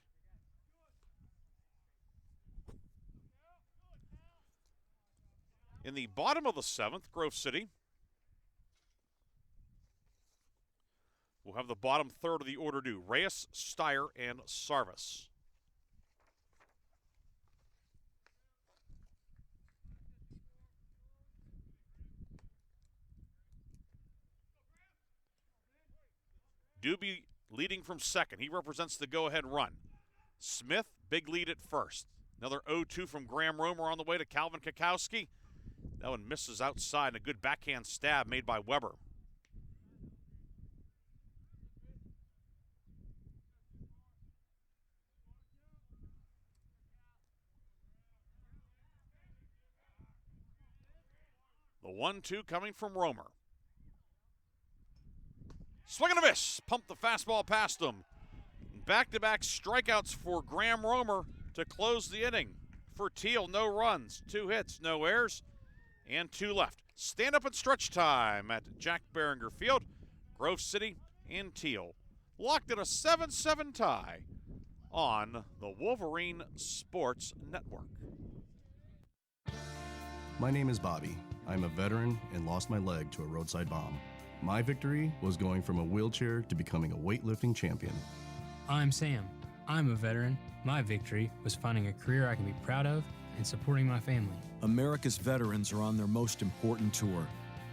Speaker 1: In the bottom of the 7th, Grove City will have the bottom third of the order due. Reyes, Steyer, and Sarvis. Doobie leading from second. He represents the go-ahead run. Smith, big lead at first. Another 0-2 from Graham Romer on the way to Calvin Kakowski. That one misses outside, and a good backhand stab made by Weber. The 1-2 coming from Romer. Swing and a miss. Pumped the fastball past him. Back-to-back strikeouts for Graham Romer to close the inning. For Thiel, no runs, 2 hits, no errors, and 2 left. Stand up and stretch time at Jack Behringer Field. Grove City and Thiel locked in a 7-7 tie on the Wolverine Sports Network.
Speaker 16: My name is Bobby. I'm a veteran and lost my leg to a roadside bomb. My victory was going from a wheelchair to becoming a weightlifting champion.
Speaker 19: I'm Sam.
Speaker 15: I'm a veteran. My victory was finding a career I can be proud of and supporting my family.
Speaker 19: America's veterans are on their most important tour,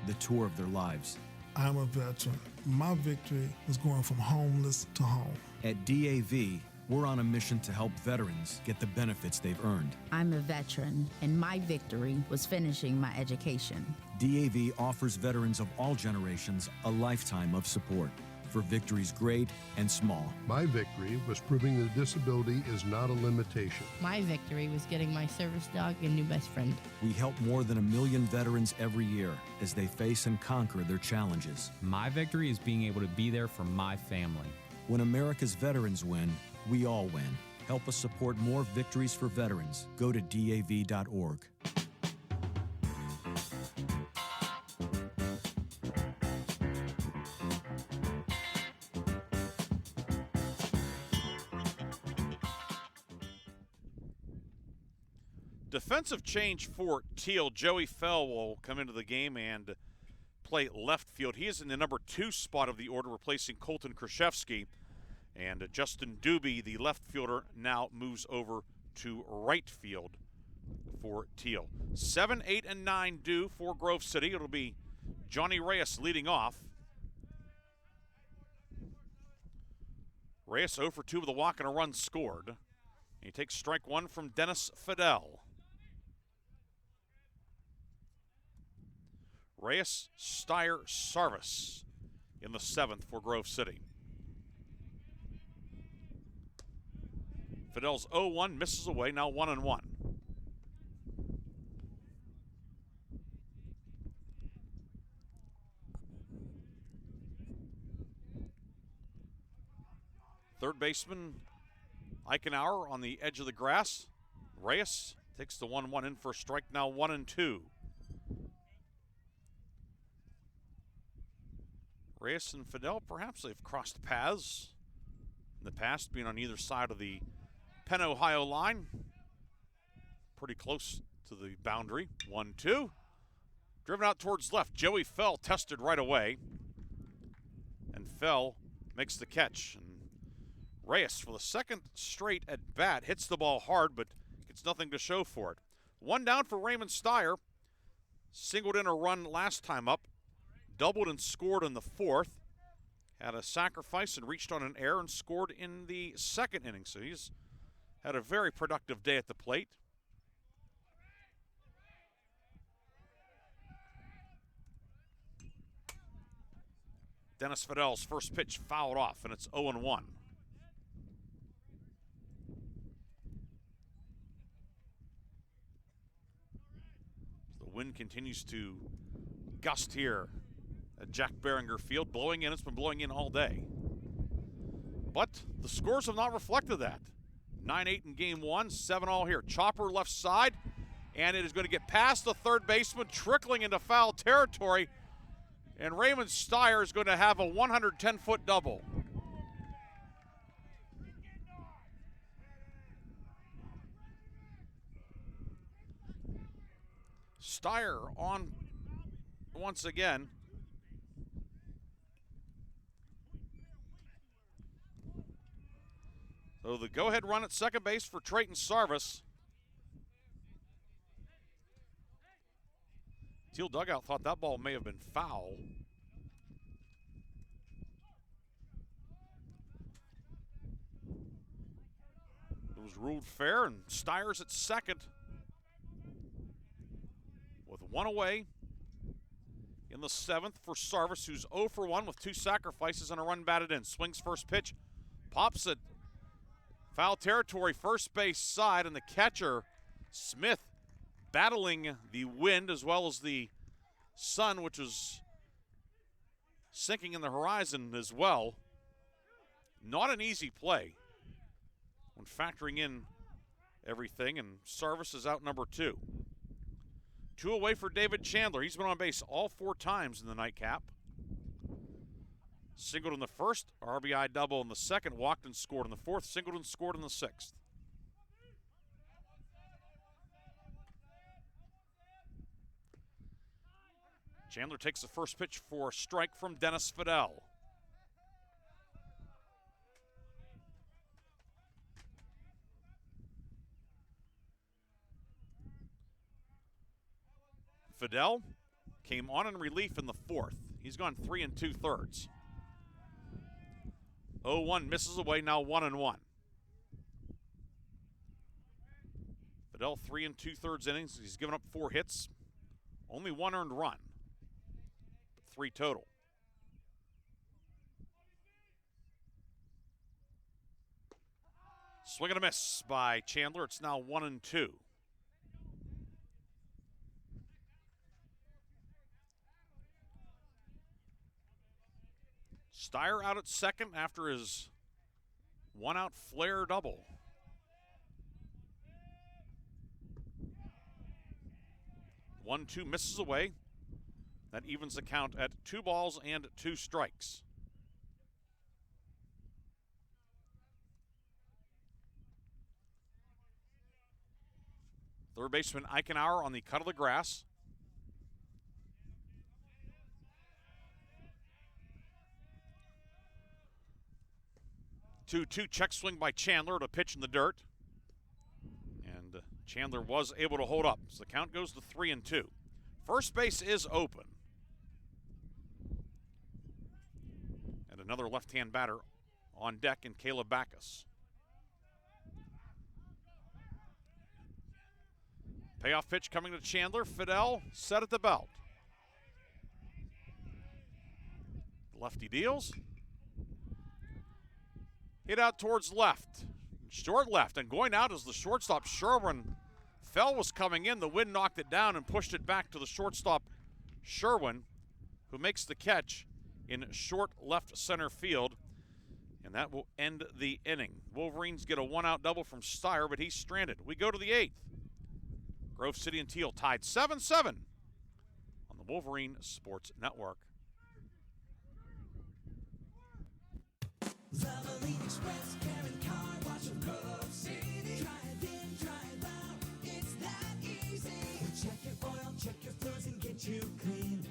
Speaker 19: the tour of their lives.
Speaker 20: I'm a veteran. My victory was going from homeless to home.
Speaker 19: At DAV, we're on a mission to help veterans get the benefits they've earned.
Speaker 24: I'm a veteran, and my victory was finishing my education.
Speaker 19: DAV offers veterans of all generations a lifetime of support for victories great and small.
Speaker 25: My victory was proving that disability is not a limitation.
Speaker 26: My victory was getting my service dog a new best friend.
Speaker 19: We help more than 1 million veterans every year as they face and conquer their challenges.
Speaker 27: My victory is being able to be there for my family.
Speaker 19: When America's veterans win, we all win. Help us support more victories for veterans. Go to DAV.org.
Speaker 1: Defensive change for Thiel. Joey Fell will come into the game and play left field. He is in the number 2 spot of the order, replacing Colton Krzyzewski. And Justin Doobie, the left fielder, now moves over to right field for Thiel. 7, 8, and 9 due for Grove City. It'll be Johnny Reyes leading off. Reyes 0 for 2 with a walk and a run scored. He takes strike 1 from Dennis Fidel. Reyes, Steyer, Sarvis in the 7th for Grove City. Fidel's 0-1, misses away, now 1-1. Third baseman Eichenauer on the edge of the grass. Reyes takes the 1-1 in for a strike, now 1-2. Reyes and Fidel, perhaps they've crossed paths in the past, being on either side of the Penn, Ohio line. Pretty close to the boundary. 1-2. Driven out towards left. Joey Fell tested right away. And Fell makes the catch. And Reyes, for the second straight at bat, hits the ball hard, but gets nothing to show for it. 1 down for Raymond Steyer. Singled in a run last time up. Doubled and scored in the 4th. Had a sacrifice and reached on an error and scored in the 2nd inning. So he's had a very productive day at the plate. Dennis Fidel's first pitch fouled off, and it's 0-1. The wind continues to gust here at Jack Behringer Field, blowing in. It's been blowing in all day. But the scores have not reflected that. 9-8 in game 1, 7-all here. Chopper left side, and it is going to get past the third baseman, trickling into foul territory, and Raymond Steyer is going to have a 110-foot double. Steyer on once again. So the go-ahead run at second base for Trayton Sarvis. Thiel dugout thought that ball may have been foul. It was ruled fair, and Steyer's at second with 1 away in the 7th for Sarvis, who's 0 for 1 with 2 sacrifices and a run batted in. Swings first pitch, pops it. Foul territory, first base side, and the catcher, Smith, battling the wind as well as the sun, which is sinking in the horizon as well. Not an easy play when factoring in everything, and Sarvis is out number 2. 2 away for David Chandler. He's been on base all 4 times in the nightcap. Singled in the 1st, RBI double in the 2nd, walked and scored in the 4th, singled and scored in the 6th. Chandler takes the first pitch for a strike from Dennis Fidel. Fidel came on in relief in the fourth. He's gone 3 2/3. 0-1 misses away, now 1-1. Fidel 3 2/3 innings. He's given up 4 hits, only 1 earned run, but 3 total. Swing and a miss by Chandler. It's now 1-2. Steyer out at second after his 1-out flare double. 1-2 misses away. That evens the count at 2 balls and 2 strikes. Third baseman Eichenauer on the cut of the grass. Two check swing by Chandler to pitch in the dirt. And Chandler was able to hold up. So the count goes to 3-2. First base is open. And another left-hand batter on deck in Caleb Backus. Payoff pitch coming to Chandler. Fidel set at the belt. Lefty deals. Hit out towards left. Short left. And going out is the shortstop, Sherwin. Fell was coming in. The wind knocked it down and pushed it back to the shortstop, Sherwin, who makes the catch in short left center field. And that will end the inning. Wolverines get a 1-out double from Steyer, but he's stranded. We go to the 8th. Grove City and Thiel tied 7-7 on the Wolverine Sports Network.
Speaker 7: Valvoline Express, Karen Car Wash of Grove City. Drive in, drive out, it's that easy. We check your oil, check your fluids, and get you clean.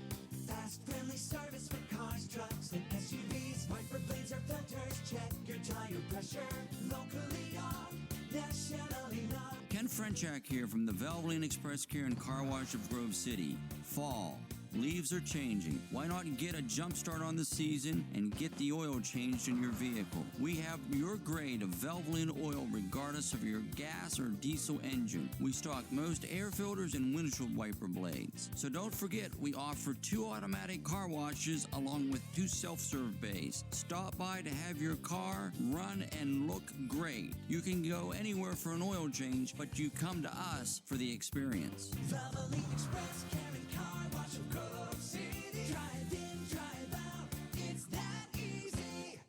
Speaker 7: Fast, friendly service for cars, trucks, and SUVs. Wiper blades or filters, check your tire pressure. Locally owned, nationally known.
Speaker 8: Ken Frenchak here from the Valvoline Express Care and Car Wash of Grove City. Fall. Leaves are changing. Why not get a jump start on the season and get the oil changed in your vehicle? We have your grade of Valvoline oil regardless of your gas or diesel engine. We stock most air filters and windshield wiper blades. So don't forget, we offer 2 automatic car washes along with 2 self-serve bays. Stop by to have your car run and look great. You can go anywhere for an oil change, but you come to us for the experience.
Speaker 7: Valvoline Express, Karen Car Wash of Grove City. Drive in, drive out, it's that easy.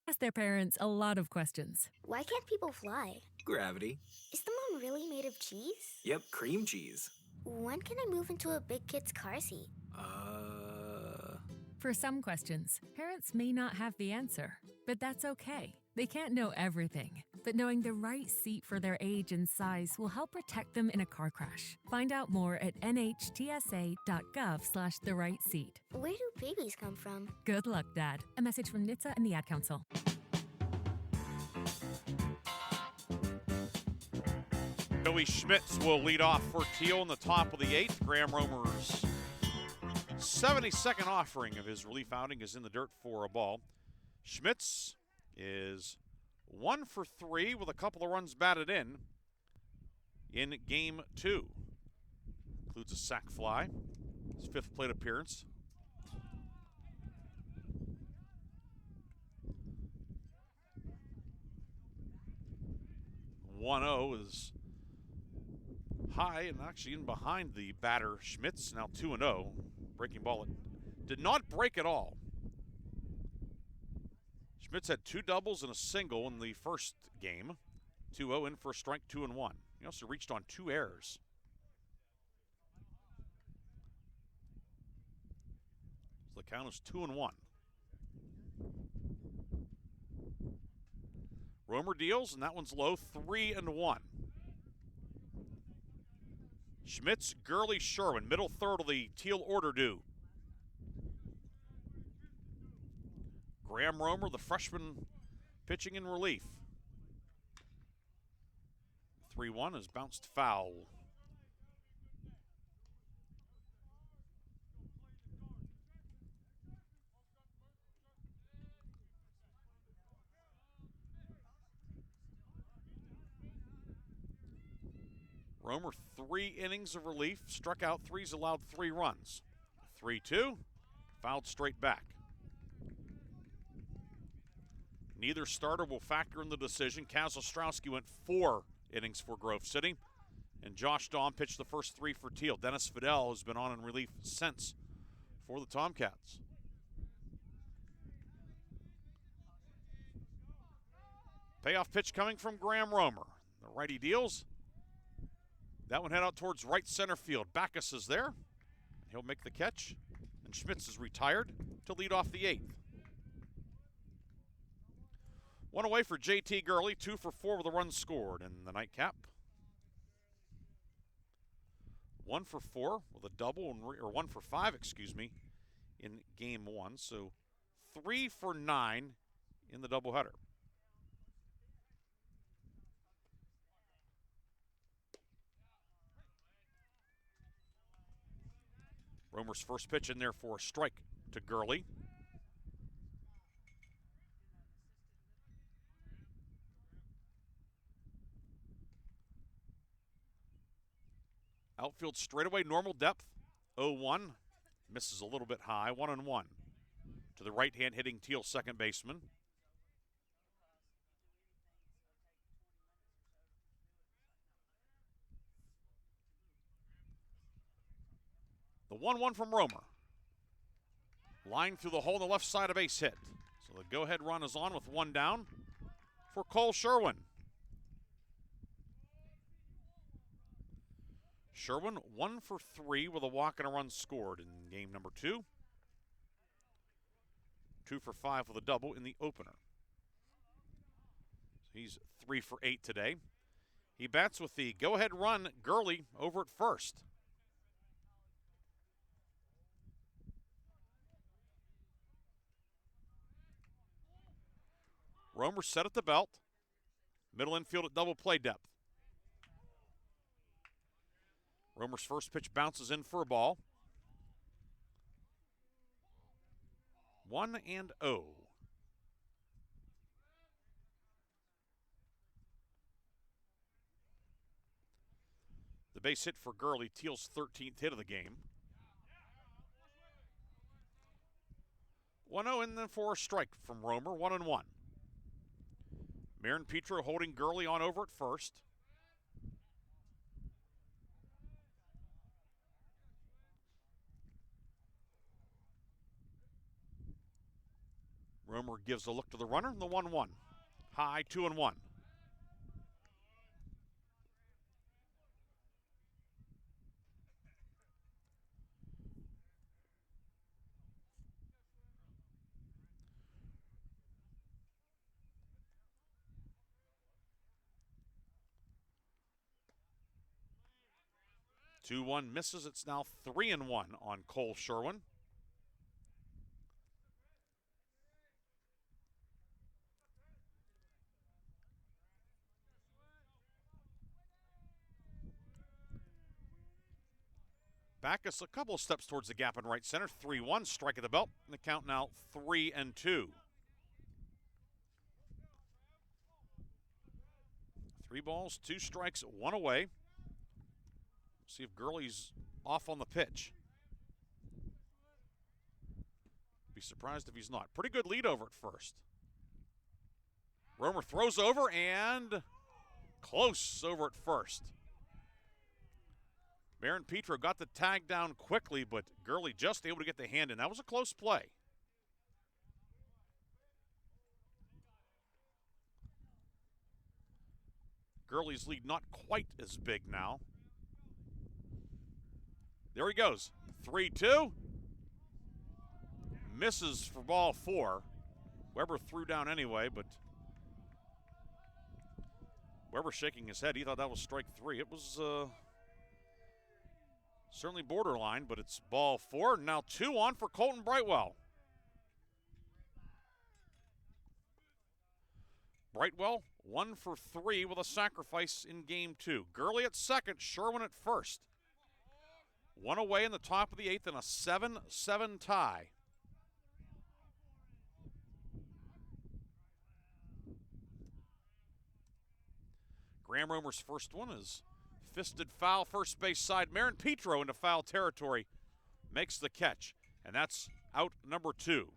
Speaker 11: Ask their parents a lot of questions.
Speaker 12: Why can't people fly?
Speaker 17: Gravity.
Speaker 12: Is the moon really made of cheese?
Speaker 17: Yep, cream cheese.
Speaker 12: When can I move into a big kid's car seat?
Speaker 11: For some questions, parents may not have the answer, but that's okay. They can't know everything, but knowing the right seat for their age and size will help protect them in a car crash. Find out more at nhtsa.gov/the right seat.
Speaker 12: Where do babies come from?
Speaker 11: Good luck, Dad. A message from NHTSA and the Ad Council.
Speaker 1: Joey Schmitz will lead off for Thiel in the top of the 8th. Graham Romer's 72nd offering of his relief outing is in the dirt for a ball. Schmitz is 1 for 3 with a couple of runs batted in Game 2. Includes a sac fly, his 5th plate appearance. .1-0 is high and actually in behind the batter Schmitz, now 2-0. Breaking ball, it did not break at all. Schmitz had 2 doubles and a single in the first game. 2-0 in for a strike, 2-1. He also reached on 2 errors. So the count is 2-1. Romer deals, and that one's low, 3-1. Schmitz, Gurley, Sherwin, middle third of the Thiel order do. Graham Romer, the freshman, pitching in relief. 3-1 is bounced foul. Romer 3 innings of relief, struck out 3s, allowed 3 runs. 3-2, fouled straight back. Neither starter will factor in the decision. Kaz Ostrowski went 4 innings for Grove City, and Josh Dawn pitched the first 3 for Thiel. Dennis Fidel has been on in relief since for the Tomcats. Payoff pitch coming from Graham Romer. The righty deals. That one head out towards right center field. Backus is there. He'll make the catch. And Schmitz is retired to lead off the 8th. 1 away for JT Gurley, 2 for 4 with a run scored in the nightcap. 1 for 4 with a double, or 1 for 5, in game 1. So 3 for 9 in the doubleheader. Romer's first pitch in there for a strike to Gurley. Outfield straightaway, normal depth, 0-1. Misses a little bit high, 1-1. To the right-hand hitting Thiel second baseman. The 1-1 from Romer. Line through the hole on the left side of base hit. So the go-ahead run is on with 1 down for Cole Sherwin. Sherwin 1 for 3 with a walk and a run scored in game number 2. 2 for 5 with a double in the opener. He's 3 for 8 today. He bats with the go-ahead run, Gurley over at first. Romer set at the belt. Middle infield at double play depth. Romer's first pitch bounces in for a ball. 1-0. The base hit for Gurley, Thiel's 13th hit of the game. 1-0 and then for a strike from Romer, 1-1. Marin Petro holding Gurley on over at first. Romer gives a look to the runner, the 1-1. High, 2-1. Two one misses. It's now 3-1 on Cole Sherwin. Backus a couple of steps towards the gap in right center. 3-1, strike at the belt. And the count now 3-2. 3 balls, 2 strikes, 1 away. See if Gurley's off on the pitch. Be surprised if he's not. Pretty good lead over at first. Romer throws over and close over at first. Marin Petro got the tag down quickly, but Gurley just able to get the hand in. That was a close play. Gurley's lead not quite as big now. There he goes. 3-2. Misses for ball 4. Weber threw down anyway, but Weber shaking his head. He thought that was strike 3. It was certainly borderline, but it's ball 4. Now 2 on for Colton Brightwell. Brightwell 1 for 3 with a sacrifice in game 2. Gurley at second, Sherwin at first. 1 away in the top of the 8th and a 7-7 tie. Graham Romer's first one is Fisted foul, first base side. Marin Petro into foul territory. Makes the catch, and that's out number 2.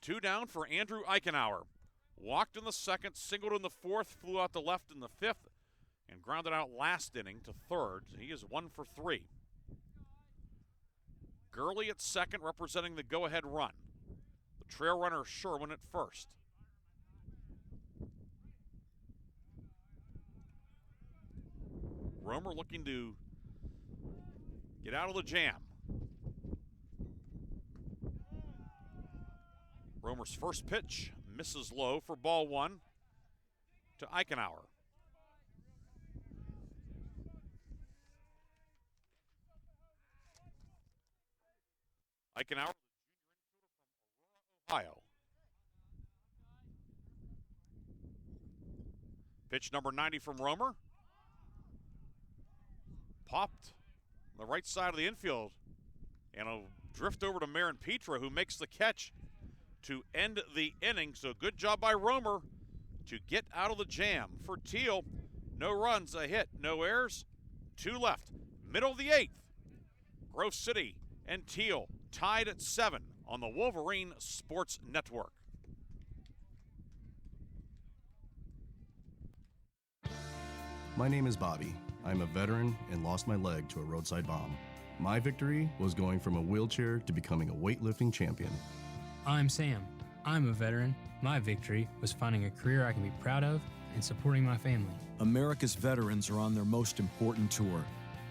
Speaker 1: Two down for Andrew Eichenauer. Walked in the second, singled in the fourth, flew out the left in the fifth, and grounded out last inning to third. He is 1 for 3. Gurley at second, representing the go-ahead run. The trail runner Sherwin at first. Romer looking to get out of the jam. Romer's first pitch misses low for ball 1 to Eichenauer. Eichenauer, Ohio. Pitch number 90 from Romer. Popped on the right side of the infield. And a drift over to Marin Petro, who makes the catch to end the inning. So good job by Romer to get out of the jam. For Thiel, no runs, a hit, no errors, 2 left. Middle of the 8th. Grove City and Thiel tied at 7 on the Wolverine Sports Network.
Speaker 16: My name is Bobby. I'm a veteran and lost my leg to a roadside bomb. My victory was going from a wheelchair to becoming a weightlifting champion.
Speaker 15: I'm Sam. I'm a veteran. My victory was finding a career I can be proud of and supporting my family.
Speaker 19: America's veterans are on their most important tour,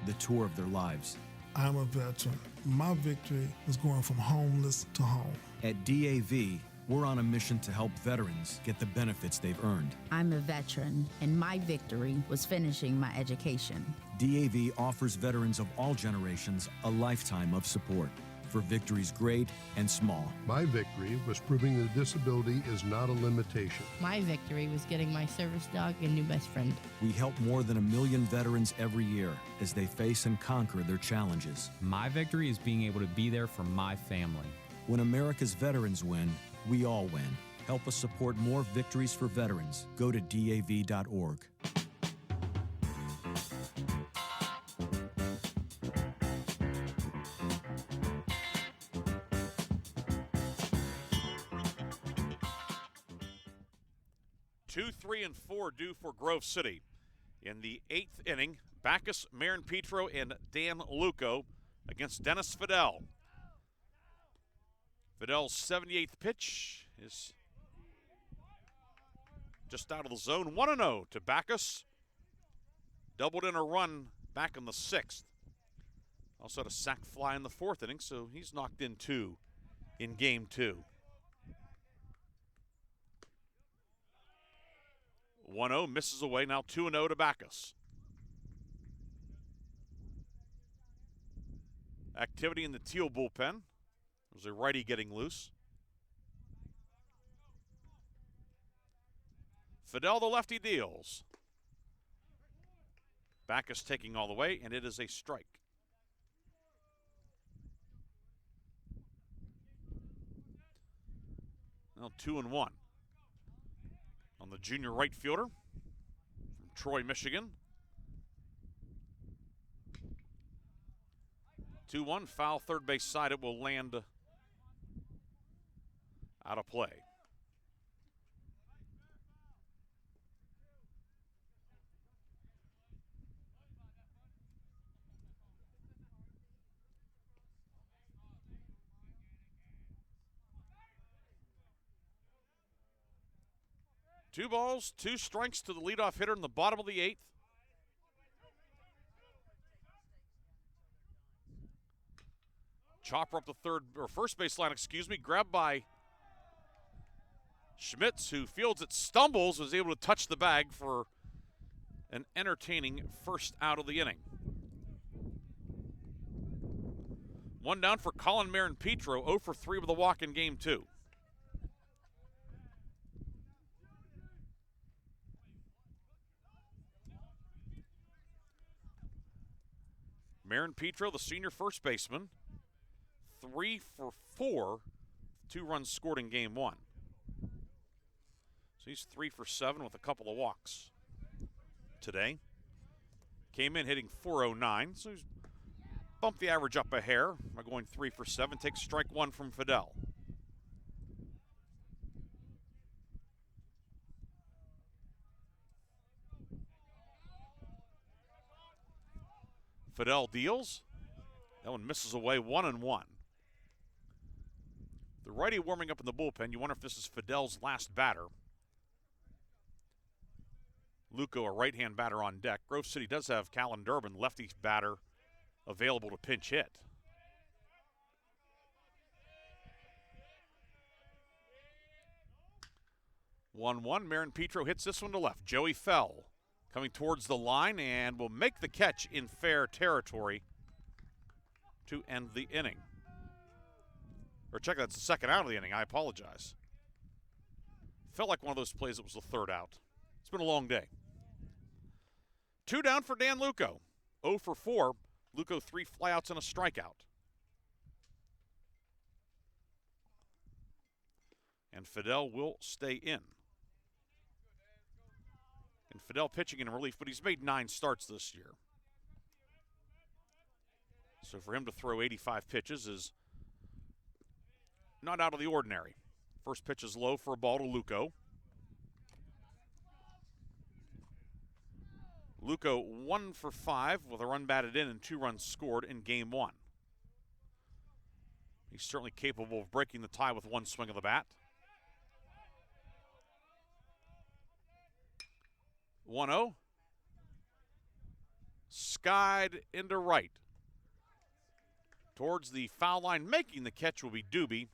Speaker 19: the tour of their lives.
Speaker 20: I'm a veteran. My victory was going from homeless to home.
Speaker 19: At DAV, we're on a mission to help veterans get the benefits they've earned.
Speaker 24: I'm a veteran, and my victory was finishing my education.
Speaker 19: DAV offers veterans of all generations a lifetime of support for victories great and small.
Speaker 25: My victory was proving that disability is not a limitation.
Speaker 26: My victory was getting my service dog a new best friend.
Speaker 19: We help more than 1 million veterans every year as they face and conquer their challenges.
Speaker 27: My victory is being able to be there for my family.
Speaker 19: When America's veterans win, we all win. Help us support more victories for veterans. Go to DAV.org.
Speaker 1: Two, 3, and 4 due for Grove City. In the 8th inning, Bacchus, Marin Petro, and Dan Luco against Dennis Fidel. Fidel's 78th pitch is just out of the zone. 1-0 to Bacchus. Doubled in a run back in the 6th. Also had a sac fly in the 4th inning, so he's knocked in 2 in game 2. 1-0 misses away, now 2-0 to Bacchus. Activity in the Thiel bullpen. There's a righty getting loose. Fidel, the lefty, deals. Bacchus taking all the way, and it is a strike. Now 2-1 on the junior right fielder from Troy, Michigan. 2-1, foul third base side. It will land out of play. Two balls, 2 strikes to the leadoff hitter in the bottom of the 8th. Chopper up the first base line, grabbed by Schmitz, who fields it, stumbles, was able to touch the bag for an entertaining first out of the inning. 1 down for Colin Marin Petro, 0 for 3 with a walk in game 2. Marin Petro, the senior first baseman, 3 for 4, 2 runs scored in game 1. So he's 3 for 7 with a couple of walks today. Came in hitting .409, so he's bumped the average up a hair by going 3 for 7. Takes strike one from Fidel. Fidel deals. That one misses away, 1-1. The righty warming up in the bullpen. You wonder if this is Fidel's last batter. Luco, a right-hand batter on deck. Grove City does have Callan Durbin, lefty batter, available to pinch hit. One. Marin Petro hits this one to left. Joey Fell coming towards the line and will make the catch in fair territory to end the inning. Or check, that's the second out of the inning. I apologize. Felt like one of those plays that was the third out. It's been a long day. 2 down for Dan Luco. 0 for 4. Luco 3 flyouts and a strikeout. And Fidel will stay in. And Fidel pitching in relief, but he's made 9 starts this year. So for him to throw 85 pitches is not out of the ordinary. First pitch is low for a ball to Luco. Luco 1 for 5 with a run batted in and 2 runs scored in game 1. He's certainly capable of breaking the tie with one swing of the bat. 1-0. Skied into right. Towards the foul line, making the catch will be Doobie.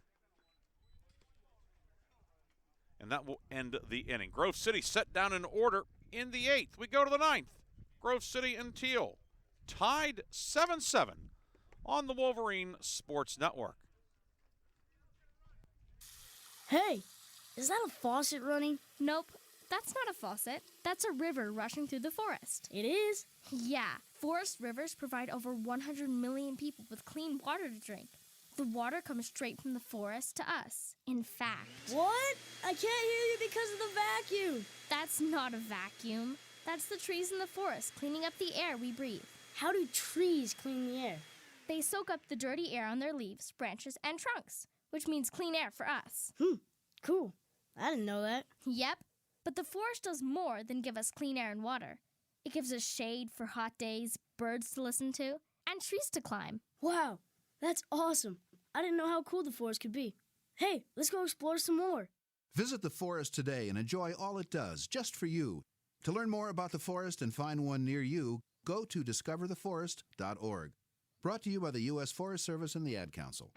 Speaker 1: And that will end the inning. Grove City set down in order in the 8th. We go to the 9th. Grove City and Thiel tied 7-7 on the Wolverine Sports Network.
Speaker 9: Hey, is that a faucet running?
Speaker 13: Nope, that's not a faucet. That's a river rushing through the forest.
Speaker 9: It is?
Speaker 13: Yeah, forest rivers provide over 100 million people with clean water to drink. The water comes straight from the forest to us. In fact...
Speaker 9: What? I can't hear you because of the vacuum.
Speaker 13: That's not a vacuum. That's the trees in the forest cleaning up the air we breathe.
Speaker 9: How do trees clean the air?
Speaker 13: They soak up the dirty air on their leaves, branches, and trunks, which means clean air for us.
Speaker 9: Cool. I didn't know that.
Speaker 13: Yep. But the forest does more than give us clean air and water. It gives us shade for hot days, birds to listen to, and trees to climb.
Speaker 9: Wow, that's awesome. I didn't know how cool the forest could be. Hey, let's go explore some more.
Speaker 14: Visit the forest today and enjoy all it does, just for you. To learn more about the forest and find one near you, go to discovertheforest.org. Brought to you by the U.S. Forest Service and the Ad Council.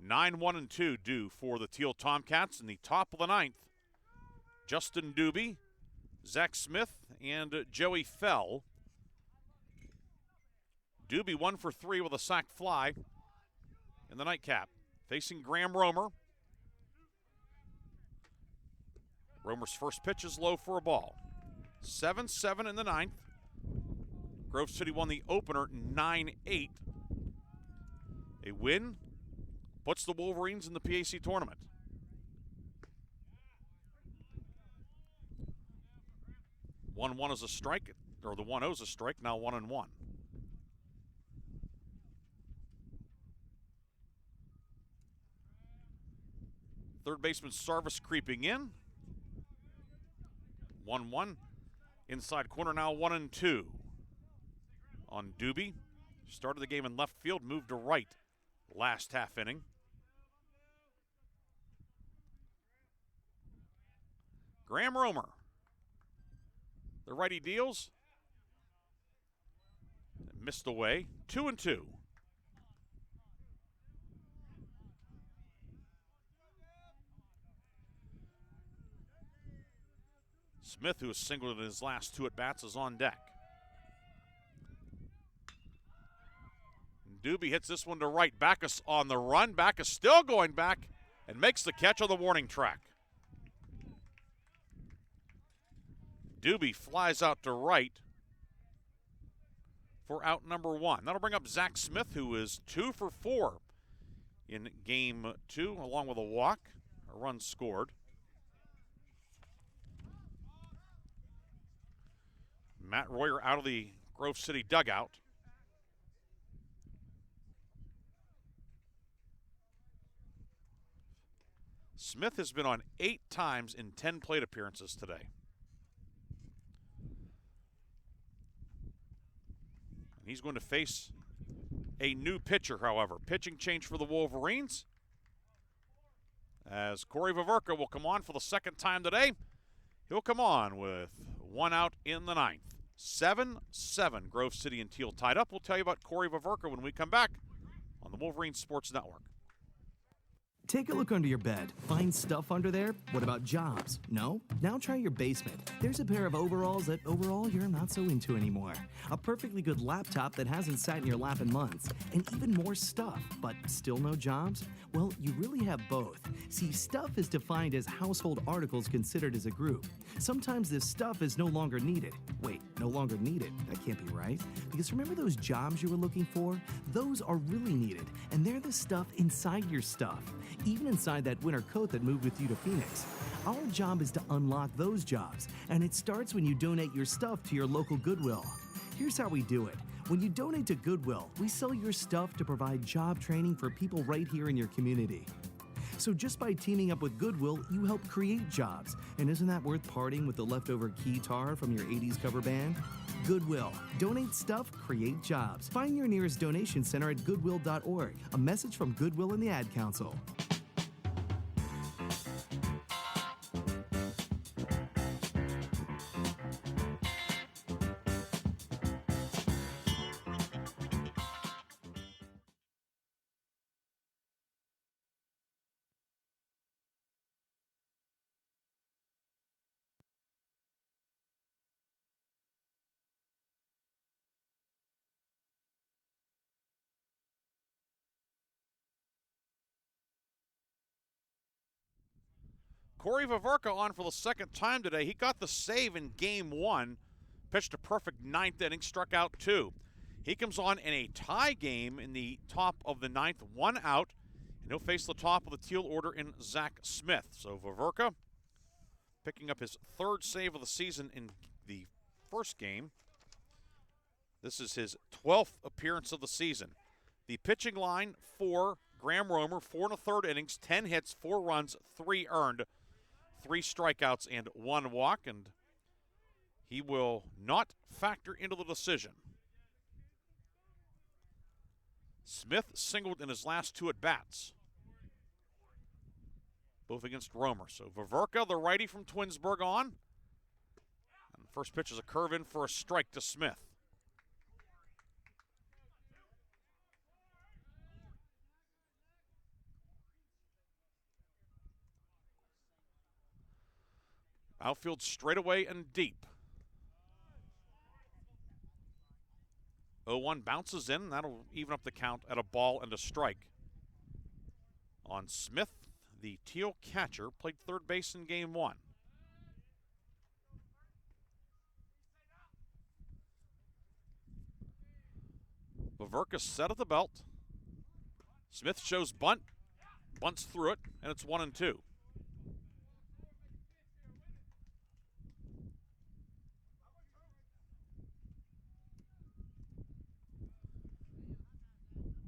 Speaker 1: Nine, 1, and 2 due for the Thiel Tomcats in the top of the 9th. Justin Doobie, Zach Smith, and Joey Fell. Doobie 1 for 3 with a sac fly in the nightcap. Facing Graham Romer. Romer's first pitch is low for a ball. 7-7 in the 9th. Grove City won the opener 9-8. A win puts the Wolverines in the PAC tournament. One is a strike, or the 1-0 is a strike, now 1-1. Third baseman Sarvis creeping in. 1-1. Inside corner now 1-2. On Doobie. Started the game in left field, moved to right last half inning. Graham Romer. The righty deals. Missed away. 2-2. Smith, who has singled in his last 2 at-bats, is on deck. Doobie hits this one to right. Backus on the run. Backus still going back and makes the catch on the warning track. Doobie flies out to right for out number 1. That'll bring up Zach Smith, who is 2 for 4 in game 2, along with a walk, a run scored. Matt Royer out of the Grove City dugout. Smith has been on 8 times in 10 plate appearances today. He's going to face a new pitcher, however. Pitching change for the Wolverines, as Corey Vaverka will come on for the second time today. He'll come on with 1 out in the 9th. 7-7, Grove City and Thiel tied up. We'll tell you about Corey Vaverka when we come back on the Wolverines Sports Network.
Speaker 3: Take a look under your bed. Find stuff under there? What about jobs? No? Now try your basement. There's a pair of overalls that overall you're not so into anymore. A perfectly good laptop that hasn't sat in your lap in months. And even more stuff, but still no jobs? Well, you really have both. See, stuff is defined as household articles considered as a group. Sometimes this stuff is no longer needed. Wait, no longer needed? That can't be right. Because remember those jobs you were looking for? Those are really needed, and they're the stuff inside your stuff. Even inside that winter coat that moved with you to Phoenix. Our job is to unlock those jobs, and it starts when you donate your stuff to your local Goodwill. Here's how we do it. When you donate to Goodwill, we sell your stuff to provide job training for people right here in your community. So just by teaming up with Goodwill, you help create jobs. And isn't that worth parting with the leftover guitar from your 80s cover band? Goodwill. Donate stuff, create jobs. Find your nearest donation center at goodwill.org. A message from Goodwill and the Ad Council.
Speaker 1: Corey Vaverka on for the second time today. He got the save in game 1, pitched a perfect 9th inning, struck out 2. He comes on in a tie game in the top of the 9th, 1 out, and he'll face the top of the Thiel order in Zach Smith. So Vaverka picking up his 3rd save of the season in the first game. This is his 12th appearance of the season. The pitching line for Graham Romer, 4 1/3 innings, 10 hits, 4 runs, 3 earned, 3 strikeouts, and 1 walk, and he will not factor into the decision. Smith singled in his last 2 at-bats, both against Romer. So Vaverka, the righty from Twinsburg, on. And the first pitch is a curve in for a strike to Smith. Outfield straightaway and deep. 0-1 bounces in. That'll even up the count at a ball and a strike. On Smith, the Thiel catcher, played third base in game 1. Vaverka set at the belt. Smith shows bunt, bunts through it, and it's 1-2.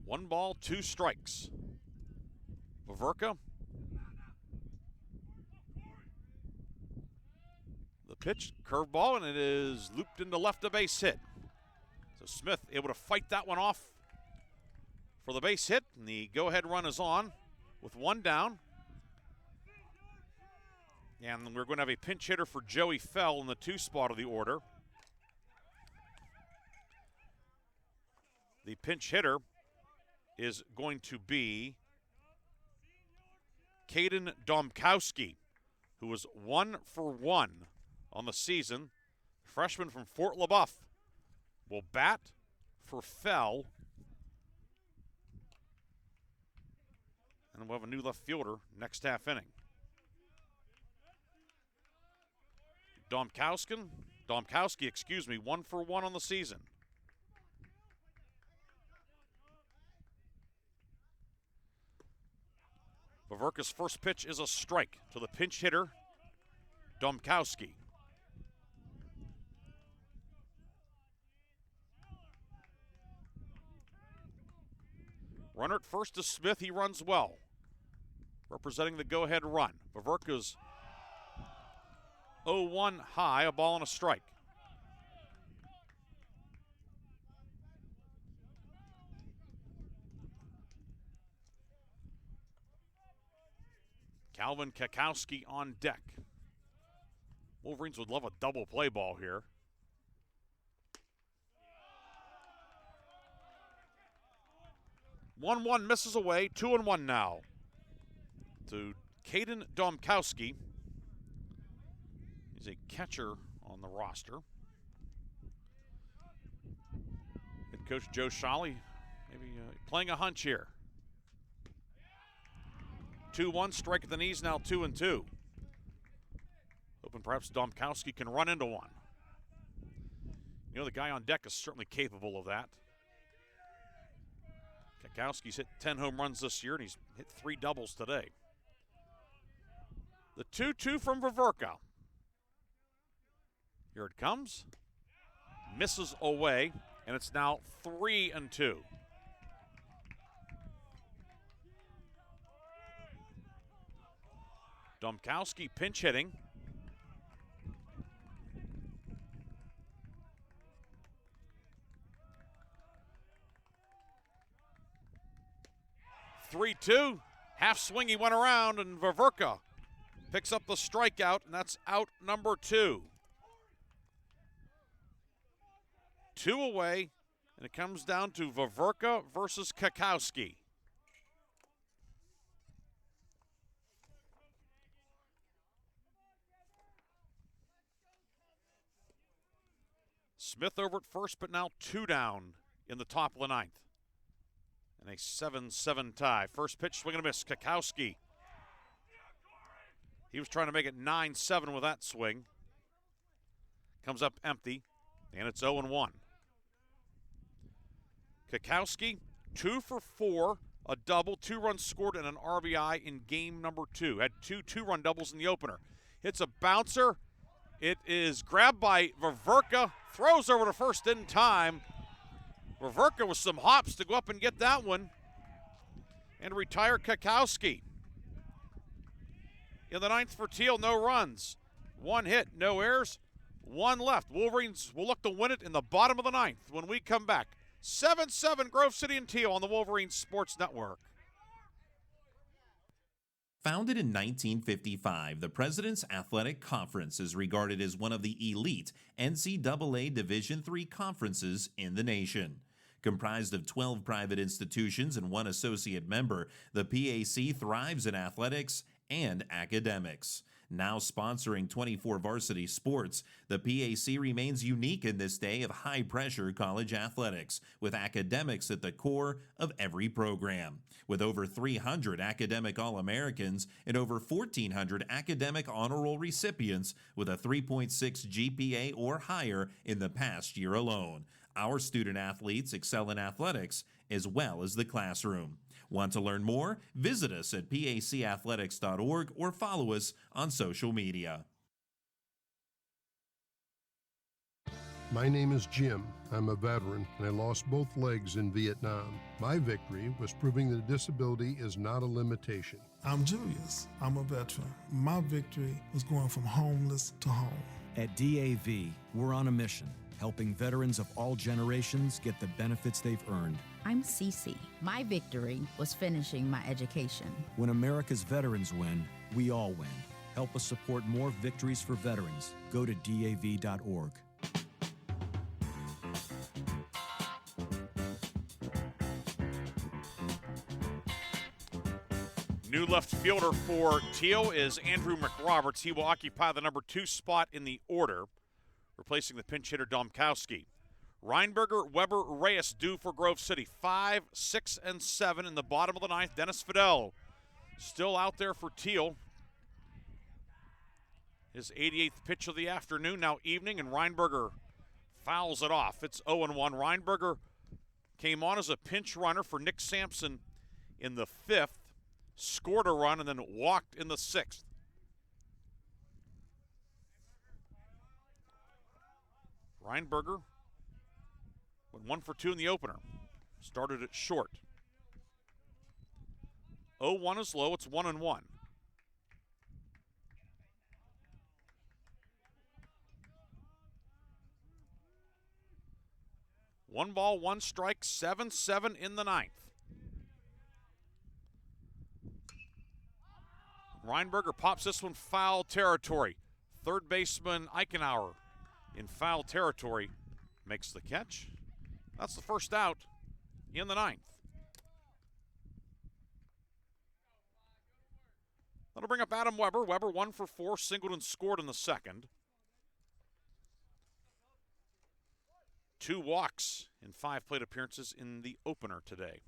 Speaker 1: One ball, 2 strikes. Vaverka. The pitch, curveball, and it is looped into left, a base hit. So Smith able to fight that one off for the base hit, and the go-ahead run is on with 1 down. And we're going to have a pinch hitter for Joey Fell in the 2 spot of the order. The pinch hitter is going to be Caden Domkowski, who was 1 for 1 on the season. Freshman from Fort LaBeouf will bat for Fell and we'll have a new left fielder next half inning. Domkowski, 1 for 1 on the season. Vaverka's first pitch is a strike to the pinch hitter, Domkowski. Runner at first is Smith. He runs well, representing the go-ahead run. Vaverka's 0-1 high, a ball and a strike. Calvin Kakowski on deck. Wolverines would love a double play ball here. One misses away, 2-1 now to Caden Domkowski. He's a catcher on the roster. Head coach Joe Shawley maybe playing a hunch here. 2-1, strike at the knees, now 2-2. Hoping perhaps Domkowski can run into one. You know, the guy on deck is certainly capable of that. Kakowski's hit 10 home runs this year, and he's hit 3 doubles today. The 2-2 from Vaverka. Here it comes. Misses away, and it's now 3-2. Domkowski pinch hitting. Three-two, half swing, he went around, and Vaverka picks up the strikeout, and that's out number 2. 2 away, and it comes down to Vaverka versus Kakowski. Smith over at first, but now 2 down in the top of the 9th. And a 7-7 tie. First pitch, swing and a miss. Kakowski. He was trying to make it 9-7 with that swing. Comes up empty, and it's 0-1. Kakowski, 2 for 4, a double, 2 runs scored, and an RBI in game number 2. Had 2 two-run doubles in the opener. Hits a bouncer. It is grabbed by Vaverka, throws over to first in time. Vaverka with some hops to go up and get that one and retire Kakowski. In the 9th for Thiel, no runs. 1 hit, no errors, 1 left. Wolverines will look to win it in the bottom of the 9th when we come back. 7-7 Grove City and Thiel on the Wolverines Sports Network.
Speaker 4: Founded in 1955, the President's Athletic Conference is regarded as one of the elite NCAA Division III conferences in the nation. Comprised of 12 private institutions and 1 associate member, the PAC thrives in athletics and academics. Now sponsoring 24 varsity sports, the PAC remains unique in this day of high-pressure college athletics, with academics at the core of every program. With over 300 academic All-Americans and over 1,400 academic honor roll recipients with a 3.6 GPA or higher in the past year alone. Our student athletes excel in athletics as well as the classroom. Want to learn more? Visit us at pacathletics.org or follow us on social media.
Speaker 25: My name is Jim. I'm a veteran, and I lost both legs in Vietnam. My victory was proving that disability is not a limitation.
Speaker 20: I'm Julius. I'm a veteran. My victory was going from homeless to home.
Speaker 19: At DAV, we're on a mission, helping veterans of all generations get the benefits they've earned.
Speaker 24: I'm Cece. My victory was finishing my education.
Speaker 19: When America's veterans win, we all win. Help us support more victories for veterans. Go to DAV.org.
Speaker 1: New left fielder for Thiel is Andrew McRoberts. He will occupy the number 2 spot in the order, replacing the pinch hitter Domkowski. Reinberger, Weber, Reyes due for Grove City. 5, 6, and 7 in the bottom of the 9th. Dennis Fidel Still out there for Thiel. His 88th pitch of the afternoon, now evening, and Reinberger fouls it off. It's 0-1. Reinberger came on as a pinch runner for Nick Sampson in the 5th, scored a run, and then walked in the 6th. Reinberger went 1 for 2 in the opener. Started it short. 0-1 is low. It's 1-1. One ball, one strike, 7-7 in the 9th. Reinberger pops this one foul territory. Third baseman Eichenauer in foul territory makes the catch. That's the first out in the 9th. That'll bring up Adam Weber. Weber 1 for 4, singled and scored in the 2nd. 2 walks in 5 plate appearances in the opener today.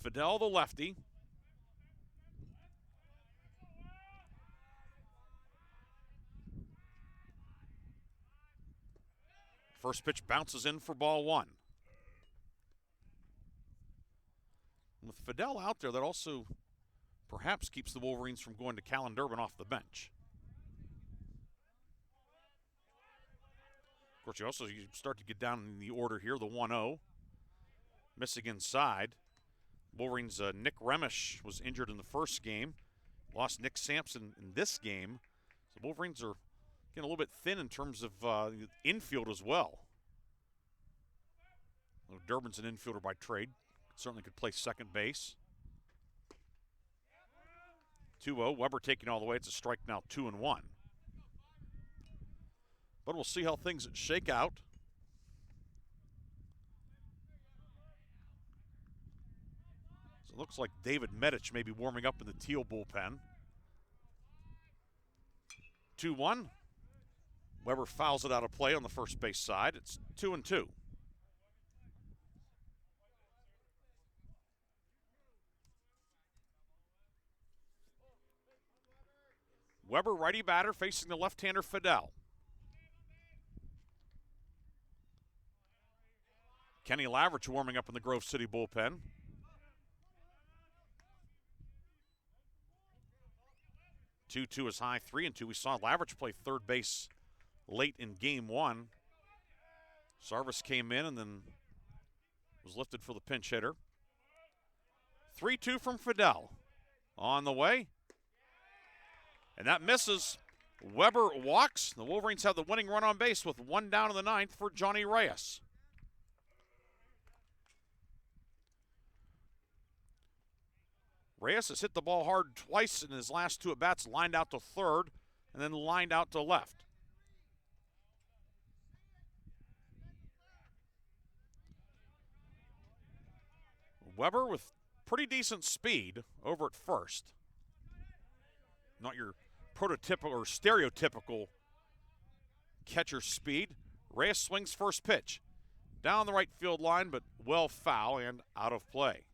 Speaker 1: Fidel, the lefty. First pitch bounces in for ball 1. With Fidel out there, that also perhaps keeps the Wolverines from going to Callan Durbin off the bench. Of course, you start to get down in the order here, the 1-0. Missing inside. Wolverines' Nick Remish was injured in the first game. Lost Nick Sampson in this game. So the Wolverines are getting a little bit thin in terms of infield as well. Durbin's an infielder by trade. Certainly could play second base. 2-0. Weber taking all the way. It's a strike now, 2-1. But we'll see how things shake out. So it looks like David Medich may be warming up in the Thiel bullpen. 2-1. Weber fouls it out of play on the first base side. It's 2-2. Weber, righty batter, facing the left-hander Fidel. Kenny Lavrich warming up in the Grove City bullpen. Two is high, 3-2. We saw Lavrich play third base late in game 1. Sarvis came in and then was lifted for the pinch hitter. 3-2 from Fidel. On the way. And that misses. Weber walks. The Wolverines have the winning run on base with 1 down in the 9th for Johnny Reyes. Reyes has hit the ball hard twice in his last 2 at-bats, lined out to third and then lined out to left. Weber with pretty decent speed over at first. Not your prototypical or stereotypical catcher speed. Reyes swings first pitch. Down the right field line, but well foul and out of play.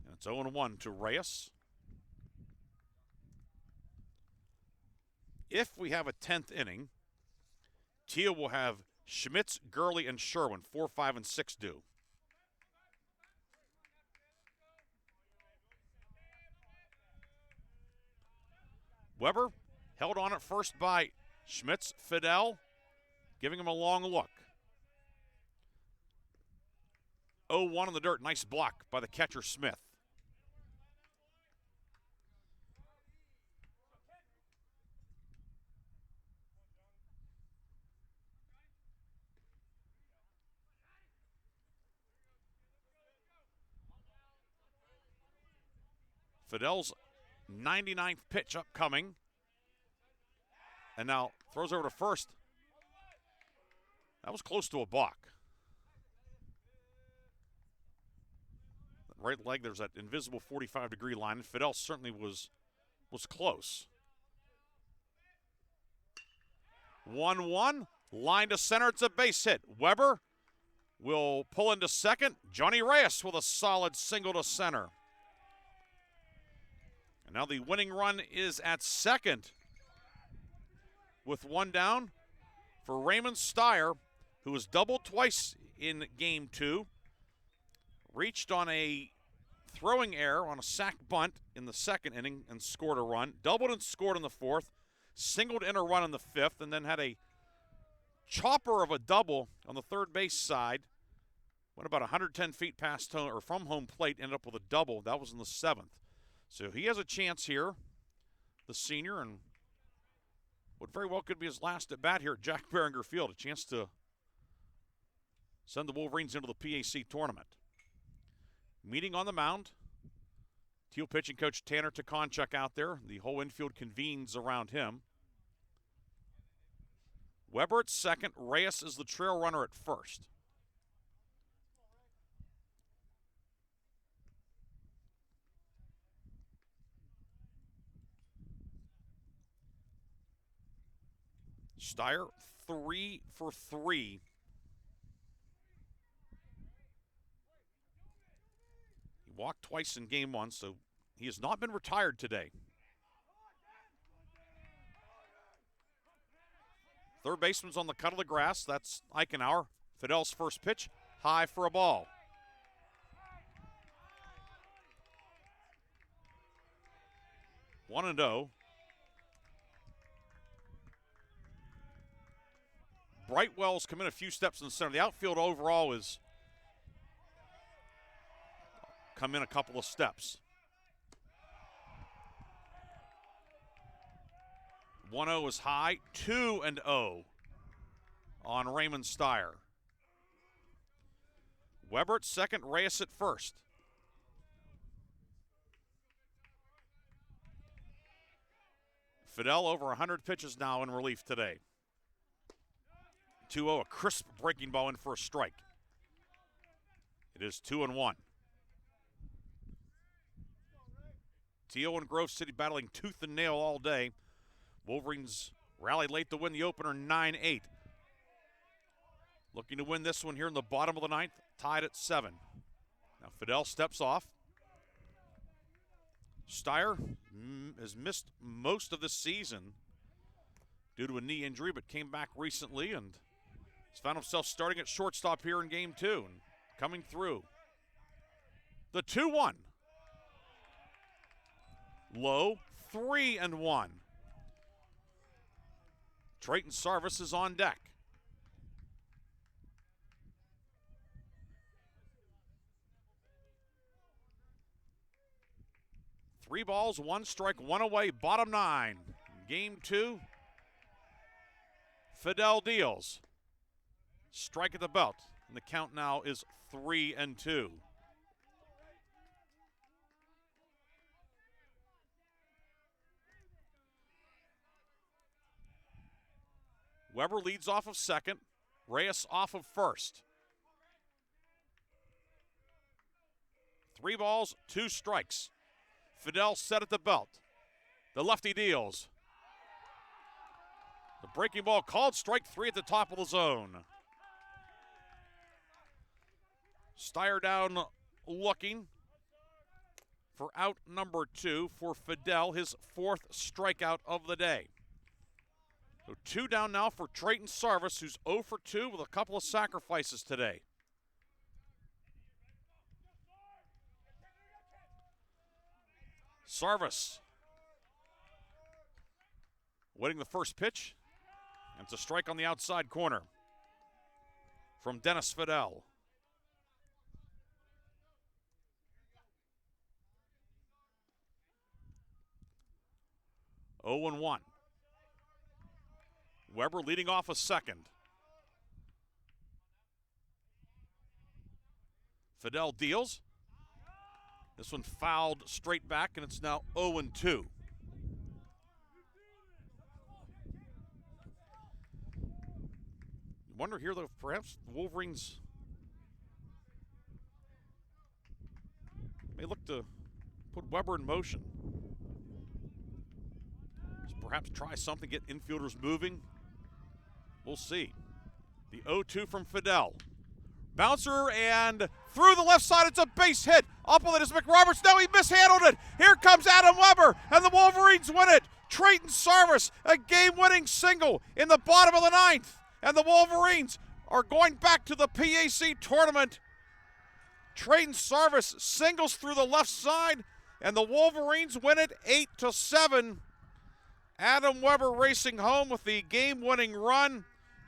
Speaker 1: And it's 0-1 to Reyes. If we have a 10th inning, Thiel will have Schmitz, Gurley, and Sherwin, 4, 5, and 6 due. Weber held on at first by Schmitz. Fidel giving him a long look. 0-1 in the dirt. Nice block by the catcher Smith. Fidel's 99th pitch upcoming. And now throws over to first. That was close to a balk. Right leg, there's that invisible 45-degree line. And Fidel certainly was close. 1-1. Line to center. It's a base hit. Weber will pull into second. Johnny Reyes with a solid single to center. And now the winning run is at second with one down for Raymond Steyer, who was doubled twice in game 2. Reached on a throwing error on a sac bunt in the second inning and scored a run. Doubled and scored in the fourth. Singled in a run in the fifth, and then had a chopper of a double on the third base side. Went about 110 feet past home, or from home plate, ended up with a double. That was in the seventh. So he has a chance here, the senior, and what very well could be his last at bat here at Jack Behringer Field. A chance to send the Wolverines into the PAC tournament. Meeting on the mound, Thiel pitching coach Tanner Takonchuk out there. The whole infield convenes around him. Weber at second. Reyes is the trail runner at first. Steyer 3 for 3. He walked twice in game 1, so he has not been retired today. Third baseman's on the cut of the grass. That's Eichenauer. Fidel's first pitch, high for a ball. One and 0. Brightwell's come in a few steps in the center. The outfield overall is come in a couple of steps. 1-0 is high, 2-0 on Raymond Steyer. Weber at second, Reyes at first. Fidel over 100 pitches now in relief today. 2-0, a crisp breaking ball in for a strike. It is 2-1. Thiel and Grove City battling tooth and nail all day. Wolverines rallied late to win the opener 9-8. Looking to win this one here in the bottom of the ninth, tied at 7. Now Fidel steps off. Steyer has missed most of this season due to a knee injury, but came back recently and has found himself starting at shortstop here in game 2 and coming through. The 2-1. Low, 3-1. Trayton Sarvis is on deck. Three balls, one strike, one away, bottom 9. Game 2. Fidel deals. Strike at the belt. And the count now is 3-2. Weber leads off of second. Reyes off of first. 3 balls, 2 strikes. Fidel set at the belt. The lefty deals. The breaking ball called, strike 3 at the top of the zone. Steyer down looking for out number 2 for Fidel, his 4th strikeout of the day. So 2 down now for Trayton Sarvis, who's 0 for 2 with a couple of sacrifices today. Sarvis waiting the first pitch. And it's a strike on the outside corner from Dennis Fidel. Oh and 1. Weber leading off a second. Fidel deals. This one fouled straight back, and it's now 0-2. Wonder here, though, if perhaps the Wolverines may look to put Weber in motion. Just perhaps try something, get infielders moving. We'll see. The 0-2 from Fidel. Bouncer and through the left side. It's a base hit. Up with it is McRoberts. No, he mishandled it. Here comes Adam Weber, and the Wolverines win it. Trayton Sarvis, a game-winning single in the bottom of the ninth. And the Wolverines are going back to the PAC tournament. Trayton Sarvis singles through the left side, and the Wolverines win it 8-7. Adam Weber racing home with the game-winning run.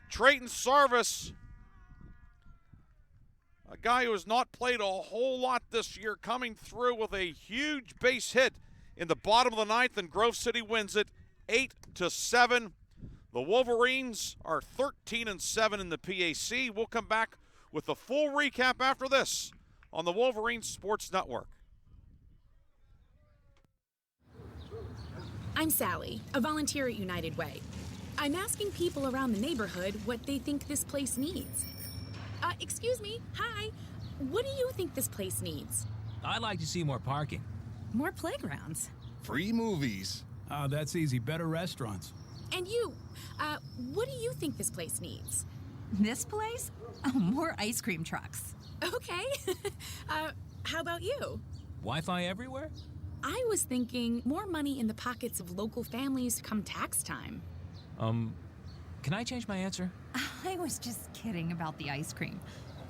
Speaker 1: Trayton Sarvis, a guy who has not played a whole lot this year, coming through with a huge base hit in the bottom of the ninth, and Grove City wins it 8-7. The Wolverines are 13-7 in the PAC. We'll come back with the full recap after this on the Wolverines Sports Network.
Speaker 5: I'm Sally, a volunteer at United Way. I'm asking people around the neighborhood what they think this place needs. Excuse me, hi. What do you think this place needs?
Speaker 6: I'd like to see more parking.
Speaker 5: More playgrounds.
Speaker 17: Free movies.
Speaker 6: Oh, that's easy. Better restaurants.
Speaker 5: And you, what do you think this place needs?
Speaker 18: This place? Oh, more ice cream trucks.
Speaker 5: Okay. How about you?
Speaker 6: Wi-Fi everywhere?
Speaker 5: I was thinking more money in the pockets of local families come tax time.
Speaker 6: Can I change my answer?
Speaker 18: I was just kidding about the ice cream.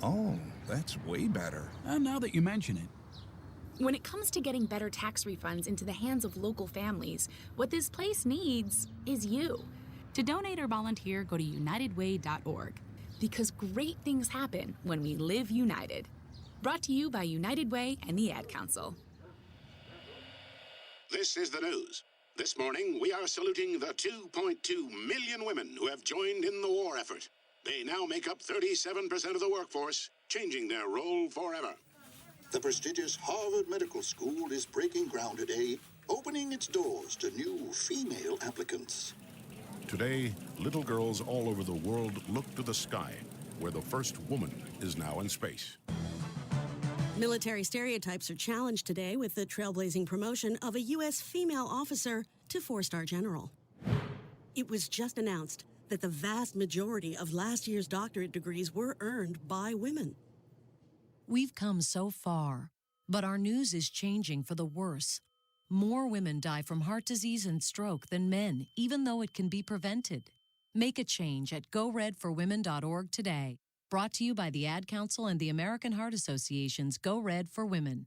Speaker 17: Oh, that's way better.
Speaker 6: Now that you mention it.
Speaker 5: When it comes to getting better tax refunds into the hands of local families, what this place needs is you. To donate or volunteer, go to unitedway.org. Because great things happen when we live united. Brought to you by United Way and the Ad Council.
Speaker 21: This is the news. This morning, we are saluting the 2.2 million women who have joined in the war effort. They now make up 37% of the workforce, changing their role forever.
Speaker 22: The prestigious Harvard Medical School is breaking ground today, opening its doors to new female applicants.
Speaker 23: Today, little girls all over the world look to the sky, where the first woman is now in space.
Speaker 28: Military stereotypes are challenged today with the trailblazing promotion of a U.S. female officer to 4-star general. It was just announced that the vast majority of last year's doctorate degrees were earned by women.
Speaker 29: We've come so far, but our news is changing for the worse. More women die from heart disease and stroke than men, even though it can be prevented. Make a change at goredforwomen.org today. Brought to you by the Ad Council and the American Heart Association's Go Red for Women.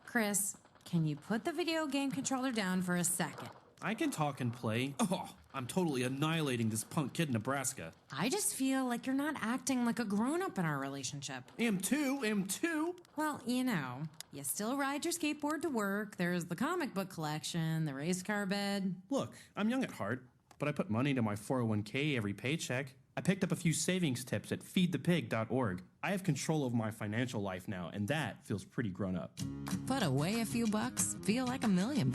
Speaker 30: Chris, can you put the video game controller down for a second?
Speaker 31: I can talk and play. Oh, I'm totally annihilating this punk kid in Nebraska.
Speaker 30: I just feel like you're not acting like a grown-up in our relationship.
Speaker 31: Am too.
Speaker 30: Well, you still ride your skateboard to work, there's the comic book collection, the race car bed.
Speaker 31: Look, I'm young at heart, but I put money into my 401k every paycheck. I picked up a few savings tips at feedthepig.org. I have control over my financial life now, and that feels pretty grown up.
Speaker 29: Put away a few bucks, feel like $1 million.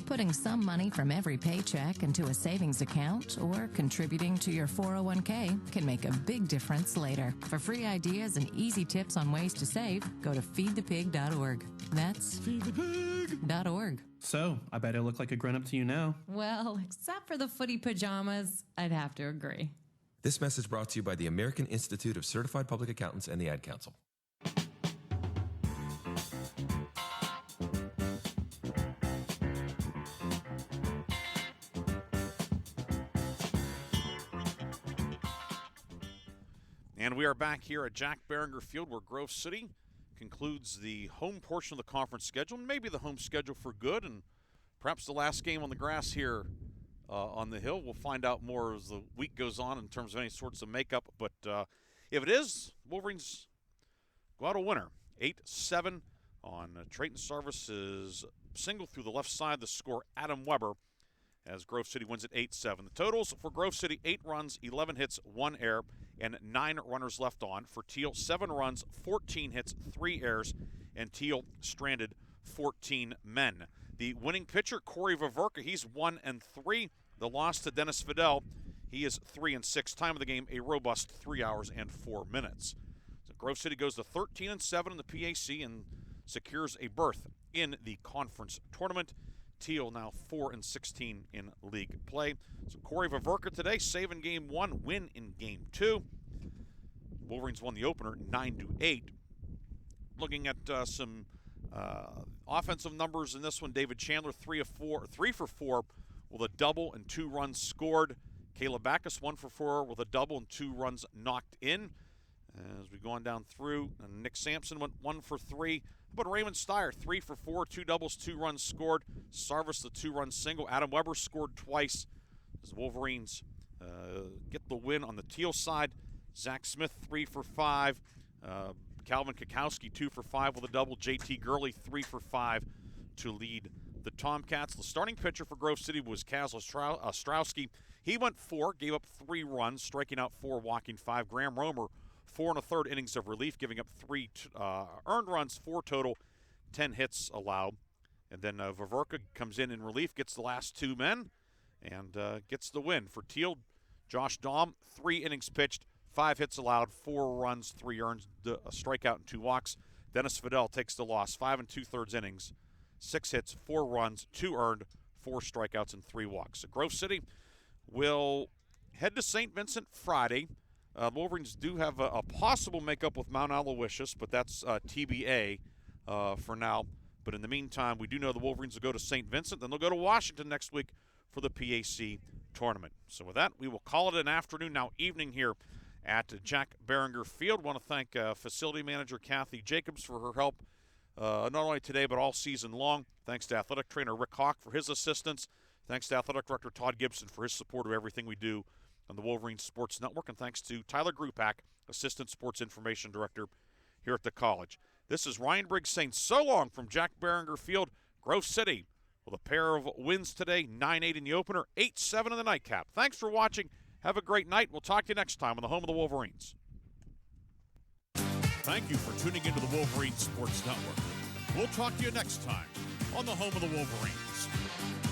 Speaker 29: Putting some money from every paycheck into a savings account or contributing to your 401k can make a big difference later. For free ideas and easy tips on ways to save, go to feedthepig.org. That's feedthepig.org.
Speaker 31: So, I bet I look like a grown-up to you now.
Speaker 30: Well, except for the footy pajamas, I'd have to agree.
Speaker 32: This message brought to you by the American Institute of Certified Public Accountants and the Ad Council.
Speaker 1: And we are back here at Jack Behringer Field, where Grove City concludes the home portion of the conference schedule, and maybe the home schedule for good, and perhaps the last game on the grass here on the hill. We'll find out more as the week goes on in terms of any sorts of makeup. But if it is, Wolverines go out a winner, 8-7 on Trayton Sarvis's single through the left side. The score, Adam Weber, as Grove City wins it 8-7. The totals for Grove City, 8 runs, 11 hits, 1 error, and 9 runners left on. For Thiel, 7 runs, 14 hits, 3 errors, and Thiel stranded 14 men. The winning pitcher, Corey Vaverka, he's 1-3. The loss to Dennis Fidel, he is 3-6. Time of the game, a robust 3 hours and 4 minutes. So Grove City goes to 13-7 in the PAC and secures a berth in the conference tournament. Thiel now 4-16 in league play. So Corey Vaverka today, save in game 1, win in game 2. Wolverines won the opener 9-8. Looking at some offensive numbers in this one, David Chandler 3 for 4 with a double and 2 runs scored. Caleb Backus 1 for 4 with a double and 2 runs knocked in. As we go on down through, Nick Sampson went 1 for 3. How about Raymond Steyer, 3 for 4, 2 doubles, 2 runs scored. Sarvis, the 2-run single. Adam Weber scored twice as the Wolverines get the win on the Thiel side. Zach Smith, 3 for 5. Calvin Kakowski, 2 for 5 with a double. JT Gurley, 3 for 5 to lead the Tomcats. The starting pitcher for Grove City was Kaz Ostrowski. He went 4, gave up 3 runs, striking out 4, walking 5. Graham Romer, 4 1/3 innings of relief, giving up 3 earned runs, 4 total, 10 hits allowed. And then Vaverka comes in relief, gets the last 2 men, and gets the win. For Thiel, Josh Daum, 3 innings pitched, 5 hits allowed, 4 runs, 3 earned, a strikeout and 2 walks. Dennis Fidel takes the loss, 5 2/3 innings, 6 hits, 4 runs, 2 earned, 4 strikeouts, and 3 walks. So Grove City will head to St. Vincent Friday. Wolverines do have a possible makeup with Mount Aloysius, but that's TBA for now. But in the meantime, we do know the Wolverines will go to St. Vincent, then they'll go to Washington next week for the PAC tournament. So with that, we will call it an afternoon, now evening here at Jack Behringer Field. Want to thank facility manager Kathy Jacobs for her help not only today but all season long. Thanks to athletic trainer Rick Hawk for his assistance. Thanks to athletic director Todd Gibson for his support of everything we do on the Wolverines Sports Network. And thanks to Tyler Grupak, assistant sports information director here at the college. This is Ryan Briggs saying so long from Jack Behringer Field. Grove City with a pair of wins today, 9-8 in the opener, 8-7 in the nightcap. Thanks for watching. Have a great night. We'll talk to you next time on the home of the Wolverines.
Speaker 23: Thank you for tuning into the Wolverines Sports Network. We'll talk to you next time on the home of the Wolverines.